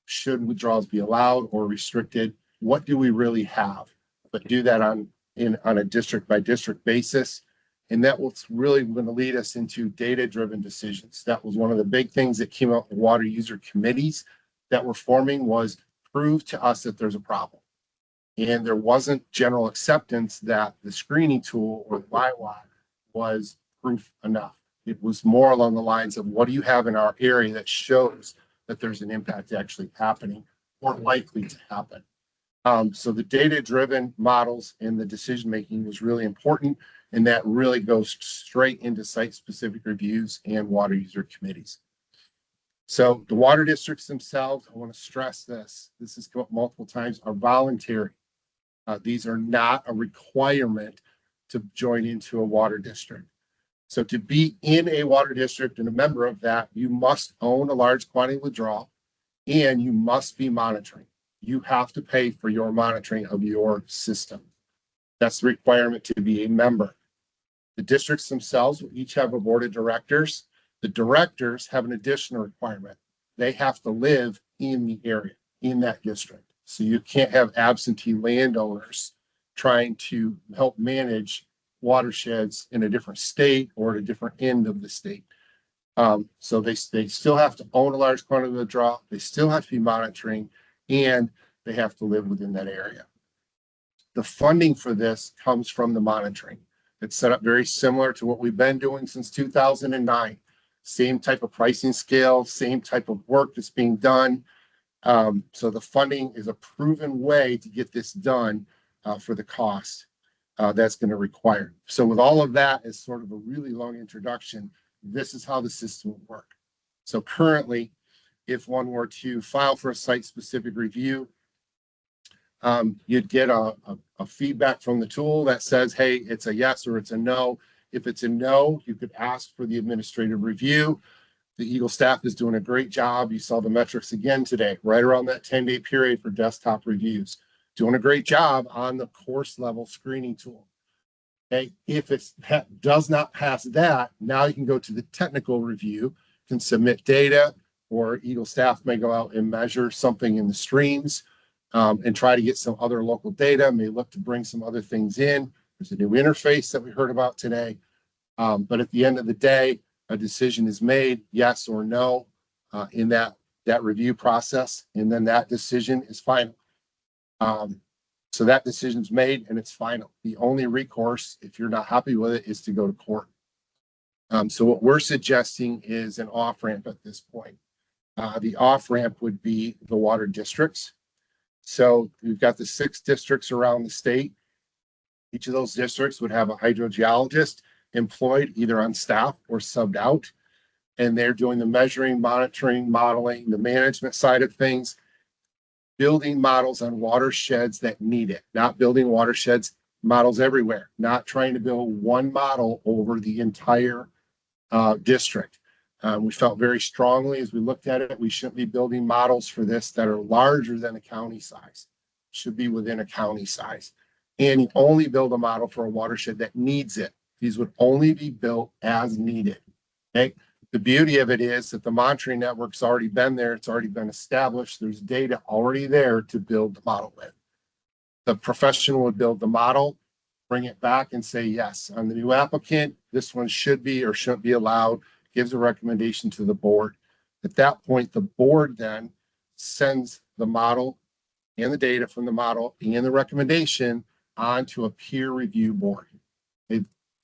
Should withdrawals be allowed or restricted? What do we really have? but do that on a district by district basis. And that was really going to lead us into data-driven decisions. That was one of the big things that came out in water user committees that were forming, was prove to us that there's a problem. And there wasn't general acceptance that the screening tool or the MyWatt was proof enough. It was more along the lines of, what do you have in our area that shows that there's an impact actually happening or likely to happen? So the data-driven models and the decision-making was really important, and that really goes straight into site-specific reviews and water user committees. So the water districts themselves, I want to stress this has come up multiple times, are voluntary. These are not a requirement to join into a water district. So to be in a water district and a member of that, you must own a large quantity withdrawal, and you must be monitoring. You have to pay for your monitoring of your system. That's the requirement to be a member. The districts themselves will each have a board of directors. The directors have an additional requirement. They have to live in the area, in that district. So you can't have absentee landowners trying to help manage watersheds in a different state or at a different end of the state. So they still have to own a large quantity of withdrawal. They still have to be monitoring, and they have to live within that area. The funding for this comes from the monitoring. It's set up very similar to what we've been doing since 2009. Same type of pricing scale, same type of work that's being done. So the funding is a proven way to get this done for the cost that's going to require. So with all of that as sort of a really long introduction, this is how the system will work. So currently, if one were to file for a site-specific review, you'd get a feedback from the tool that says, hey, it's a yes or it's a no. If it's a no, you could ask for the administrative review. The Eagle staff is doing a great job. You saw the metrics again today, right around that 10-day period for desktop reviews. Doing a great job on the course level screening tool. Okay, if it does not pass that, now you can go to the technical review, can submit data, or Eagle staff may go out and measure something in the streams and try to get some other local data, may look to bring some other things in. There's a new interface that we heard about today. But at the end of the day, a decision is made, yes or no, in that review process, and then that decision is final. So that decision's made and it's final. The only recourse, if you're not happy with it, is to go to court. So what we're suggesting is an off-ramp at this point. The off-ramp would be the water districts. So we've got the 6 districts around the state. Each of those districts would have a hydrogeologist employed either on staff or subbed out. And they're doing the measuring, monitoring, modeling, the management side of things, building models on watersheds that need it, not building watersheds models everywhere, not trying to build one model over the entire district. We felt very strongly as we looked at it, we shouldn't be building models for this that are larger than a county size. Should be within a county size. And you only build a model for a watershed that needs it. These would only be built as needed. Okay. The beauty of it is that the monitoring network's already been there. It's already been established. There's data already there to build the model with. The professional would build the model, bring it back and say, yes, on the new applicant, this one should be or shouldn't be allowed, gives a recommendation to the board. At that point, the board then sends the model and the data from the model and the recommendation onto a peer review board.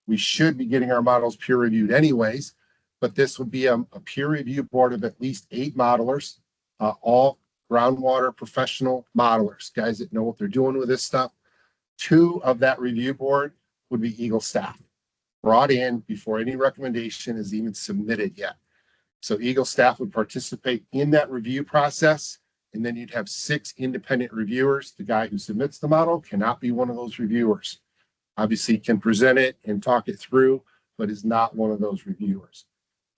We should be getting our models peer reviewed anyways, but this would be a peer review board of at least 8 modelers, all groundwater professional modelers, guys that know what they're doing with this stuff. 2 of that review board would be Eagle staff, brought in before any recommendation is even submitted yet. So Eagle staff would participate in that review process, and then you'd have 6 independent reviewers. The guy who submits the model cannot be one of those reviewers. Obviously can present it and talk it through, but is not one of those reviewers.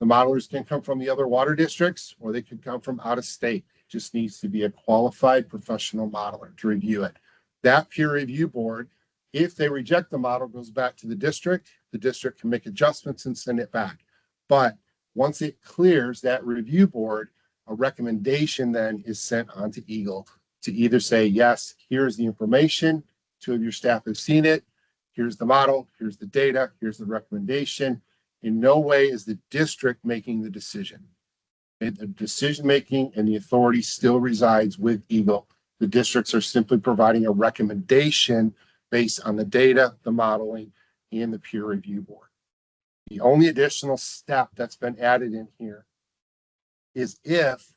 The modelers can come from the other water districts, or they could come from out of state. It just needs to be a qualified professional modeler to review it. That peer review board, if they reject the model, goes back to the district. The district can make adjustments and send it back. But once it clears that review board, a recommendation then is sent on to Eagle to either say, yes, here's the information two of your staff have seen it. Here's the model, here's the data, here's the recommendation. In no way is the district making the decision. The decision-making and the authority still resides with Eagle. The districts are simply providing a recommendation based on the data, the modeling, and the peer review board. The only additional step that's been added in here is if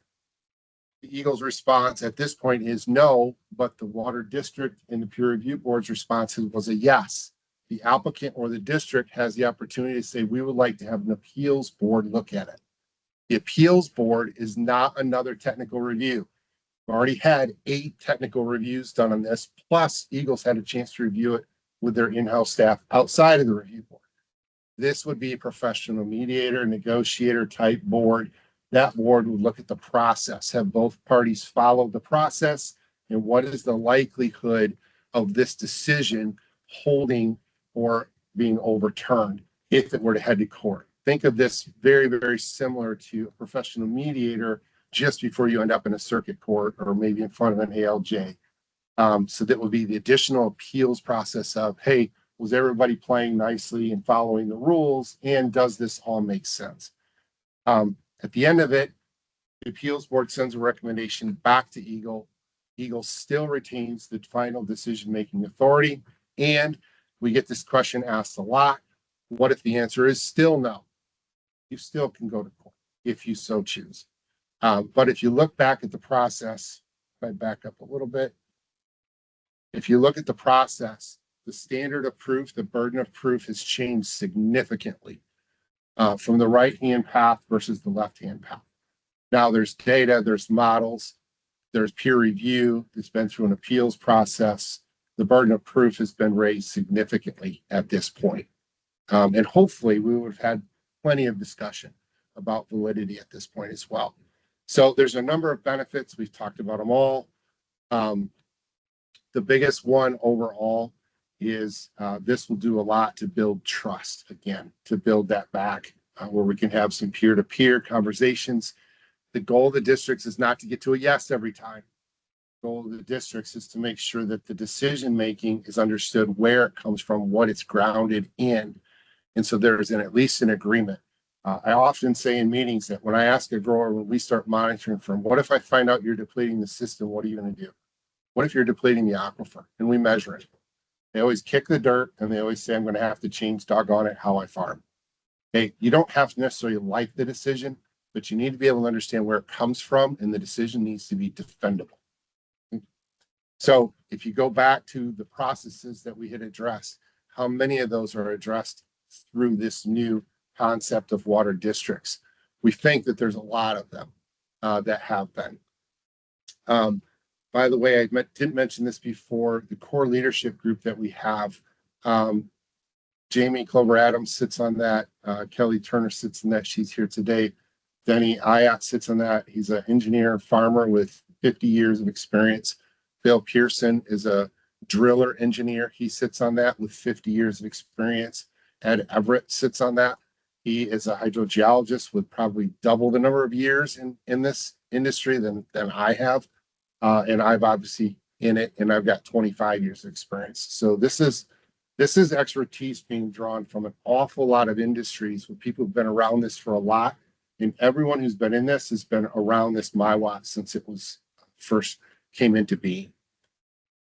the Eagle's response at this point is no, but the water district and the peer review board's response was a yes. The applicant or the district has the opportunity to say, we would like to have an appeals board look at it. The appeals board is not another technical review. We've already had 8 technical reviews done on this, plus Eagles had a chance to review it with their in-house staff outside of the review board. This would be a professional mediator, negotiator type board. That board would look at the process, have both parties follow the process, and what is the likelihood of this decision holding or being overturned if it were to head to court. Think of this very, very similar to a professional mediator just before you end up in a circuit court or maybe in front of an ALJ. So that would be the additional appeals process of, hey, was everybody playing nicely and following the rules? And does this all make sense? At the end of it, the appeals board sends a recommendation back to Eagle. Eagle still retains the final decision-making authority. And we get this question asked a lot. What if the answer is still no? You still can go to court if you so choose. But if you look back at the process, if I back up a little bit, if you look at the process, the standard of proof, the burden of proof has changed significantly. From the right-hand path versus the left-hand path. Now there's data, there's models, there's peer review, it's been through an appeals process. The burden of proof has been raised significantly at this point. And hopefully we would have had plenty of discussion about validity at this point as well. So there's a number of benefits. We've talked about them all. The biggest one overall is this will do a lot to build trust again, to build that back where we can have some peer-to-peer conversations. The goal of the districts is not to get to a yes every time. The goal of the districts is to make sure that the decision-making is understood where it comes from, what it's grounded in. And so there is at least an agreement. I often say in meetings that when I ask a grower, when we start monitoring from, what if I find out you're depleting the system, what are you going to do? What if you're depleting the aquifer? And we measure it. They always kick the dirt and they always say, I'm going to have to change, doggone it, how I farm. Okay, you don't have to necessarily like the decision, but you need to be able to understand where it comes from, and the decision needs to be defendable. So if you go back to the processes that we had addressed, how many of those are addressed through this new concept of water districts? We think that there's a lot of them that have been. By the way, I didn't mention this before, the core leadership group that we have, Jamie Clover Adams sits on that. Kelly Turner sits in that. She's here today. Denny Ayat sits on that. He's an engineer, farmer with 50 years of experience. Bill Pearson is a driller engineer. He sits on that with 50 years of experience. Ed Everett sits on that. He is a hydrogeologist with probably double the number of years in this industry than I have. And I've obviously in it, and I've got 25 years of experience. So this is expertise being drawn from an awful lot of industries with people who've been around this for a lot. And everyone who's been in this has been around this MIWA since it was first came into being.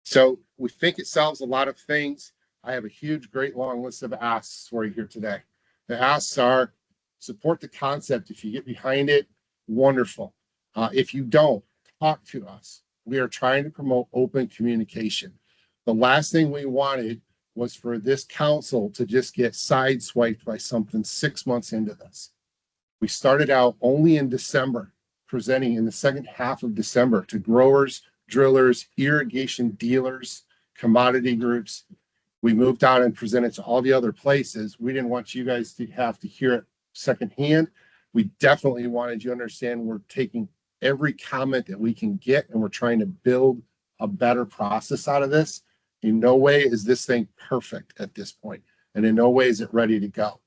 So we think it solves a lot of things. I have a huge, great long list of asks for you here today. The asks are support the concept. If you get behind it, wonderful. If you don't, talk to us. We are trying to promote open communication. The last thing we wanted was for this council to just get sideswiped by something 6 months into this. We started out only in December, presenting in the second half of December to growers, drillers, irrigation dealers, commodity groups. We moved on and presented to all the other places. We didn't want you guys to have to hear it secondhand. We definitely wanted you to understand we're taking every comment that we can get and we're trying to build a better process out of this. In no way is this thing perfect at this point, and in no way is it ready to go.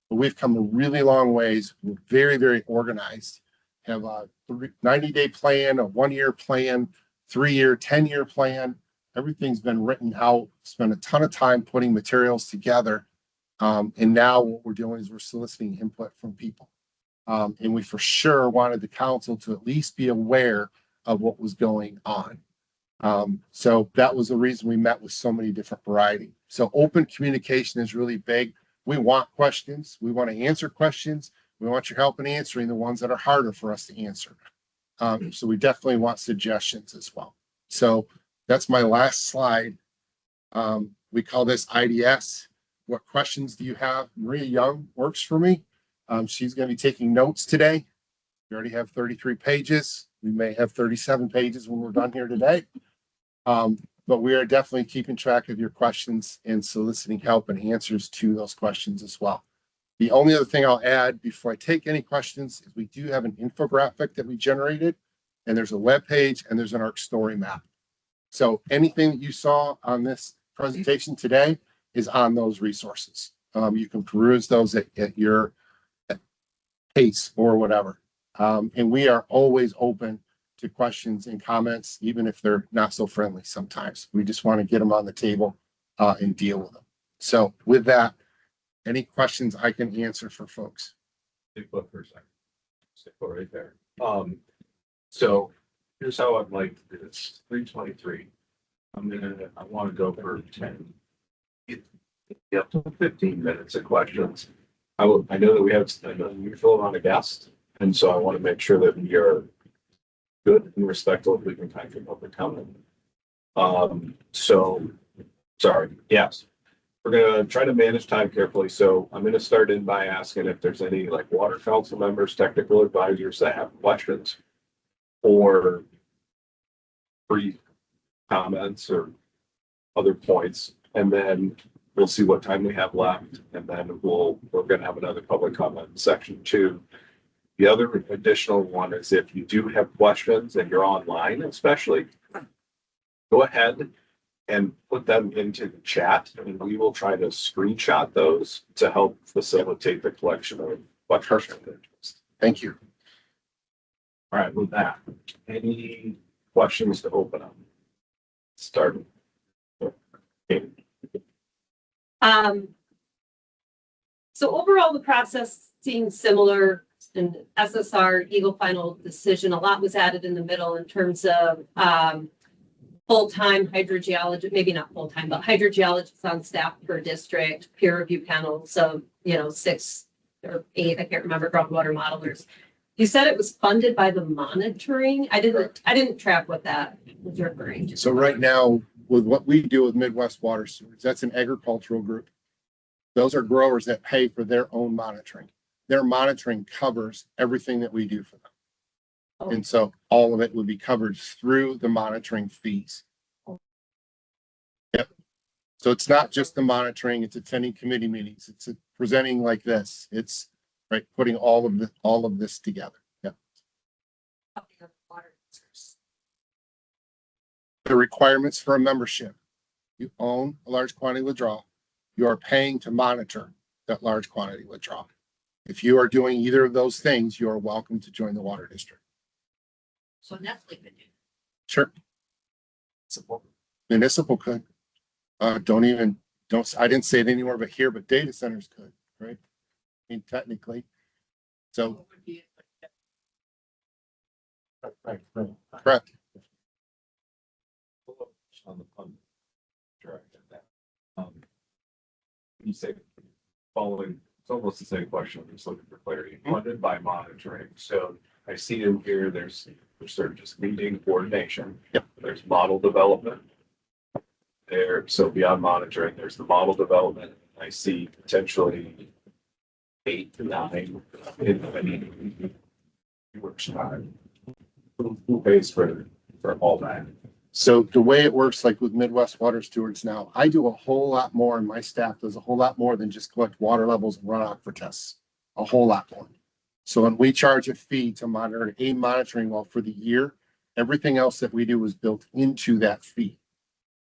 But we've come a really long ways. We're very, very organized. Have a 90-day plan, a 1-year plan, 3-year, 10-year plan. Everything's been written out, spent a ton of time putting materials together. And now what we're doing is we're soliciting input from people. And we for sure wanted the council to at least be aware of what was going on. So that was the reason we met with so many different variety. So open communication is really big. We want questions. We want to answer questions. We want your help in answering the ones that are harder for us to answer. So we definitely want suggestions as well. So that's my last slide. We call this IDS. What questions do you have? Maria Young works for me. She's going to be taking notes today. We already have 33 pages. We may have 37 pages when we're done here today. But we are definitely keeping track of your questions and soliciting help and answers to those questions as well. The only other thing I'll add before I take any questions is we do have an infographic that we generated, and there's a web page and there's an ARC story map. So anything that you saw on this presentation today is on those resources. You can peruse those at your pace or whatever. And we are always open to questions and comments, even if they're not so friendly sometimes. We just want to get them on the table and deal with them. So with that, any questions I can answer for folks? Stay put for a second. Stay put right there. So here's how I'd like to do this. 3:23. I want to go for 10. Up to 15 minutes of questions. I know that we have an unusual amount of guests, and so I want to make sure that we are good and respectful of leaving time for public comment. So sorry. Yes. We're going to try to manage time carefully. So I'm going to start in by asking if there's any like water council members, technical advisors that have questions or brief comments or other points. And then we'll see what time we have left. And then we're going to have another public comment in section 2. The other additional one is if you do have questions and you're online, especially, go ahead and put them into the chat, and we will try to screenshot those to help facilitate the collection of questions. Thank you. All right, with that, any questions to open up? Start. Okay. So overall, the process seems similar in SSR Eagle final decision. A lot was added in the middle in terms of full-time hydrogeologist, maybe not full-time, but hydrogeologists on staff per district, peer review panels of, 6 or 8, I can't remember, groundwater modelers. You said it was funded by the monitoring. I didn't track what that was referring to. So right now, with what we do with Midwest Water Stewards, that's an agricultural group. Those are growers that pay for their own monitoring. Their monitoring covers everything that we do for them. Oh. And so all of it would be covered through the monitoring fees. Yep. So it's not just the monitoring, it's attending committee meetings. It's presenting like this. It's right, putting all of this together. Yep. The requirements for a membership. You own a large quantity withdrawal. You are paying to monitor that large quantity withdrawal. If you are doing either of those things, you are welcome to join the water district. So Nestle could do. Sure. Municipal could. I didn't say it anywhere but here, but data centers could, right? I mean, technically. So. Right. Correct. On the fund direction that you say following, it's almost the same question. I'm just looking for clarity. Funded by monitoring. So I see in here there's sort of just meeting coordination. Yep. There's model development there. So beyond monitoring, there's the model development. I see potentially 8 to 9 in workshop. Who pays for all that? So the way it works, like with Midwest Water Stewards now, I do a whole lot more, and my staff does a whole lot more than just collect water levels and run aquifer tests. A whole lot more. So when we charge a fee to monitor a monitoring well for the year, everything else that we do is built into that fee.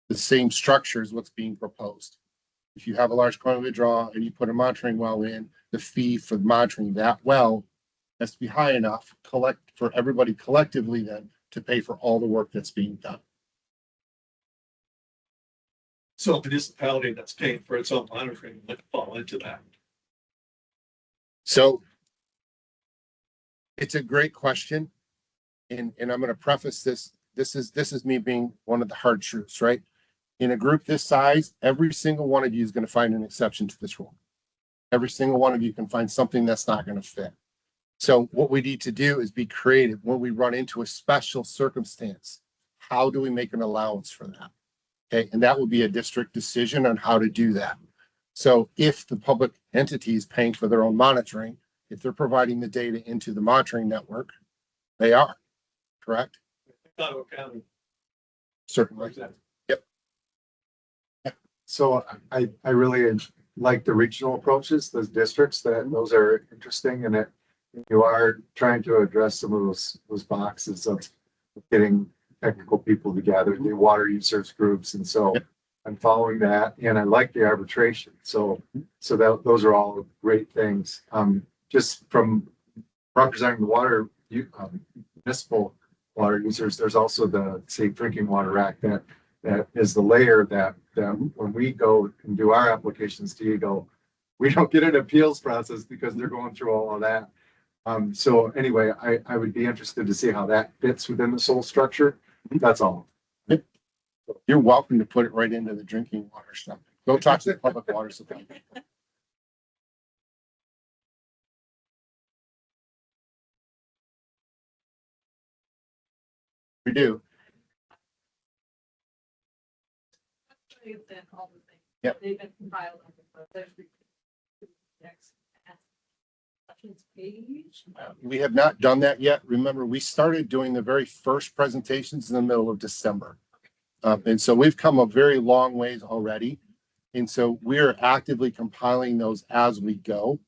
The same structure is what's being proposed. If you have a large quantity withdrawal and you put a monitoring well in, the fee for monitoring that well has to be high enough for everybody collectively then to pay for all the work that's being done. So a municipality that's paying for its own monitoring would fall into that. So it's a great question. And I'm going to preface this. This is me being one of the hard truths, right? In a group this size, every single one of you is going to find an exception to this rule. Every single one of you can find something that's not going to fit. So what we need to do is be creative when we run into a special circumstance. How do we make an allowance for that? Okay, and that will be a district decision on how to do that. So if the public entity is paying for their own monitoring, if they're providing the data into the monitoring network, they are, correct? Ottawa County. Certainly. Yep. So I really like the regional approaches, those districts, those are interesting, and it, you are trying to address some of those boxes of getting technical people together, the water users groups, and so I'm following that, and I like the arbitration. So that those are all great things. Just from representing the water municipal water users, there's also the Safe Drinking Water Act that is the layer that when we go and do our applications to Eagle, we don't get an appeals process because they're going through all of that. So anyway, I would be interested to see how that fits within the SOL structure. That's all. You're welcome to put it right into the drinking water stuff. Go talk to the public water supply. We do. Yep. They've been compiled. Next. Page. We have not done that yet. Remember, we started doing the very first presentations in the middle of December. And so we've come a very long ways already. And so we're actively compiling those as we go.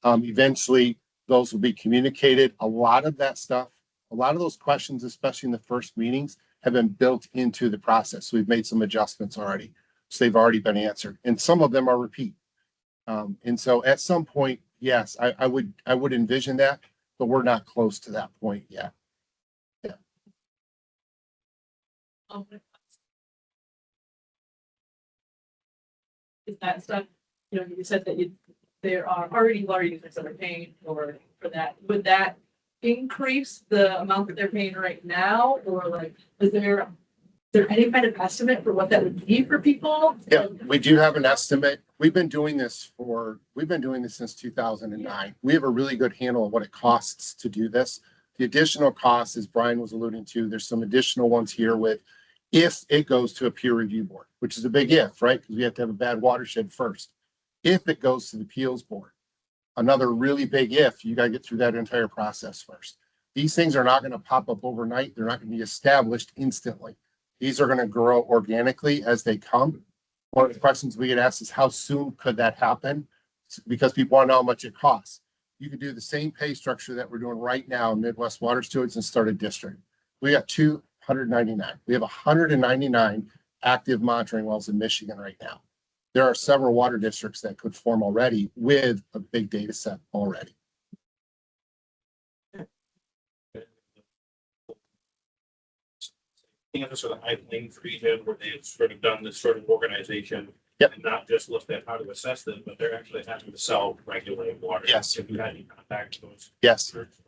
Eventually, those will be communicated. A lot of that stuff, a lot of those questions, especially in the first meetings, have been built into the process. We've made some adjustments already. So they've already been answered. And some of them are repeat. And so at some point, yes, I would envision that, but we're not close to that point yet. Yeah. Is that stuff, you said that there are already water users that are paying for that. Would that increase the amount that they're paying right now? Or like, is there any kind of estimate for what that would be for people? Yeah, we do have an estimate. We've been doing this since 2009. We have a really good handle of what it costs to do this. The additional costs, as Brian was alluding to, there's some additional ones here with if it goes to a peer review board, which is a big if, right? Because we have to have a bad watershed first. If it goes to the appeals board, another really big if, you got to get through that entire process first. These things are not going to pop up overnight. They're not going to be established instantly. These are going to grow organically as they come. One of the questions we get asked is how soon could that happen? Because people want to know how much it costs. You could do the same pay structure that we're doing right now in Midwest Water Stewards and start a district. We got 299. We have 199 active monitoring wells in Michigan right now. There are several water districts that could form already with a big data set already. Kansas or the High Plains region where they've sort of done this sort of organization. Yep. And not just looked at how to assess them, but they're actually having to self-regulate water. Yes. If you had any contact with those. Yes. groups.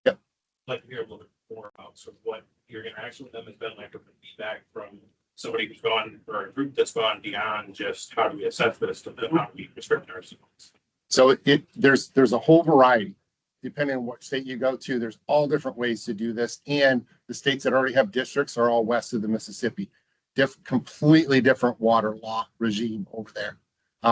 Yep. I'd like to hear a little bit more about sort of what your interaction with them has been like, or feedback from somebody who's gone, or a group that's gone beyond just how do we assess this to then how do we restrict ourselves. So there's a whole variety. Depending on what state you go to, there's all different ways to do this. And the states that already have districts are all west of the Mississippi. Completely different water law regime over there.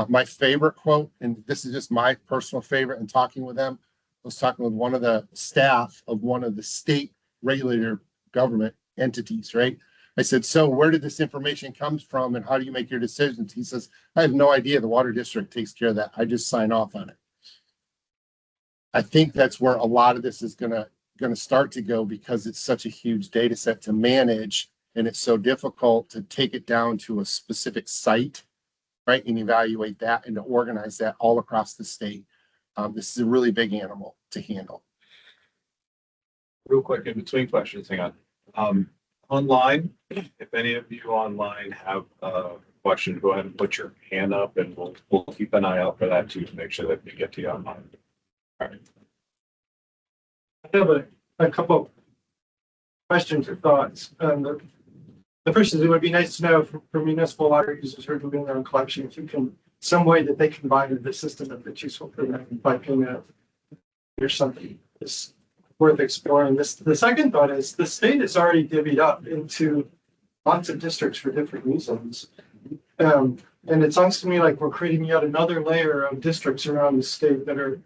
My favorite quote, and this is just my personal favorite in talking with them, I was talking with one of the staff of one of the state regulator government entities, right? I said, so where did this information come from and how do you make your decisions? He says, I have no idea. The water district takes care of that. I just sign off on it. I think that's where a lot of this is gonna start to go because it's such a huge data set to manage and it's so difficult to take it down to a specific site, right? And evaluate that and to organize that all across the state. This is a really big animal to handle. Real quick, in between questions, hang on. Online, if any of you online have question, go ahead and put your hand up and we'll keep an eye out for that too, to make sure that we get to you online. All right. I have a couple questions or thoughts. The first is, it would be nice to know for municipal water users who are doing their own collection, if you can, some way that they can buy the system that's useful for them by payment. There's something that's worth exploring. The second thought is, the state is already divvied up into lots of districts for different reasons. And it sounds to me like we're creating yet another layer of districts around the state that are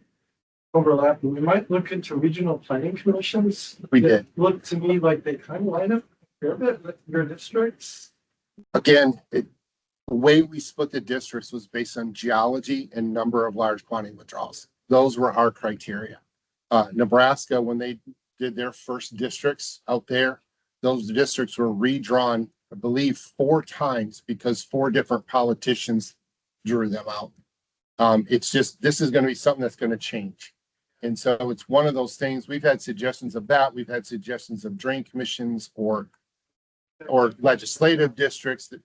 overlapping. We might look into regional planning commissions. We did. Look to me like they kind of line up a fair bit with your districts. Again, the way we split the districts was based on geology and number of large quantity withdrawals. Those were our criteria. Nebraska, when they did their first districts out there, those districts were redrawn, I believe, 4 times because 4 different politicians drew them out. It's just, this is going to be something that's going to change. And so it's one of those things. We've had suggestions of that. We've had suggestions of drain commissions or legislative districts. That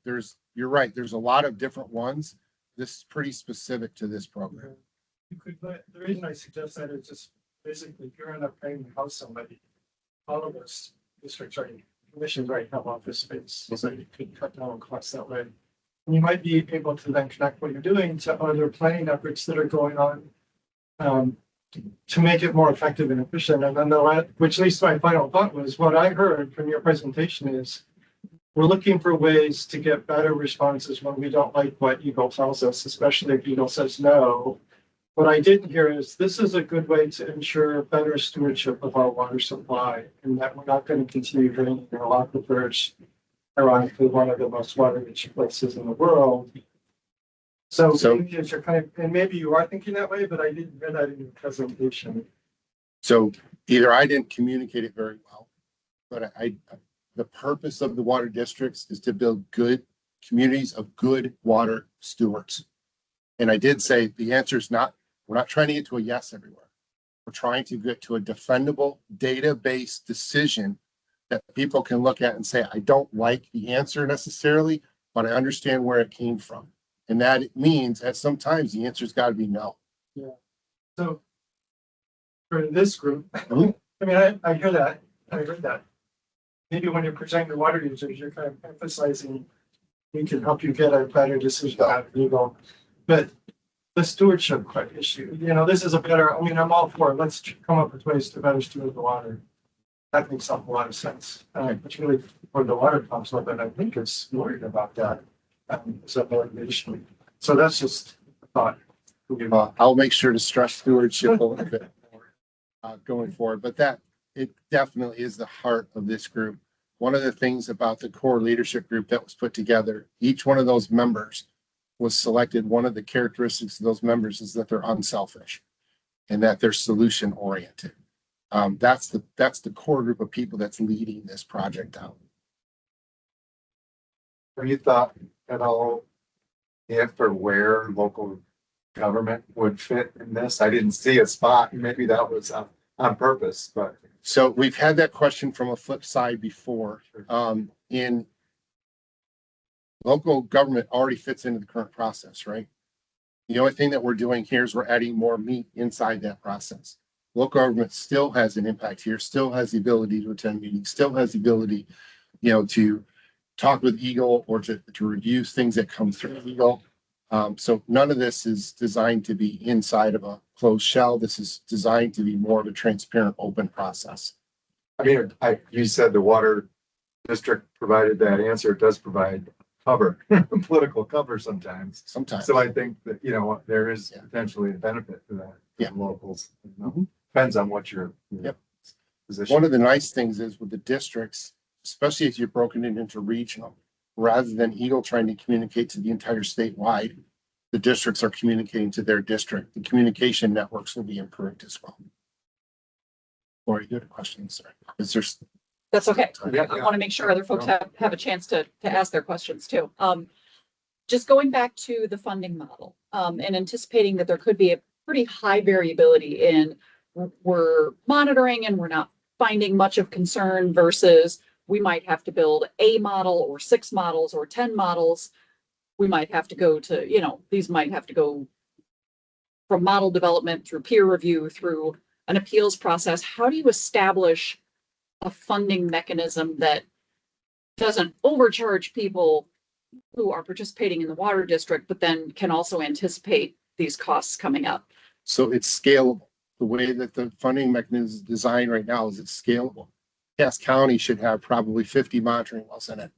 you're right, there's a lot of different ones. This is pretty specific to this program. You could, the reason I suggest that is just basically, if you're in a paying house somebody, all of those districts are commissions right have office space, so you could cut down on costs that way. And you might be able to then connect what you're doing to other planning efforts that are going on, to make it more effective and efficient. And then which leads to my final thought was, what I heard from your presentation is, we're looking for ways to get better responses when we don't like what Eagle tells us, especially if Eagle says no. What I didn't hear is, this is a good way to ensure better stewardship of our water supply, and that we're not going to continue draining our aquifers, ironically one of the most water-rich places in the world. So maybe as you're kind of, and maybe you are thinking that way, but I didn't hear that in your presentation. So either I didn't communicate it very well, but the purpose of the water districts is to build good communities of good water stewards. And I did say the answer is not, we're not trying to get to a yes everywhere. We're trying to get to a defendable, data-based decision that people can look at and say, I don't like the answer necessarily, but I understand where it came from. And that means that sometimes the answer's got to be no. Yeah. So for this group, I mean, I hear that. I heard that. Maybe when you're presenting to water users, you're kind of emphasizing we can help you get a better decision out of Eagle. But the stewardship issue, this is a better, I'm all for it. Let's come up with ways to better steward the water. That makes a lot of sense. Particularly for the water pumps, and I think it's worried about that. So that's just a thought. I'll make sure to stress stewardship a little bit more going forward, but it definitely is the heart of this group. One of the things about the core leadership group that was put together, each one of those members was selected. One of the characteristics of those members is that they're unselfish and that they're solution oriented. That's the core group of people that's leading this project out. Have you thought at all if or where local government would fit in this? I didn't see a spot. Maybe that was on purpose, but. So we've had that question from a flip side before. In local government already fits into the current process, right? The only thing that we're doing here is we're adding more meat inside that process. Local government still has an impact here, still has the ability to attend meetings, still has the ability, to talk with Eagle or to review things that come through Eagle. So none of this is designed to be inside of a closed shell. This is designed to be more of a transparent, open process. I mean, you said the water district provided that answer. It does provide cover, political cover sometimes. So I think that, there is potentially a benefit to that. Yeah. Locals. Depends on what your position. One of the nice things is with the districts, especially if you're broken it into regional, rather than Eagle trying to communicate to the entire statewide, the districts are communicating to their district. The communication networks will be improved as well. Lori, you had a question, sir. Is there? That's okay. I want to make sure other folks have a chance to ask their questions too. Just going back to the funding model and anticipating that there could be a pretty high variability in we're monitoring and we're not finding much of concern versus we might have to build a model or 6 models or 10 models. we might have to go to, these might have to go from model development through peer review, through an appeals process. How do you establish a funding mechanism that doesn't overcharge people who are participating in the water district, but then can also anticipate these costs coming up? So it's scalable. The way that the funding mechanism is designed right now is it's scalable. Cass County should have probably 50 monitoring wells in it.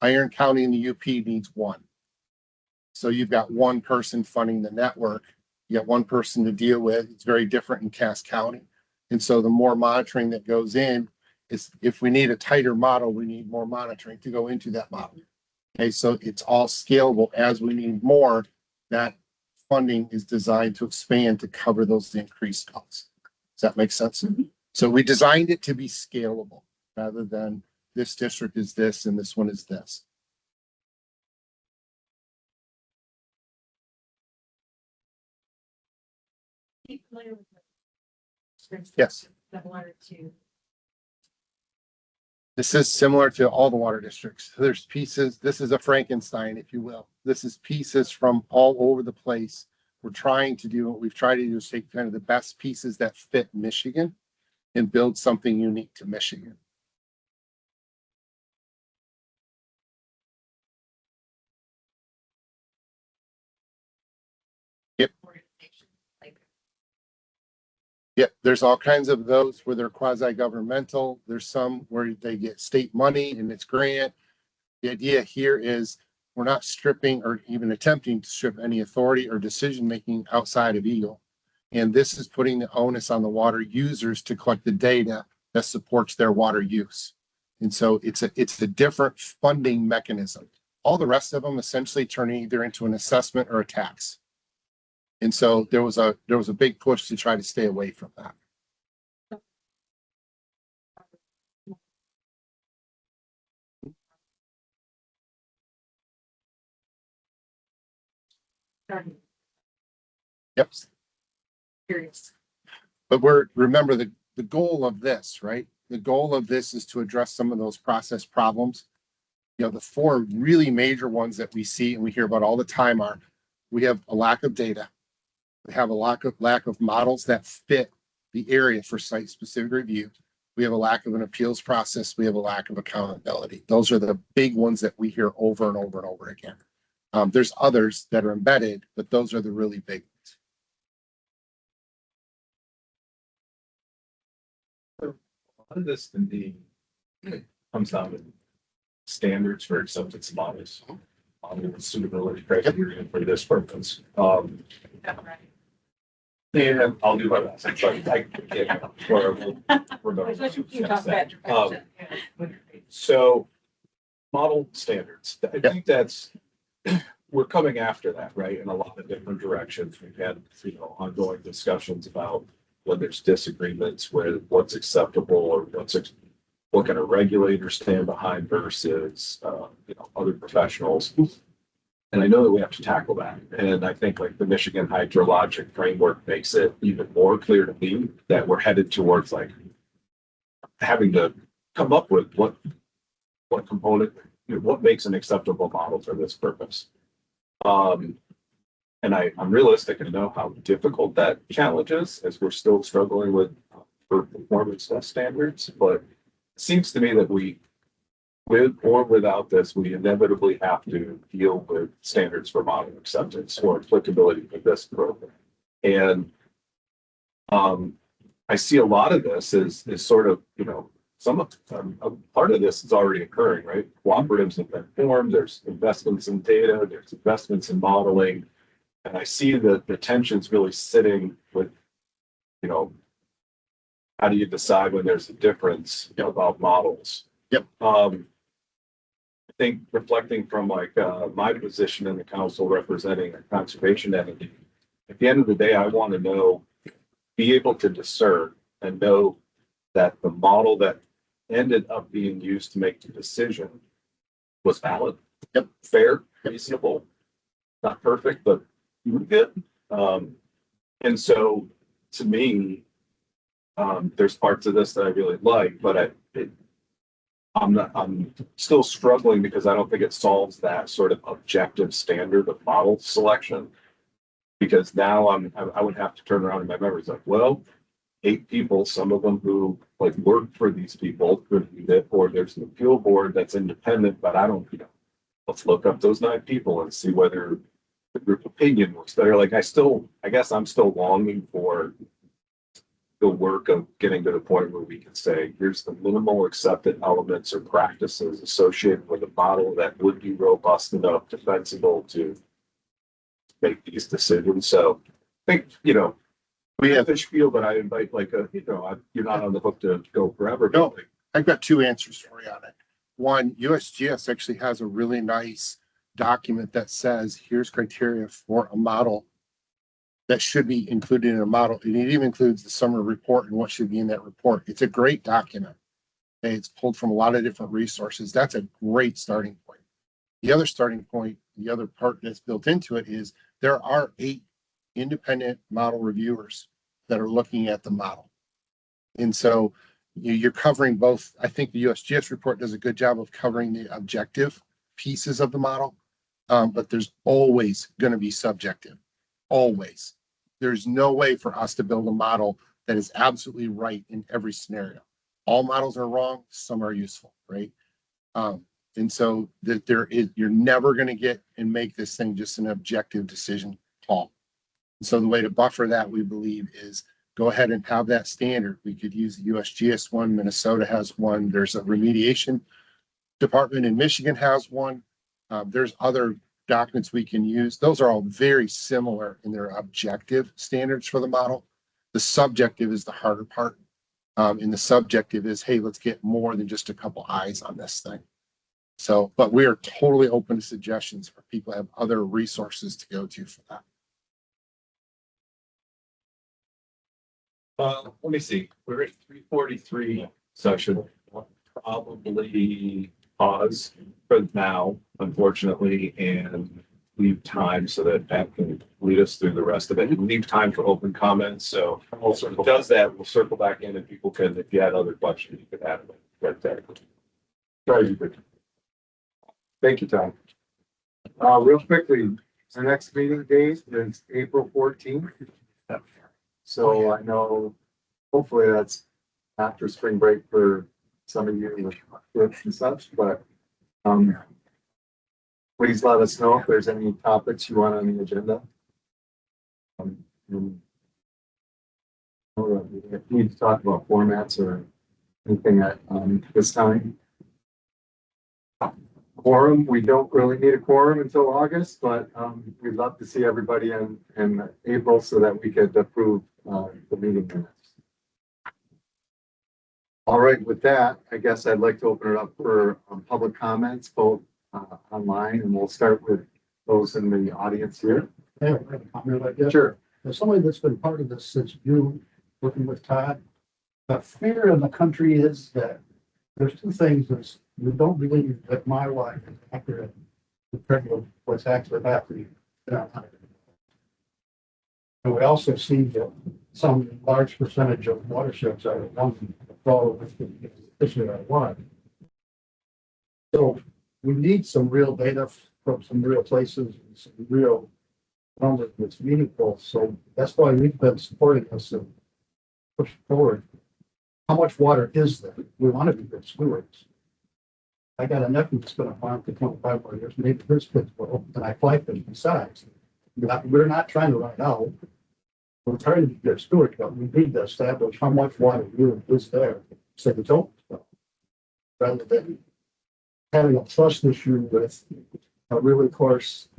Iron County and the UP needs one. So you've got one person funding the network. You got one person to deal with. It's very different in Cass County. And so the more monitoring that goes in is, if we need a tighter model, we need more monitoring to go into that model. Okay, so it's all scalable. As we need more, that funding is designed to expand to cover those increased costs. Does that make sense? Mm-hmm. So we designed it to be scalable rather than this district is this and this one is this. Yes. This is similar to all the water districts. There's pieces, this is a Frankenstein, if you will. This is pieces from all over the place. We're trying to do, what we've tried to do is take kind of the best pieces that fit Michigan and build something unique to Michigan. Yep. Yep, there's all kinds of those where they're quasi-governmental. There's some where they get state money and it's grant. The idea here is we're not stripping or even attempting to strip any authority or decision-making outside of Eagle. And this is putting the onus on the water users to collect the data that supports their water use. And so it's a different funding mechanism. All the rest of them essentially turn either into an assessment or a tax. And so there was a big push to try to stay away from that. Yep. Curious. But remember the goal of this, right? The goal of this is to address some of those process problems. The four really major ones that we see and we hear about all the time are, we have a lack of data. We have a lack of models that fit the area for site-specific review. We have a lack of an appeals process. We have a lack of accountability. Those are the big ones that we hear over and over and over again. There's others that are embedded, but those are the really big ones. A lot of this comes down to standards for acceptance models. Suitability criteria for this purpose. And I'll do my best. So model standards. I think that's, we're coming after that, right? In a lot of different directions. We've had, ongoing discussions about when there's disagreements with what's acceptable or what can a regulator stand behind versus, other professionals. And I know that we have to tackle that. And I think like the Michigan hydrologic framework makes it even more clear to me that we're headed towards like having to come up with what component, what makes an acceptable model for this purpose. And I'm realistic and know how difficult that challenge is, as we're still struggling with performance test standards. But it seems to me that with or without this, we inevitably have to deal with standards for model acceptance or applicability for this program. And I see a lot of this is sort of, a part of this is already occurring, right? Cooperatives have been formed, there's investments in data, there's investments in modeling. And I see that the tension's really sitting with, how do you decide when there's a difference about models? Yep. I think reflecting from my position in the council representing a conservation entity, at the end of the day, I want to be able to discern and know that the model that ended up being used to make the decision was valid, fair, reasonable, not perfect, but good. And so to me, there's parts of this that I really like, but I'm still struggling because I don't think it solves that sort of objective standard of model selection. Because now I would have to turn around in my memories like, well, 8 people, some of them who like work for these people reviewed it, or there's an appeal board that's independent, but I don't, let's look up those 9 people and see whether the group opinion works better. Like I guess I'm still longing for the work of getting to the point where we can say, here's the minimal accepted elements or practices associated with a model that would be robust enough, defensible to make these decisions. So I think, we have this feel, but I invite you're not on the hook to go forever. No, I've got 2 answers for you on it. One, USGS actually has a really nice document that says, here's criteria for a model that should be included in a model. And it even includes the summary report and what should be in that report. It's a great document. Okay, it's pulled from a lot of different resources. That's a great starting point. The other starting point, the other part that's built into it is there are 8 independent model reviewers that are looking at the model. And so you're covering both. I think the USGS report does a good job of covering the objective pieces of the model, but there's always going to be subjective. Always. There's no way for us to build a model that is absolutely right in every scenario. All models are wrong, some are useful, right? And so that you're never going to get and make this thing just an objective decision call. And so the way to buffer that, we believe, is go ahead and have that standard. We could use the USGS one, Minnesota has one, there's a remediation department in Michigan has one. There's other documents we can use. Those are all very similar in their objective standards for the model. The subjective is the harder part. And the subjective is, hey, let's get more than just a couple eyes on this thing. So, but we are totally open to suggestions for people who have other resources to go to for that. Let me see. We're at 3:43 session. Probably pause for now, unfortunately, and leave time so that Pat can lead us through the rest of it. And leave time for open comments. So also if it does that, we'll circle back in and people can, if you had other questions, you could add them right there. Thank you, Tom. Real quickly, our next meeting date is April 14th. So I know, hopefully that's after spring break for some of you with kids and such, but please let us know if there's any topics you want on the agenda. If we need to talk about formats or anything at this time. Quorum, we don't really need a quorum until August, but we'd love to see everybody in April so that we could approve the meeting minutes. All right, with that, I guess I'd like to open it up for public comments, both online, and we'll start with those in the audience here. Yeah, I have a comment, I guess. Sure. As somebody that's been part of this since you working with Todd, the fear in the country is that there's 2 things that we don't believe that my life is accurate compared to what's actually happening. And we also see that some large percentage of watersheds are the ones that follow with the issue of water. So we need some real data from some real places and some real numbers that's meaningful. So that's why we've been supporting this and pushing forward. How much water is there? We want to be good stewards. I got a nephew that's been a farm for 25 more years, maybe his kids will, and I fly fish besides. We're not trying to run out. We're trying to be good stewards, but we need to establish how much water really is there, so we don't. Rather than having a trust issue with a really coarse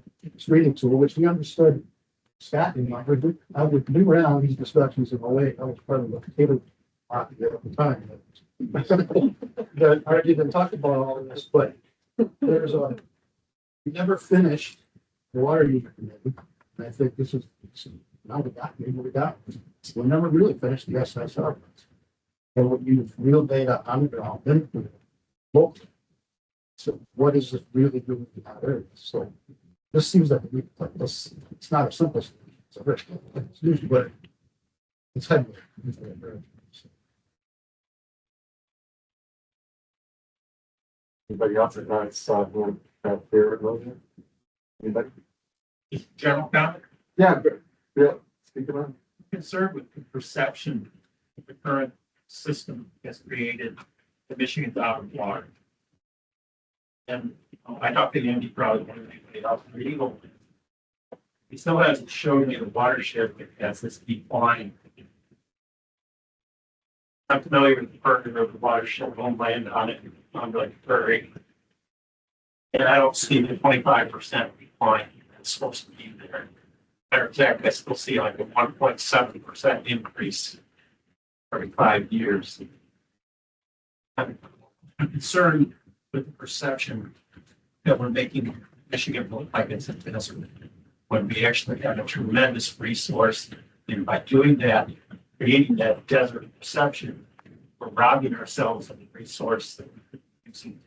reading tool, which we understood. Scott and I would be around these discussions in a way. I was part of the table at the time. That I didn't talk about all of this, but there's we never finished the water user committee. And I think this is now we got. We never really finished the SSR. And we use real data on the ground, then locally. So what is this really doing in that area? So this seems like this. It's not a simple solution. It's a very, it's usually, but it's headway. Anybody else that has, that fear of erosion? Anybody? Just general comment, Yeah, yeah, speak about it. concerned with the perception of the current system has created the Michigan's out of water. And I talked to Andy probably more than anybody else in Eagle. He still hasn't shown me the watershed that has this decline. I'm familiar with the pertinent of the watershed homeland on it, on the prairie. And I don't see the 25% decline that's supposed to be there. Matter of fact, I still see like a 1.7% increase every 5 years. I'm concerned with the perception that we're making Michigan look like it's a desert when we actually have a tremendous resource. And by doing that, creating that desert perception, we're robbing ourselves of the resource that we could use in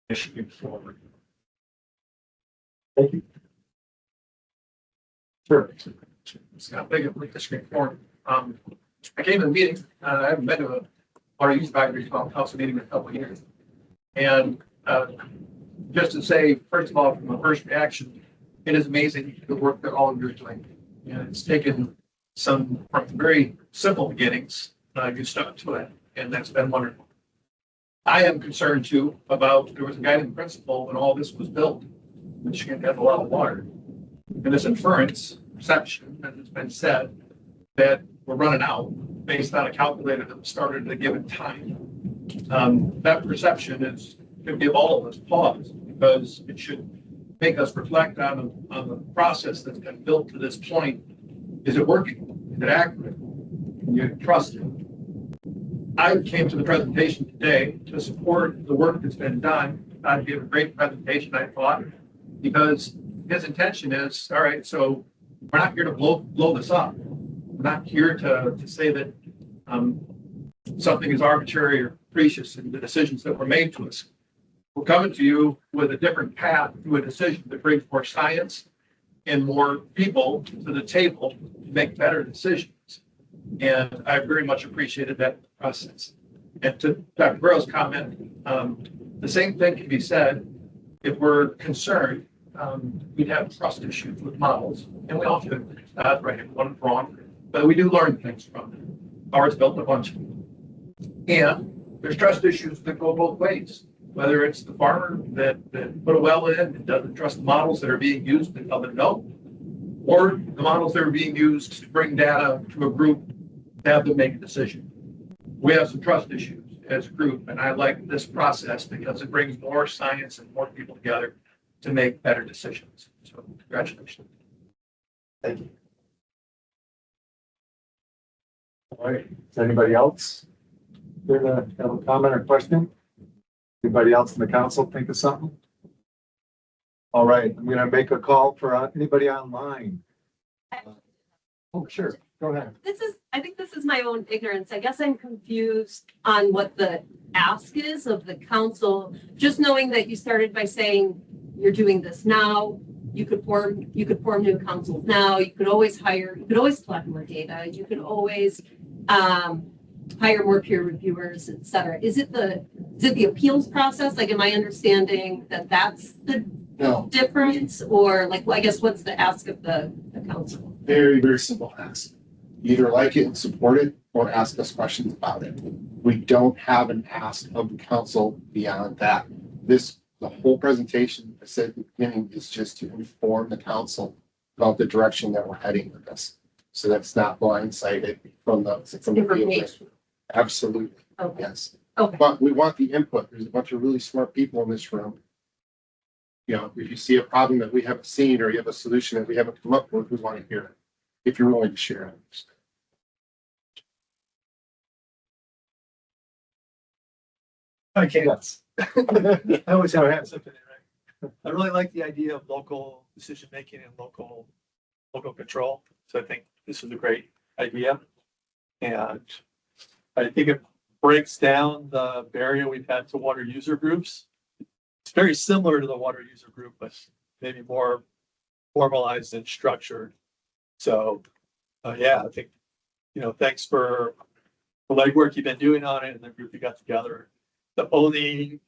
Michigan forward. Thank you. Sure. Scott Biggett, Lake Michigan Forum. I came to the meeting, I haven't been to a water use advisory council meeting in a couple of years. And just to say, first of all, from the first reaction, it is amazing the work that all of you are doing. And it's taken some from very simple beginnings, you stuck to it, and that's been wonderful. I am concerned too about, there was a guiding principle when all this was built. Michigan has a lot of water. And this inference, perception, as it's been said, that we're running out based on a calculator that was started at a given time. That perception could give all of us pause because it should make us reflect on the process that's been built to this point. Is it working? Is it accurate? Can you trust it? I came to the presentation today to support the work that's been done. I gave a great presentation, I thought, because his intention is, all right, so we're not here to blow this up. We're not here to say that something is arbitrary or capricious in the decisions that were made to us. We're coming to you with a different path to a decision that brings more science and more people to the table to make better decisions. And I very much appreciated that process. And to Dr. Burrow's comment, the same thing can be said if we're concerned. We'd have trust issues with models, and we all do. Right, one wrong, but we do learn things from them. Ours built a bunch of them. And there's trust issues that go both ways. Whether it's the farmer that put a well in and doesn't trust the models that are being used to tell them no, or the models that are being used to bring data to a group to have them make a decision. We have some trust issues as a group, and I like this process because it brings more science and more people together to make better decisions. So congratulations. Thank you. All right, is anybody else here to have a comment or question? Anybody else in the council think of something? All right, I'm gonna make a call for anybody online. Oh, sure, go ahead. I think this is my own ignorance. I guess I'm confused on what the ask is of the council. Just knowing that you started by saying you're doing this now, you could form new councils now, you could always collect more data, you could always hire more peer reviewers, et cetera. Is it the appeals process? Like, am I understanding that that's the difference? Or like, well, I guess what's the ask of the council? Very, very simple ask. Either like it and support it or ask us questions about it. We don't have an ask of the council beyond that. The whole presentation, I said at the beginning, is just to inform the council about the direction that we're heading with this. So that's not blindsided from the field. Absolutely. Okay. Yes. Okay. But we want the input. There's a bunch of really smart people in this room. You know, if you see a problem that we haven't seen or you have a solution that we haven't come up with, we want to hear it. If you're willing to share it. Okay. Yes. I always have hands up in it, right? I really like the idea of local decision making and local control. So I think this is a great idea. And I think it breaks down the barrier we've had to water user groups. It's very similar to the water user group, but maybe more formalized and structured. So yeah, I think, thanks for the legwork you've been doing on it and the group you got together. The only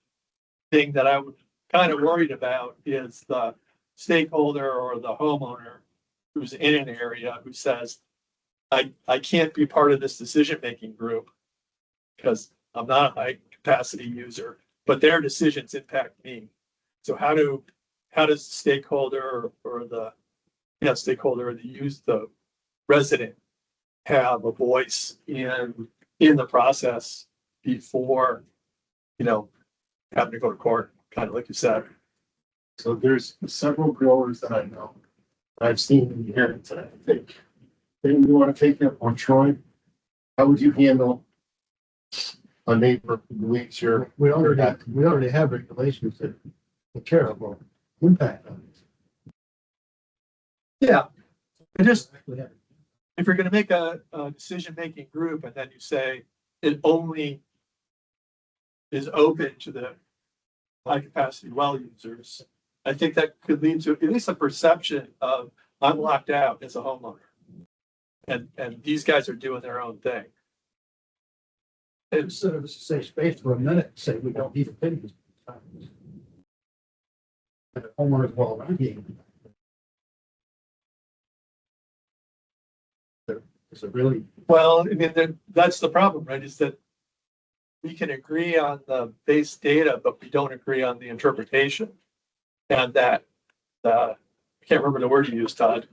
thing that I'm kind of worried about is the stakeholder or the homeowner who's in an area who says, I can't be part of this decision-making group because I'm not a high capacity user, but their decisions impact me. So how does the stakeholder or the stakeholder or the resident have a voice in the process before, having to go to court, kind of like you said? So there's several growers that I know, I've seen in the area that I think, hey, you want to take it on Troy? How would you handle a neighbor who believes you're? We already have regulations that take care of our impact on this. Yeah, I just, if you're gonna make a decision-making group and then you say it only is open to the high capacity well users, I think that could lead to at least a perception of I'm locked out as a homeowner. And these guys are doing their own thing. Instead of a safe space for a minute, say we don't need opinions. The homeowners well around here. Is it really? Well, I mean, that's the problem, right? Is that we can agree on the base data, but we don't agree on the interpretation. And that, I can't remember the word you used, Todd,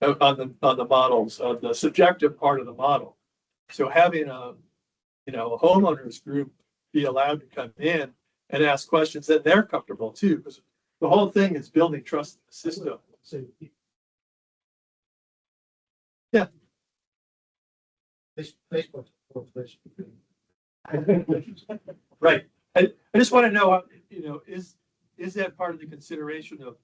on the models, of the subjective part of the model. So having a homeowners group be allowed to come in and ask questions that they're comfortable too, because the whole thing is building trust in the system. Yeah. Facebook. Right. I just want to know, is that part of the consideration of,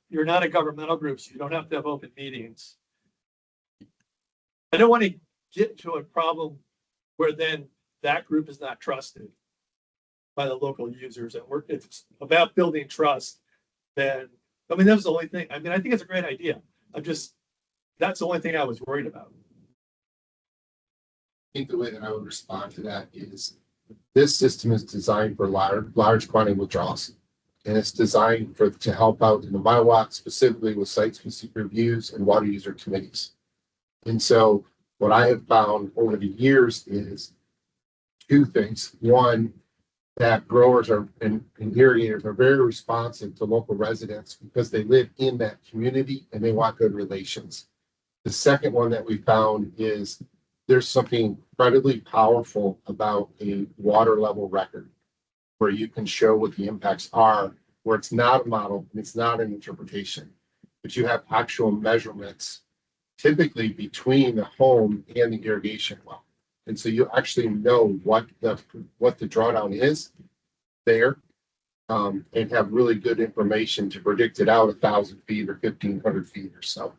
you're not a governmental group, so you don't have to have open meetings. I don't want to get to a problem where then that group is not trusted by the local users, and it's about building trust. Then, that was the only thing. I think it's a great idea. That's the only thing I was worried about. I think the way that I would respond to that is this system is designed for large quantity withdrawals. And it's designed to help out in the MIWA, specifically with site-specific reviews and water user committees. And so what I have found over the years is two things. One, that growers and irrigators are very responsive to local residents because they live in that community and they want good relations. The second one that we found is there's something incredibly powerful about a water level record where you can show what the impacts are, where it's not a model and it's not an interpretation, but you have actual measurements typically between the home and the irrigation well. And so you actually know what the drawdown is there, and have really good information to predict it out 1,000 feet or 1,500 feet or so.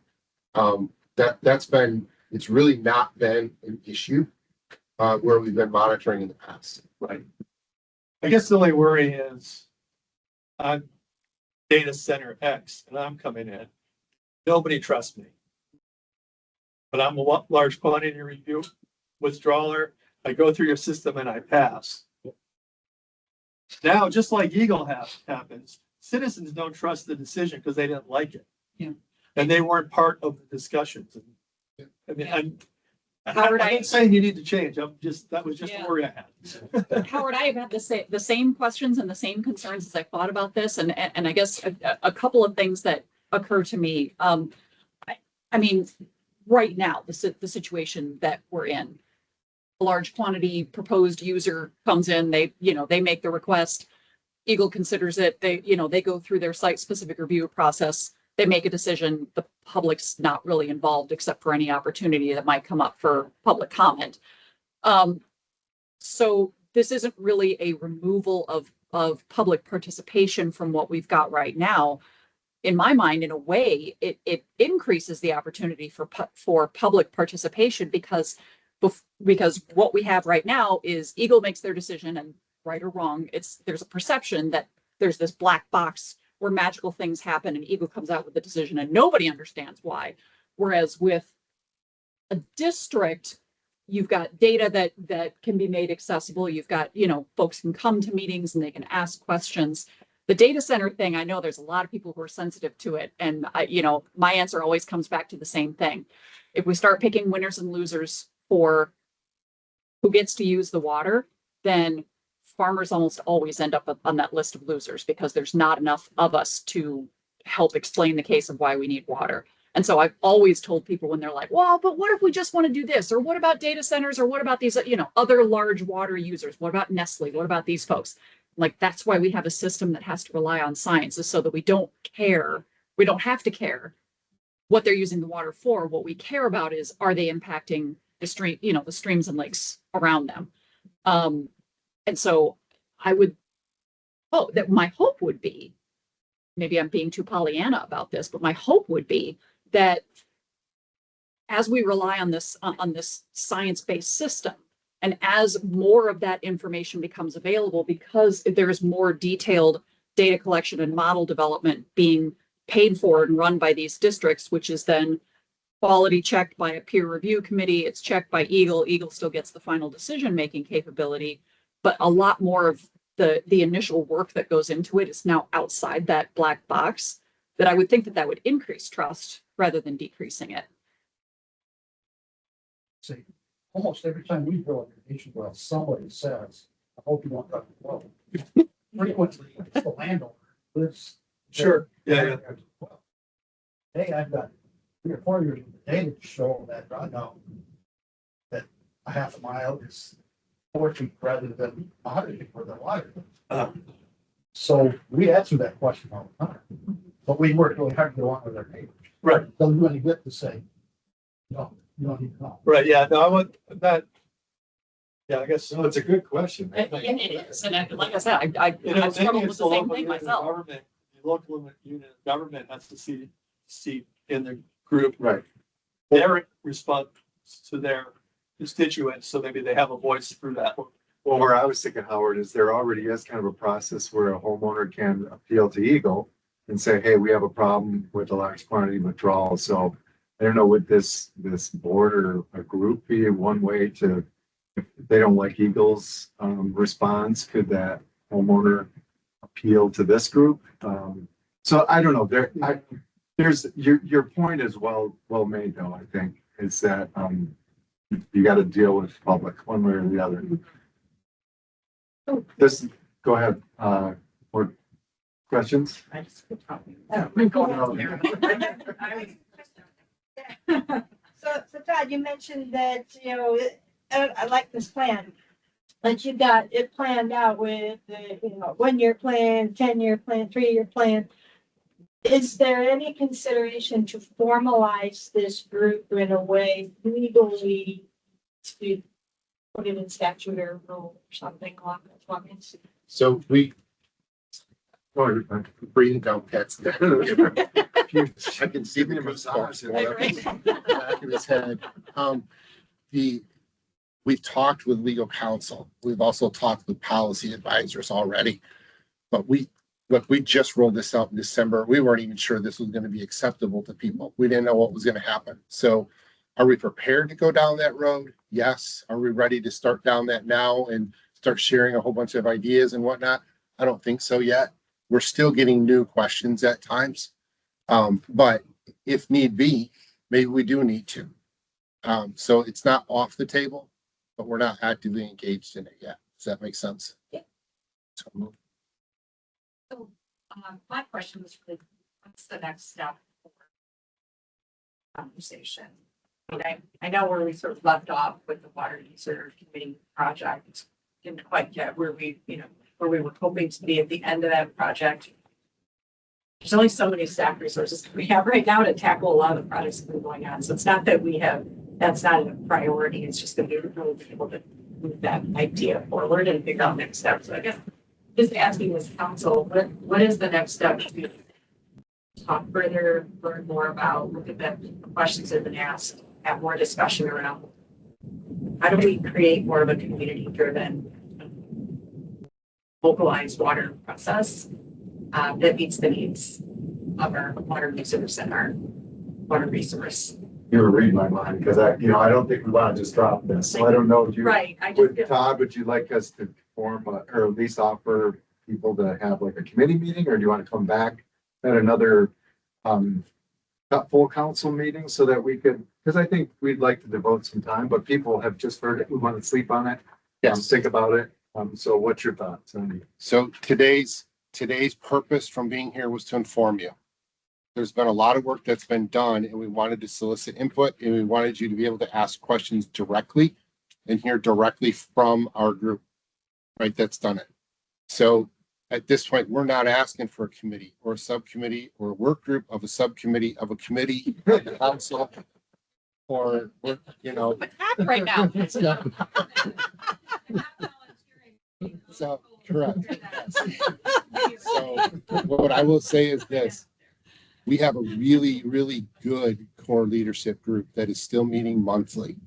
It's really not been an issue where we've been monitoring in the past. Right. I guess the only worry is I'm data center X and I'm coming in. Nobody trusts me. But I'm a large quantity review withdrawer. I go through your system and I pass. Now, just like Eagle happens, citizens don't trust the decision because they didn't like it. Yeah. And they weren't part of the discussions. I'm Howard, not saying you need to change. That was just a worry I had. Howard, I have had the same questions and the same concerns as I thought about this. And I guess a couple of things that occur to me. Right now, the situation that we're in, a large quantity proposed user comes in, they make the request. Eagle considers it, they go through their site specific review process. They make a decision. The public's not really involved except for any opportunity that might come up for public comment. So this isn't really a removal of public participation from what we've got right now. In my mind, in a way, it increases the opportunity for public participation because what we have right now is Eagle makes their decision, and right or wrong, there's a perception that there's this black box where magical things happen and Eagle comes out with the decision and nobody understands why. Whereas with a district, you've got data that can be made accessible. You've got, folks can come to meetings and they can ask questions. The data center thing, I know there's a lot of people who are sensitive to it. And my answer always comes back to the same thing. If we start picking winners and losers for who gets to use the water, then farmers almost always end up on that list of losers because there's not enough of us to help explain the case of why we need water. And so I've always told people when they're like, well, but what if we just want to do this? Or what about data centers? Or what about these, other large water users? What about Nestle? What about these folks? Like, that's why we have a system that has to rely on science, is so that we don't care. We don't have to care what they're using the water for. What we care about is, are they impacting the stream, the streams and lakes around them? And so my hope would be, maybe I'm being too Pollyanna about this, but my hope would be that as we rely on this science-based system, and as more of that information becomes available, because there's more detailed data collection and model development being paid for and run by these districts, which is then quality checked by a peer review committee, it's checked by Eagle. Eagle still gets the final decision-making capability, but a lot more of the initial work that goes into it is now outside that black box, that I would think that would increase trust rather than decreasing it. See, almost every time we drill a irrigation well, somebody says, I hope you don't cut the well. Frequently, it's the landowner. Lives. Sure. Yeah. Hey, I've got 3 or 4 years of data to show that I know that a half a mile is 4 feet rather than 100 feet for the water. So we answer that question all the time, but we work really hard to go on with our neighbors. Right. Doesn't do any good to say, no, you don't need to know. Right. Yeah. No, I want that. Yeah, I guess. No, it's a good question. It is. And like I said, I struggled with the same thing myself. Government, the local unit of government has to see in the group. Right. Their response to their constituents, so maybe they have a voice through that. Well, where I was thinking, Howard, is there already is kind of a process where a homeowner can appeal to Eagle and say, hey, we have a problem with a large quantity withdrawal. So I don't know, would this board or a group be one way to, if they don't like Eagle's response, could that homeowner appeal to this group? So I don't know. There's your point is well made, though. I think is that you got to deal with public one way or the other. This, go ahead. More questions? I just keep talking. So Todd, you mentioned that, I like this plan, but you got it planned out with the, 1-year plan, 10-year plan, 3-year plan. Is there any consideration to formalize this group in a way legally to put it in statute or rule or something along those lines? So breathing down Pat's neck. I can see the goosebumps in the back of his head. We've talked with legal counsel. We've also talked with policy advisors already, but we just rolled this out in December. We weren't even sure this was going to be acceptable to people. We didn't know what was going to happen. So are we prepared to go down that road? Yes. Are we ready to start down that now and start sharing a whole bunch of ideas and whatnot? I don't think so yet. We're still getting new questions at times. But if need be, maybe we do need to. So it's not off the table, but we're not actively engaged in it yet. Does that make sense? Yeah. So, my question was really, what's the next step for conversation? I know where we sort of left off with the water user committee project. Didn't quite get where we were hoping to be at the end of that project. There's only so many staff resources that we have right now to tackle a lot of the projects that are going on. So it's not that that's not a priority. It's just going to be really able to move that idea forward and figure out next steps. So I guess just asking this council, what is the next step to talk further, learn more about, look at the questions that have been asked, have more discussion around how do we create more of a community-driven, localized water process that meets the needs of our water users and our water resource You were reading my mind, because I don't think we want to just drop this, so I don't know if you. Right, I just, Todd, would you like us to form, or at least offer people to have like a committee meeting, or do you want to come back at another, full council meeting so that we could, because I think we'd like to devote some time, but people have just heard it, we want to sleep on it. Yes. Think about it. So what's your thoughts? So today's purpose from being here was to inform you. There's been a lot of work that's been done, and we wanted to solicit input, and we wanted you to be able to ask questions directly and hear directly from our group, right? That's done it. So at this point, we're not asking for a committee or a subcommittee or a work group of a subcommittee of a committee, of the council, or, What's happening right now? So, correct. So what I will say is this, we have a really, really good core leadership group that is still meeting monthly.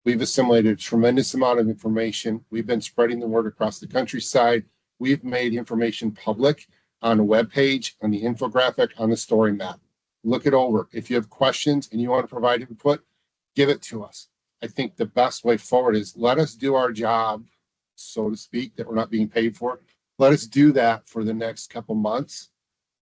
We've assimilated a tremendous amount of information. We've been spreading the word across the countryside. We've made information public on a webpage, on the infographic, on the story map. Look it over. If you have questions and you want to provide input, give it to us. I think the best way forward is let us do our job, so to speak, that we're not being paid for. Let us do that for the next couple months.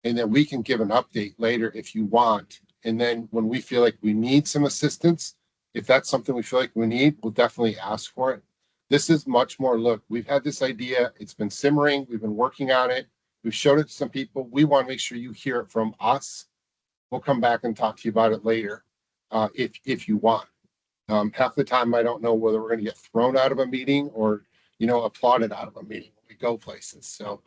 And then we can give an update later if you want. And then when we feel like we need some assistance, if that's something we feel like we need, we'll definitely ask for it. This is much more, look, we've had this idea. It's been simmering. We've been working on it. We've showed it to some people. We want to make sure you hear it from us. We'll come back and talk to you about it later if you want. Half the time, I don't know whether we're going to get thrown out of a meeting or, applauded out of a meeting when we go places. So,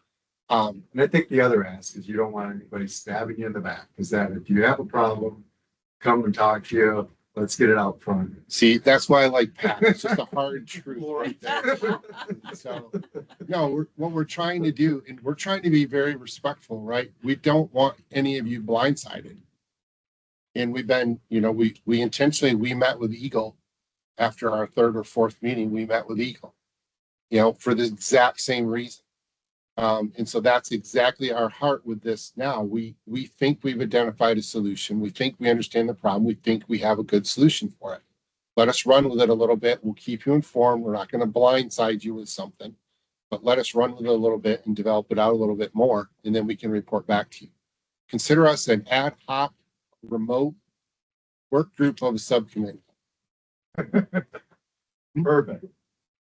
and I think the other ask is you don't want anybody stabbing you in the back, because that if you have a problem, come and talk to you. Let's get it out front. See, that's why I like Pat. It's just a hard truth right there. So, no, what we're trying to do, and we're trying to be very respectful, right? We don't want any of you blindsided. And we've been, we intentionally, met with Eagle after our third or fourth meeting, we met with Eagle, for the exact same reason. And so that's exactly our heart with this now. We think we've identified a solution. We think we understand the problem. We think we have a good solution for it. Let us run with it a little bit. We'll keep you informed. We're not going to blindside you with something, but let us run with it a little bit and develop it out a little bit more, and then we can report back to you. Consider us an ad hoc remote work group of a subcommittee. Perfect.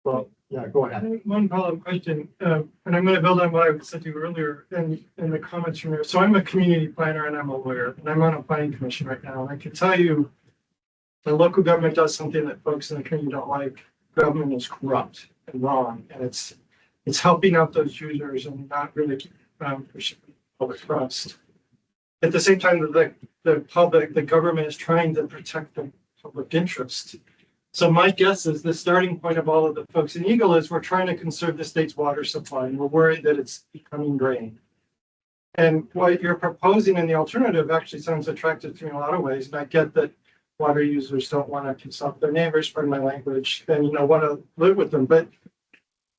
Well, yeah, go ahead. One follow-up question, and I'm going to build on what I said to you earlier in the comments from there. So I'm a community planner and I'm a lawyer, and I'm on a planning commission right now. And I can tell you, the local government does something that folks in the community don't like. Government is corrupt and wrong, and it's helping out those users and not really pushing public trust. At the same time, the government is trying to protect the public interest. So my guess is the starting point of all of the folks in Eagle is we're trying to conserve the state's water supply, and we're worried that it's becoming drained. And what you're proposing in the alternative actually sounds attractive to me in a lot of ways. And I get that water users don't want to consult their neighbors, pardon my language, and want to live with them. But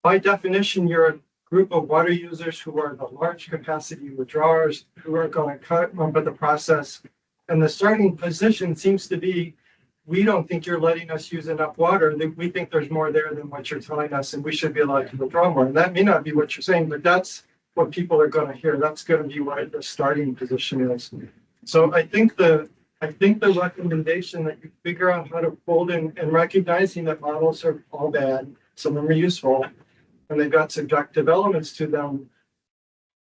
by definition, you're a group of water users who are the large capacity withdrawers who are going to cut over the process. And the starting position seems to be, we don't think you're letting us use enough water. We think there's more there than what you're telling us, and we should be allowed to withdraw more. And that may not be what you're saying, but that's what people are going to hear. That's going to be what the starting position is. So I think the recommendation that you figure out how to fold in, and recognizing that models are all bad, some of them are useful, and they've got subjective elements to them,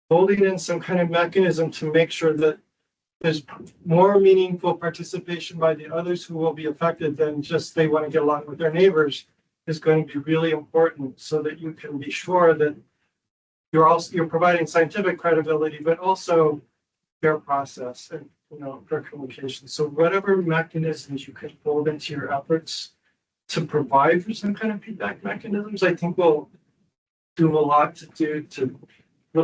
folding in some kind of mechanism to make sure that there's more meaningful participation by the others who will be affected than just they want to get along with their neighbors is going to be really important, so that you can be sure that you're providing scientific credibility, but also fair process and fair communication. So whatever mechanisms you can fold into your efforts to provide for some kind of feedback mechanisms, I think will do a lot to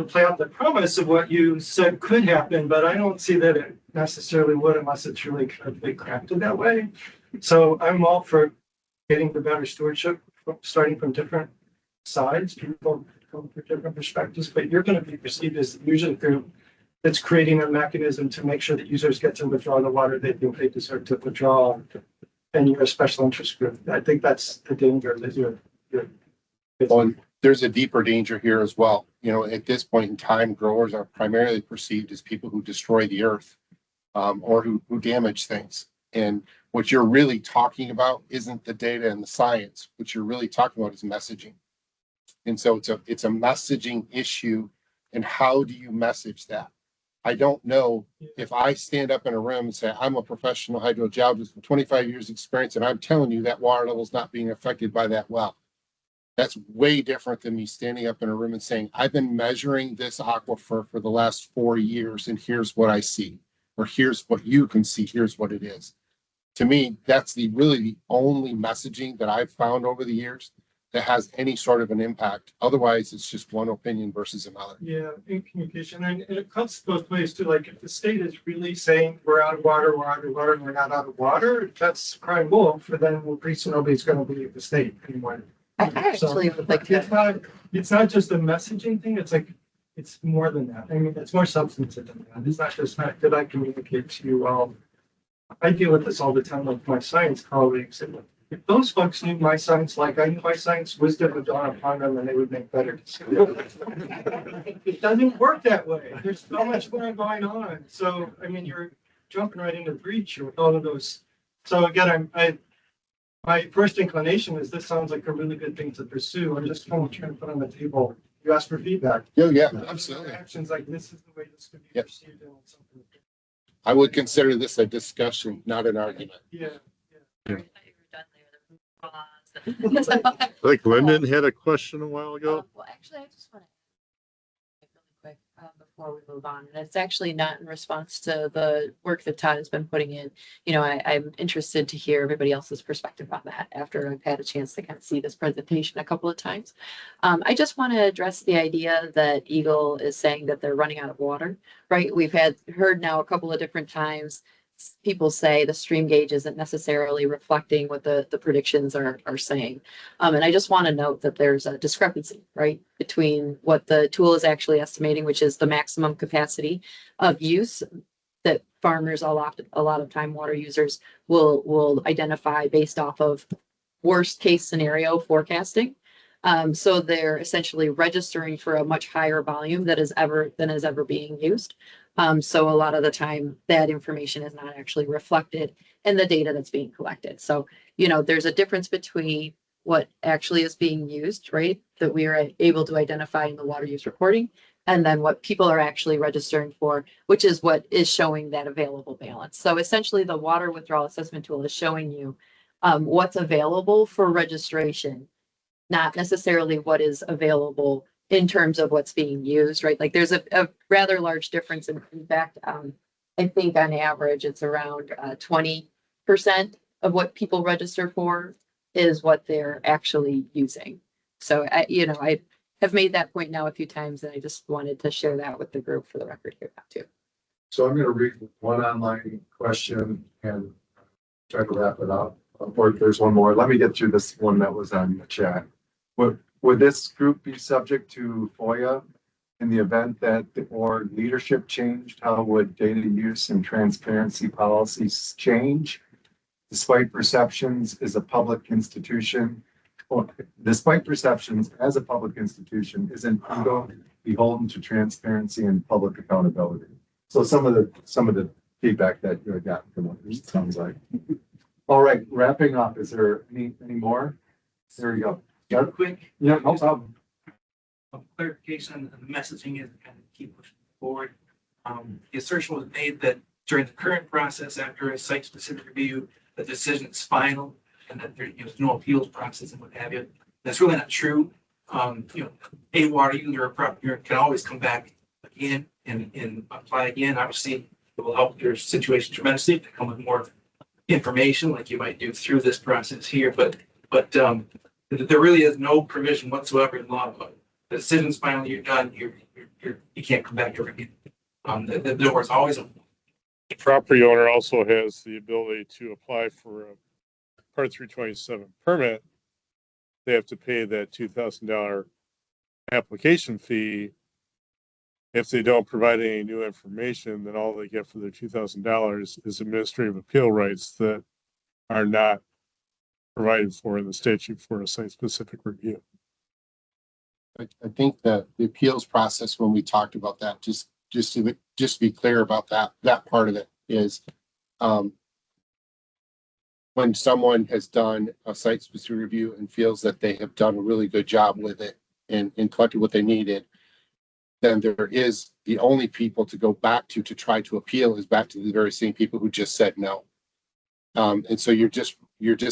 play out the promise of what you said could happen, but I don't see that it necessarily would unless it's really carefully crafted that way. So I'm all for getting the better stewardship, starting from different sides, people come from different perspectives, but you're going to be perceived as the user group that's creating a mechanism to make sure that users get to withdraw the water they think they deserve to withdraw, and you're a special interest group. I think that's the danger that you're. Well, there's a deeper danger here as well. You know, at this point in time, growers are primarily perceived as people who destroy the earth, or who damage things. And what you're really talking about isn't the data and the science. What you're really talking about is messaging. And so it's a messaging issue. And how do you message that? I don't know if I stand up in a room and say, I'm a professional hydrogeologist with 25 years experience, and I'm telling you that water level is not being affected by that well. That's way different than me standing up in a room and saying, I've been measuring this aquifer for the last 4 years, and here's what I see, or here's what you can see, here's what it is. To me, that's really the only messaging that I've found over the years that has any sort of an impact. Otherwise, it's just one opinion versus another. Yeah, in communication, and it cuts both ways too. Like if the state is really saying we're out of water, and we're not out of water, that's crying wolf. But then pretty soon nobody's going to believe the state anymore. I actually would like to. It's not just a messaging thing. It's like it's more than that. I mean, it's more substantive than that. It's not just did I communicate to you well. I deal with this all the time with my science colleagues. And if those folks knew my science like I knew my science, wisdom would dawn upon them and they would make better decisions. It doesn't work that way. There's so much more going on. So, I mean, you're jumping right into the breach with all of those. So again, my first inclination is this sounds like a really good thing to pursue. I'm just kind of trying to put on the table. You ask for feedback. Yeah, absolutely. Actions like this is the way this could be perceived and something. I would consider this a discussion, not an argument. Yeah. I think Lyndon had a question a while ago. Well, actually, I just want to really quick before we move on, and it's actually not in response to the work that Todd has been putting in. You know, I'm interested to hear everybody else's perspective on that after I've had a chance to kind of see this presentation a couple of times. I just want to address the idea that Eagle is saying that they're running out of water, right? We've heard now a couple of different times people say the stream gauge isn't necessarily reflecting what the predictions are saying. And I just want to note that there's a discrepancy, right, between what the tool is actually estimating, which is the maximum capacity of use that farmers, a lot of time water users will identify based off of worst case scenario forecasting. So they're essentially registering for a much higher volume than is ever being used. So a lot of the time that information is not actually reflected in the data that's being collected. So, you know, there's a difference between what actually is being used, right, that we are able to identify in the water use reporting, and then what people are actually registering for, which is what is showing that available balance. So essentially the water withdrawal assessment tool is showing you what's available for registration, not necessarily what is available in terms of what's being used, right? Like there's a rather large difference. In fact, I think on average, it's around 20% of what people register for is what they're actually using. So, I have made that point now a few times, and I just wanted to share that with the group for the record here now too. So I'm going to read one online question and try to wrap it up. Or there's one more. Let me get through this one that was on the chat. Would this group be subject to FOIA in the event that or leadership changed? How would data use and transparency policies change? Despite perceptions as a public institution, isn't Eagle beholden to transparency and public accountability? So some of the feedback that you had gotten from others, it sounds like. All right, wrapping up. Is there any more? There we go. Quick. Yeah, no problem. Clarification and the messaging is kind of keep pushing forward. The assertion was made that during the current process, after a site-specific review, the decision is final and that there's no appeals process and what have you. That's really not true. A water user or property can always come back again and apply again. Obviously, it will help your situation tremendously to come with more information like you might do through this process here. But there really is no provision whatsoever in law about the decision's finally you're done. You can't come back here again. The door is always open. The property owner also has the ability to apply for a Part 327 permit. They have to pay that $2,000 application fee If they don't provide any new information, then all they get for their $2,000 is administrative appeal rights that are not provided for in the statute for a site-specific review. I think the appeals process, when we talked about that, just to be clear about that part of it is, when someone has done a site-specific review and feels that they have done a really good job with it and collected what they needed, then there is the only people to go back to try to appeal is back to the very same people who just said no. And so you're just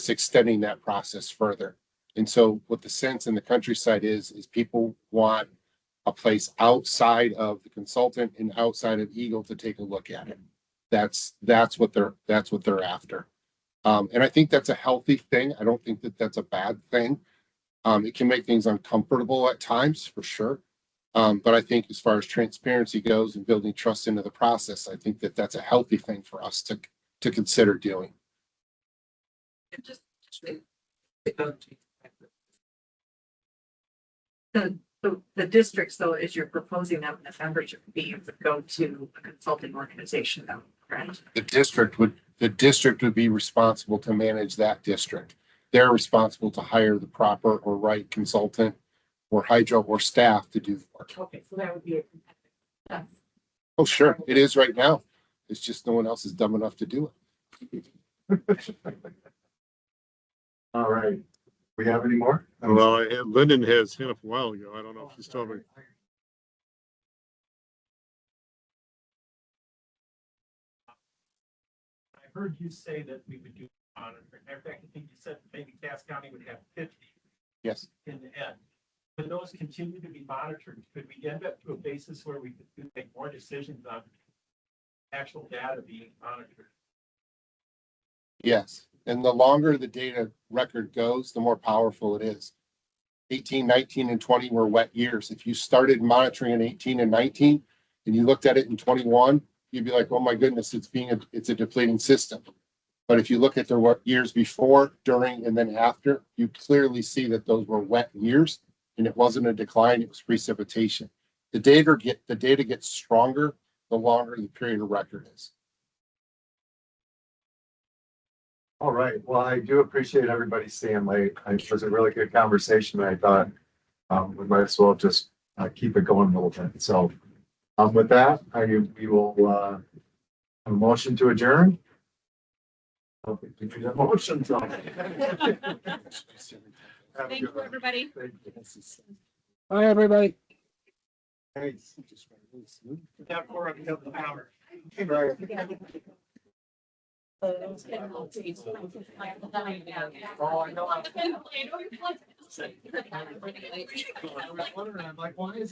extending that process further. And so what the sense in the countryside is people want a place outside of the consultant and outside of Eagle to take a look at it. That's what they're after. And I think that's a healthy thing. I don't think that that's a bad thing. It can make things uncomfortable at times, for sure. But I think as far as transparency goes and building trust into the process, I think that that's a healthy thing for us to consider doing. The districts, though, as you're proposing that the membership fee would go to a consulting organization, though, correct? The district would be responsible to manage that district. They're responsible to hire the proper or right consultant or hydro or staff to do the work. Okay, so that would be a competitive. Oh, sure. It is right now. It's just no one else is dumb enough to do it. All right. We have any more? Well, Lyndon has hit up a while ago. I don't know if he's told me. I heard you say that we would do monitoring. In fact, I think you said maybe Cass County would have 50. Yes. In the end. Could those continue to be monitored? Could we end up to a basis where we could make more decisions on actual data being monitored? Yes. And the longer the data record goes, the more powerful it is. 18, 19, and 20 were wet years. If you started monitoring in 18 and 19 and you looked at it in 21, you'd be like, oh my goodness, it's a depleting system. But if you look at the years before, during, and then after, you clearly see that those were wet years and it wasn't a decline, it was precipitation. The data gets stronger the longer the period of record is. All right. Well, I do appreciate everybody staying late. It was a really good conversation. I thought we might as well just keep it going a little bit. So with that, we will have a motion to adjourn. Motion. Thank you, everybody. Bye, everybody. Thanks. That for the power. Oh, I know. I know you're like, I'm like, why is